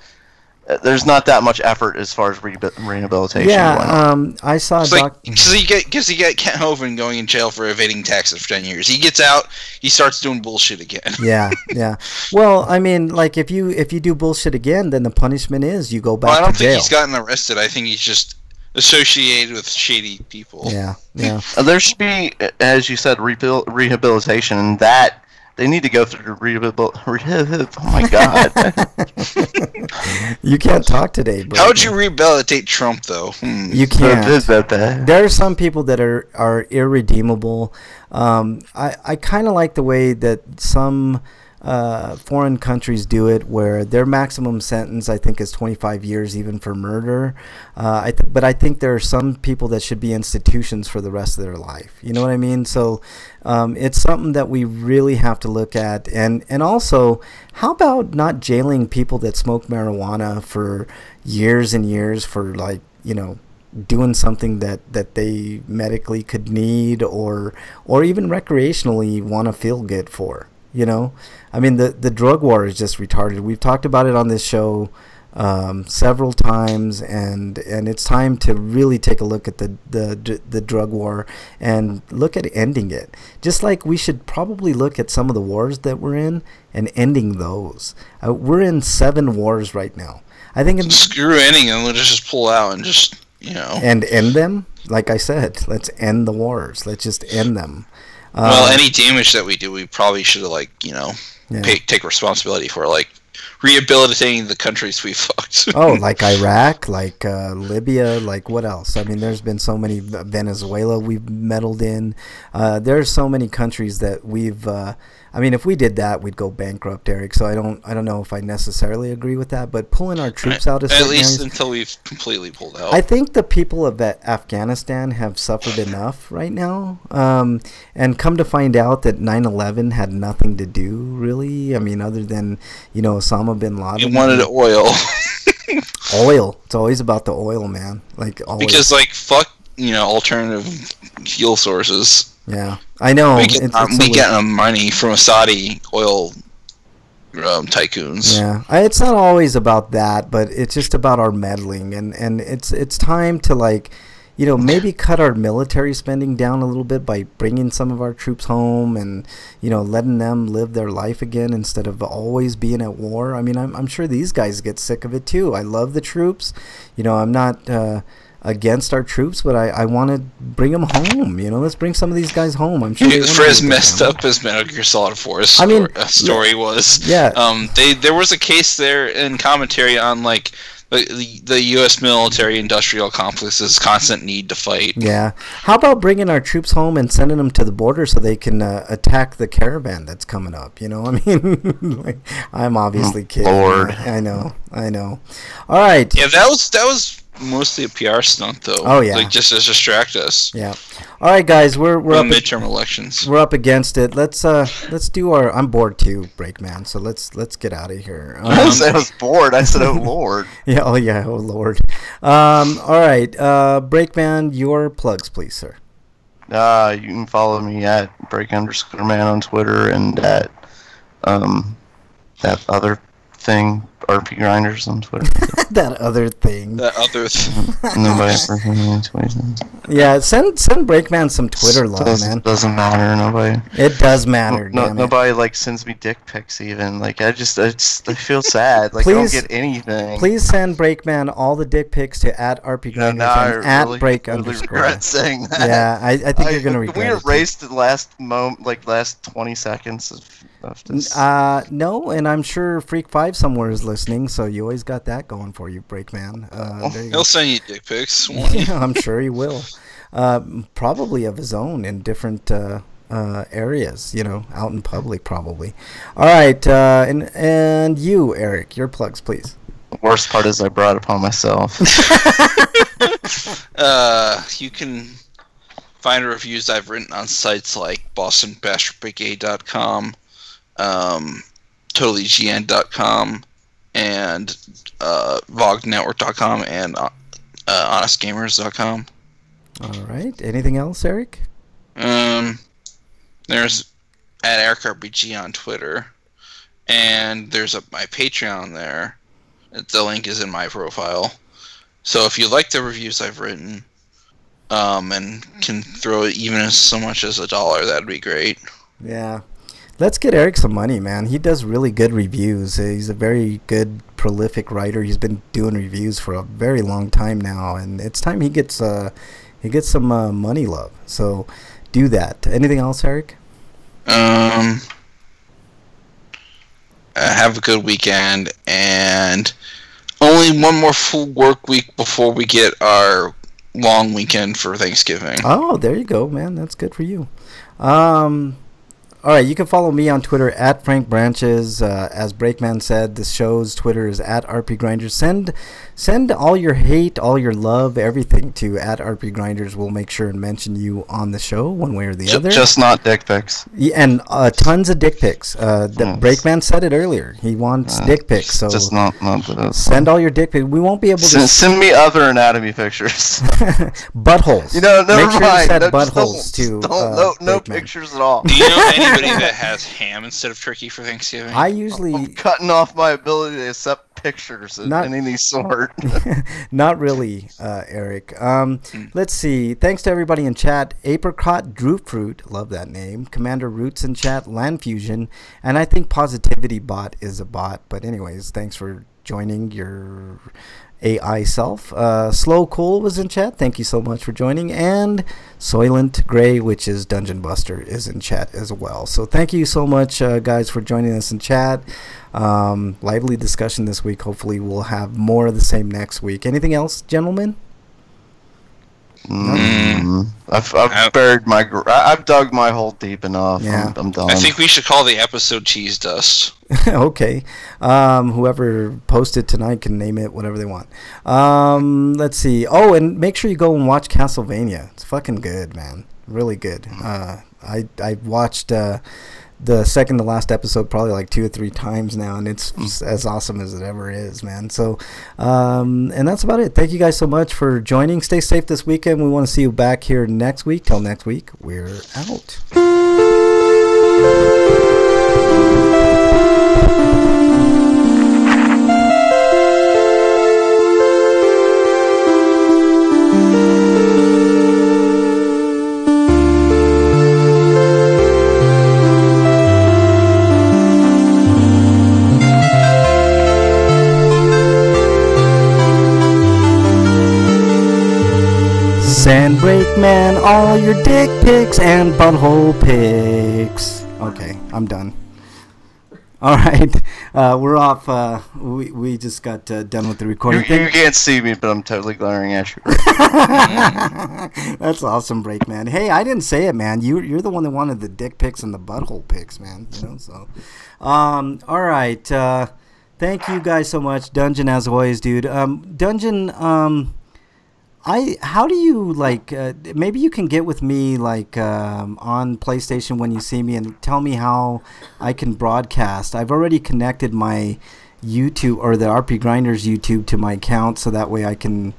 There's not that much effort as far as rehabilitation. Yeah, I saw a doc. Because you get Kent Hovind going in jail for evading taxes for 10 years. He gets out, he starts doing bullshit again. Yeah. Well, I mean, like if you do bullshit again, then the punishment is you go back Well, I don't to jail. think he's gotten arrested. I think he's just associated with shady people. Yeah. There should be, as you said, rehabilitation, and that they need to go through oh my God. You can't talk today, bro. How would you rehabilitate Trump, though? You can't. There are some people that are irredeemable. I kind of like the way that some foreign countries do it, where their maximum sentence, I think, is 25 years, even for murder. But I think there are some people that should be institutions for the rest of their life. You know what I mean? So it's something that we really have to look at. And also, how about not jailing people that smoke marijuana for years and years for, like, you know, doing something that they medically could need or even recreationally want to feel good for. You know, I mean, the drug war is just retarded. We've talked about it on this show several times, and it's time to really take a look at the drug war and look at ending it. Just like we should probably look at some of the wars that we're in and ending those. We're in 7 wars right now. I think Screw ending them. Let's just pull out and just, you know. And end them. Like I said, let's end the wars. Let's just end them. Well, any damage that we do, we probably should have, like, you know, take responsibility for, like, rehabilitating the countries we fucked. Oh, like Iraq, like Libya, like what else? I mean, there's been so many. Venezuela we've meddled in. There's so many countries that we've. I mean, if we did that, we'd go bankrupt, Eric. So I don't know if I necessarily agree with that. But pulling our troops out of at certain least areas, until we've completely pulled out. I think the people of Afghanistan have suffered enough right now. And come to find out that 9/11 had nothing to do, really. I mean, other than, you know, Osama bin Laden. He wanted oil. Oil. It's always about the oil, man. Like always. Because, like, fuck, you know, alternative fuel sources. Yeah, I know. We get money from Saudi oil tycoons. Yeah, it's not always about that, but it's just about our meddling, and it's time to, like, you know, maybe cut our military spending down a little bit by bringing some of our troops home and, you know, letting them live their life again instead of always being at war. I mean, I'm sure these guys get sick of it too. I love the troops. You know, I'm not against our troops, but I want to bring them home. You know, let's bring some of these guys home. I'm sure. For as messed up as Metal Gear Solid 4's story was, there was a case there in commentary on, like, the U.S. military industrial complex's constant need to fight. Yeah. How about bringing our troops home and sending them to the border so they can attack the caravan that's coming up? You know, I mean, like, I'm obviously kidding. Lord. I know. All right. Yeah, that was mostly a PR stunt, though. Oh yeah, like, just to distract us. Yeah. All right, guys, we're up midterm elections. We're up against it. Let's do our. I'm bored too, Breakman. So let's get out of here. I didn't say I was bored. I said, "Oh Lord." Yeah. Oh yeah. Oh Lord. All right, Breakman, your plugs, please, sir. You can follow me at Break_man on Twitter and at that other thing, RPGrinders on Twitter. That other thing. That other. Nobody ever tweets. Yeah, send Breakman some Twitter love, man. Doesn't matter. Nobody. It does matter. Damn it. Nobody like sends me dick pics even. Like I feel sad. Like Please- I don't get anything. Please send Breakman all the dick pics to @RPGrinders Now I and at really, break really underscore. regret saying that. Yeah, I think you're gonna regret We it. erased the last last 20 seconds of this. No, and I'm sure Freak 5 somewhere is listening, so you always got that going for you, Breakman. There you go. He'll send you dick pics. won't he? Yeah, I'm sure he will. Probably of his own in different areas, out in public, probably. All right, and you, Eric, your plugs, please. The worst part is I brought it upon myself. You can find reviews I've written on sites like BostonBashBrigade.com, TotallyGN.com, and VogNetwork.com, and HonestGamers.com. All right. Anything else, Eric? There's @EricRPG on Twitter, and there's my Patreon there. The link is in my profile. So if you like the reviews I've written, and can throw even as so much as $1, that'd be great. Yeah. Let's get Eric some money, man. He does really good reviews. He's a very good, prolific writer. He's been doing reviews for a very long time now, and it's time he gets some money love. So do that. Anything else, Eric? Have a good weekend, and only one more full work week before we get our long weekend for Thanksgiving. Oh, there you go, man. That's good for you. All right, you can follow me on Twitter @FrankBranches. As Breakman said, the show's Twitter is @RPGrinders. Send all your hate, all your love, everything to @RPGrinders. We'll make sure and mention you on the show one way or the other. Just not dick pics. Yeah, and tons of dick pics. The Breakman said it earlier. He wants dick pics. So just not those. send all your dick pics. We won't be able to Send me other anatomy pictures. buttholes. Never Make sure mind. you send No, just buttholes to no Breakman. pictures at all. Do you know anybody that has ham instead of turkey for Thanksgiving? I usually I'm cutting off my ability to accept pictures of Not- any sort. Not really, Eric. Let's see. Thanks to everybody in chat. Apricot Drew Fruit, love that name. Commander Roots in chat. Land Fusion, and I think Positivity Bot is a bot. But anyways, thanks for joining your AI self. Slow Cool was in chat. Thank you so much for joining. And Soylent Grey, which is Dungeon Buster, is in chat as well. So thank you so much, guys, for joining us in chat. Lively discussion this week. Hopefully we'll have more of the same next week. Anything else, gentlemen? I've buried my. I've dug my hole deep enough. Yeah. I'm done. I think we should call the episode Cheese Dust. Okay. Whoever posted tonight can name it whatever they want. Let's see. Oh, and make sure you go and watch Castlevania. It's fucking good, man. Really good. I watched the second to last episode probably like 2 or 3 times now, and it's just as awesome as it ever is, man. So and that's about it. Thank you guys so much for joining. Stay safe this weekend. We want to see you back here next week. Till next week, we're out. Send Breakman all your dick pics and butthole pics. Okay, I'm done. All right, we're off. We just got done with the recording. You can't see me, but I'm totally glaring at you. That's awesome, Breakman. Hey, I didn't say it, man. You're the one that wanted the dick pics and the butthole pics, man. So, all right. Thank you guys so much, Dungeon, as always, dude. Dungeon. How do you maybe you can get with me on PlayStation when you see me and tell me how I can broadcast. I've already connected my YouTube or the RPGrinders YouTube to my account, so that way I can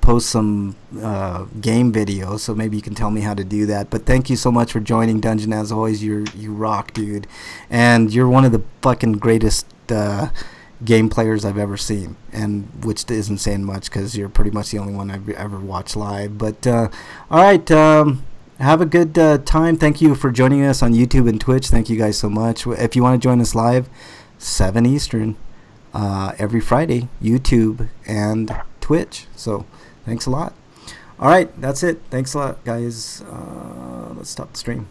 post some game videos. So maybe you can tell me how to do that. But thank you so much for joining, Dungeon, as always. You rock, dude, and you're one of the fucking greatest game players I've ever seen, and which isn't saying much because you're pretty much the only one I've ever watched live. But all right, have a good time. Thank you for joining us on YouTube and Twitch. Thank you guys so much. If you want to join us live, 7 Eastern every Friday, YouTube and Twitch. So thanks a lot. All right, that's it. Thanks a lot, guys. Let's stop the stream.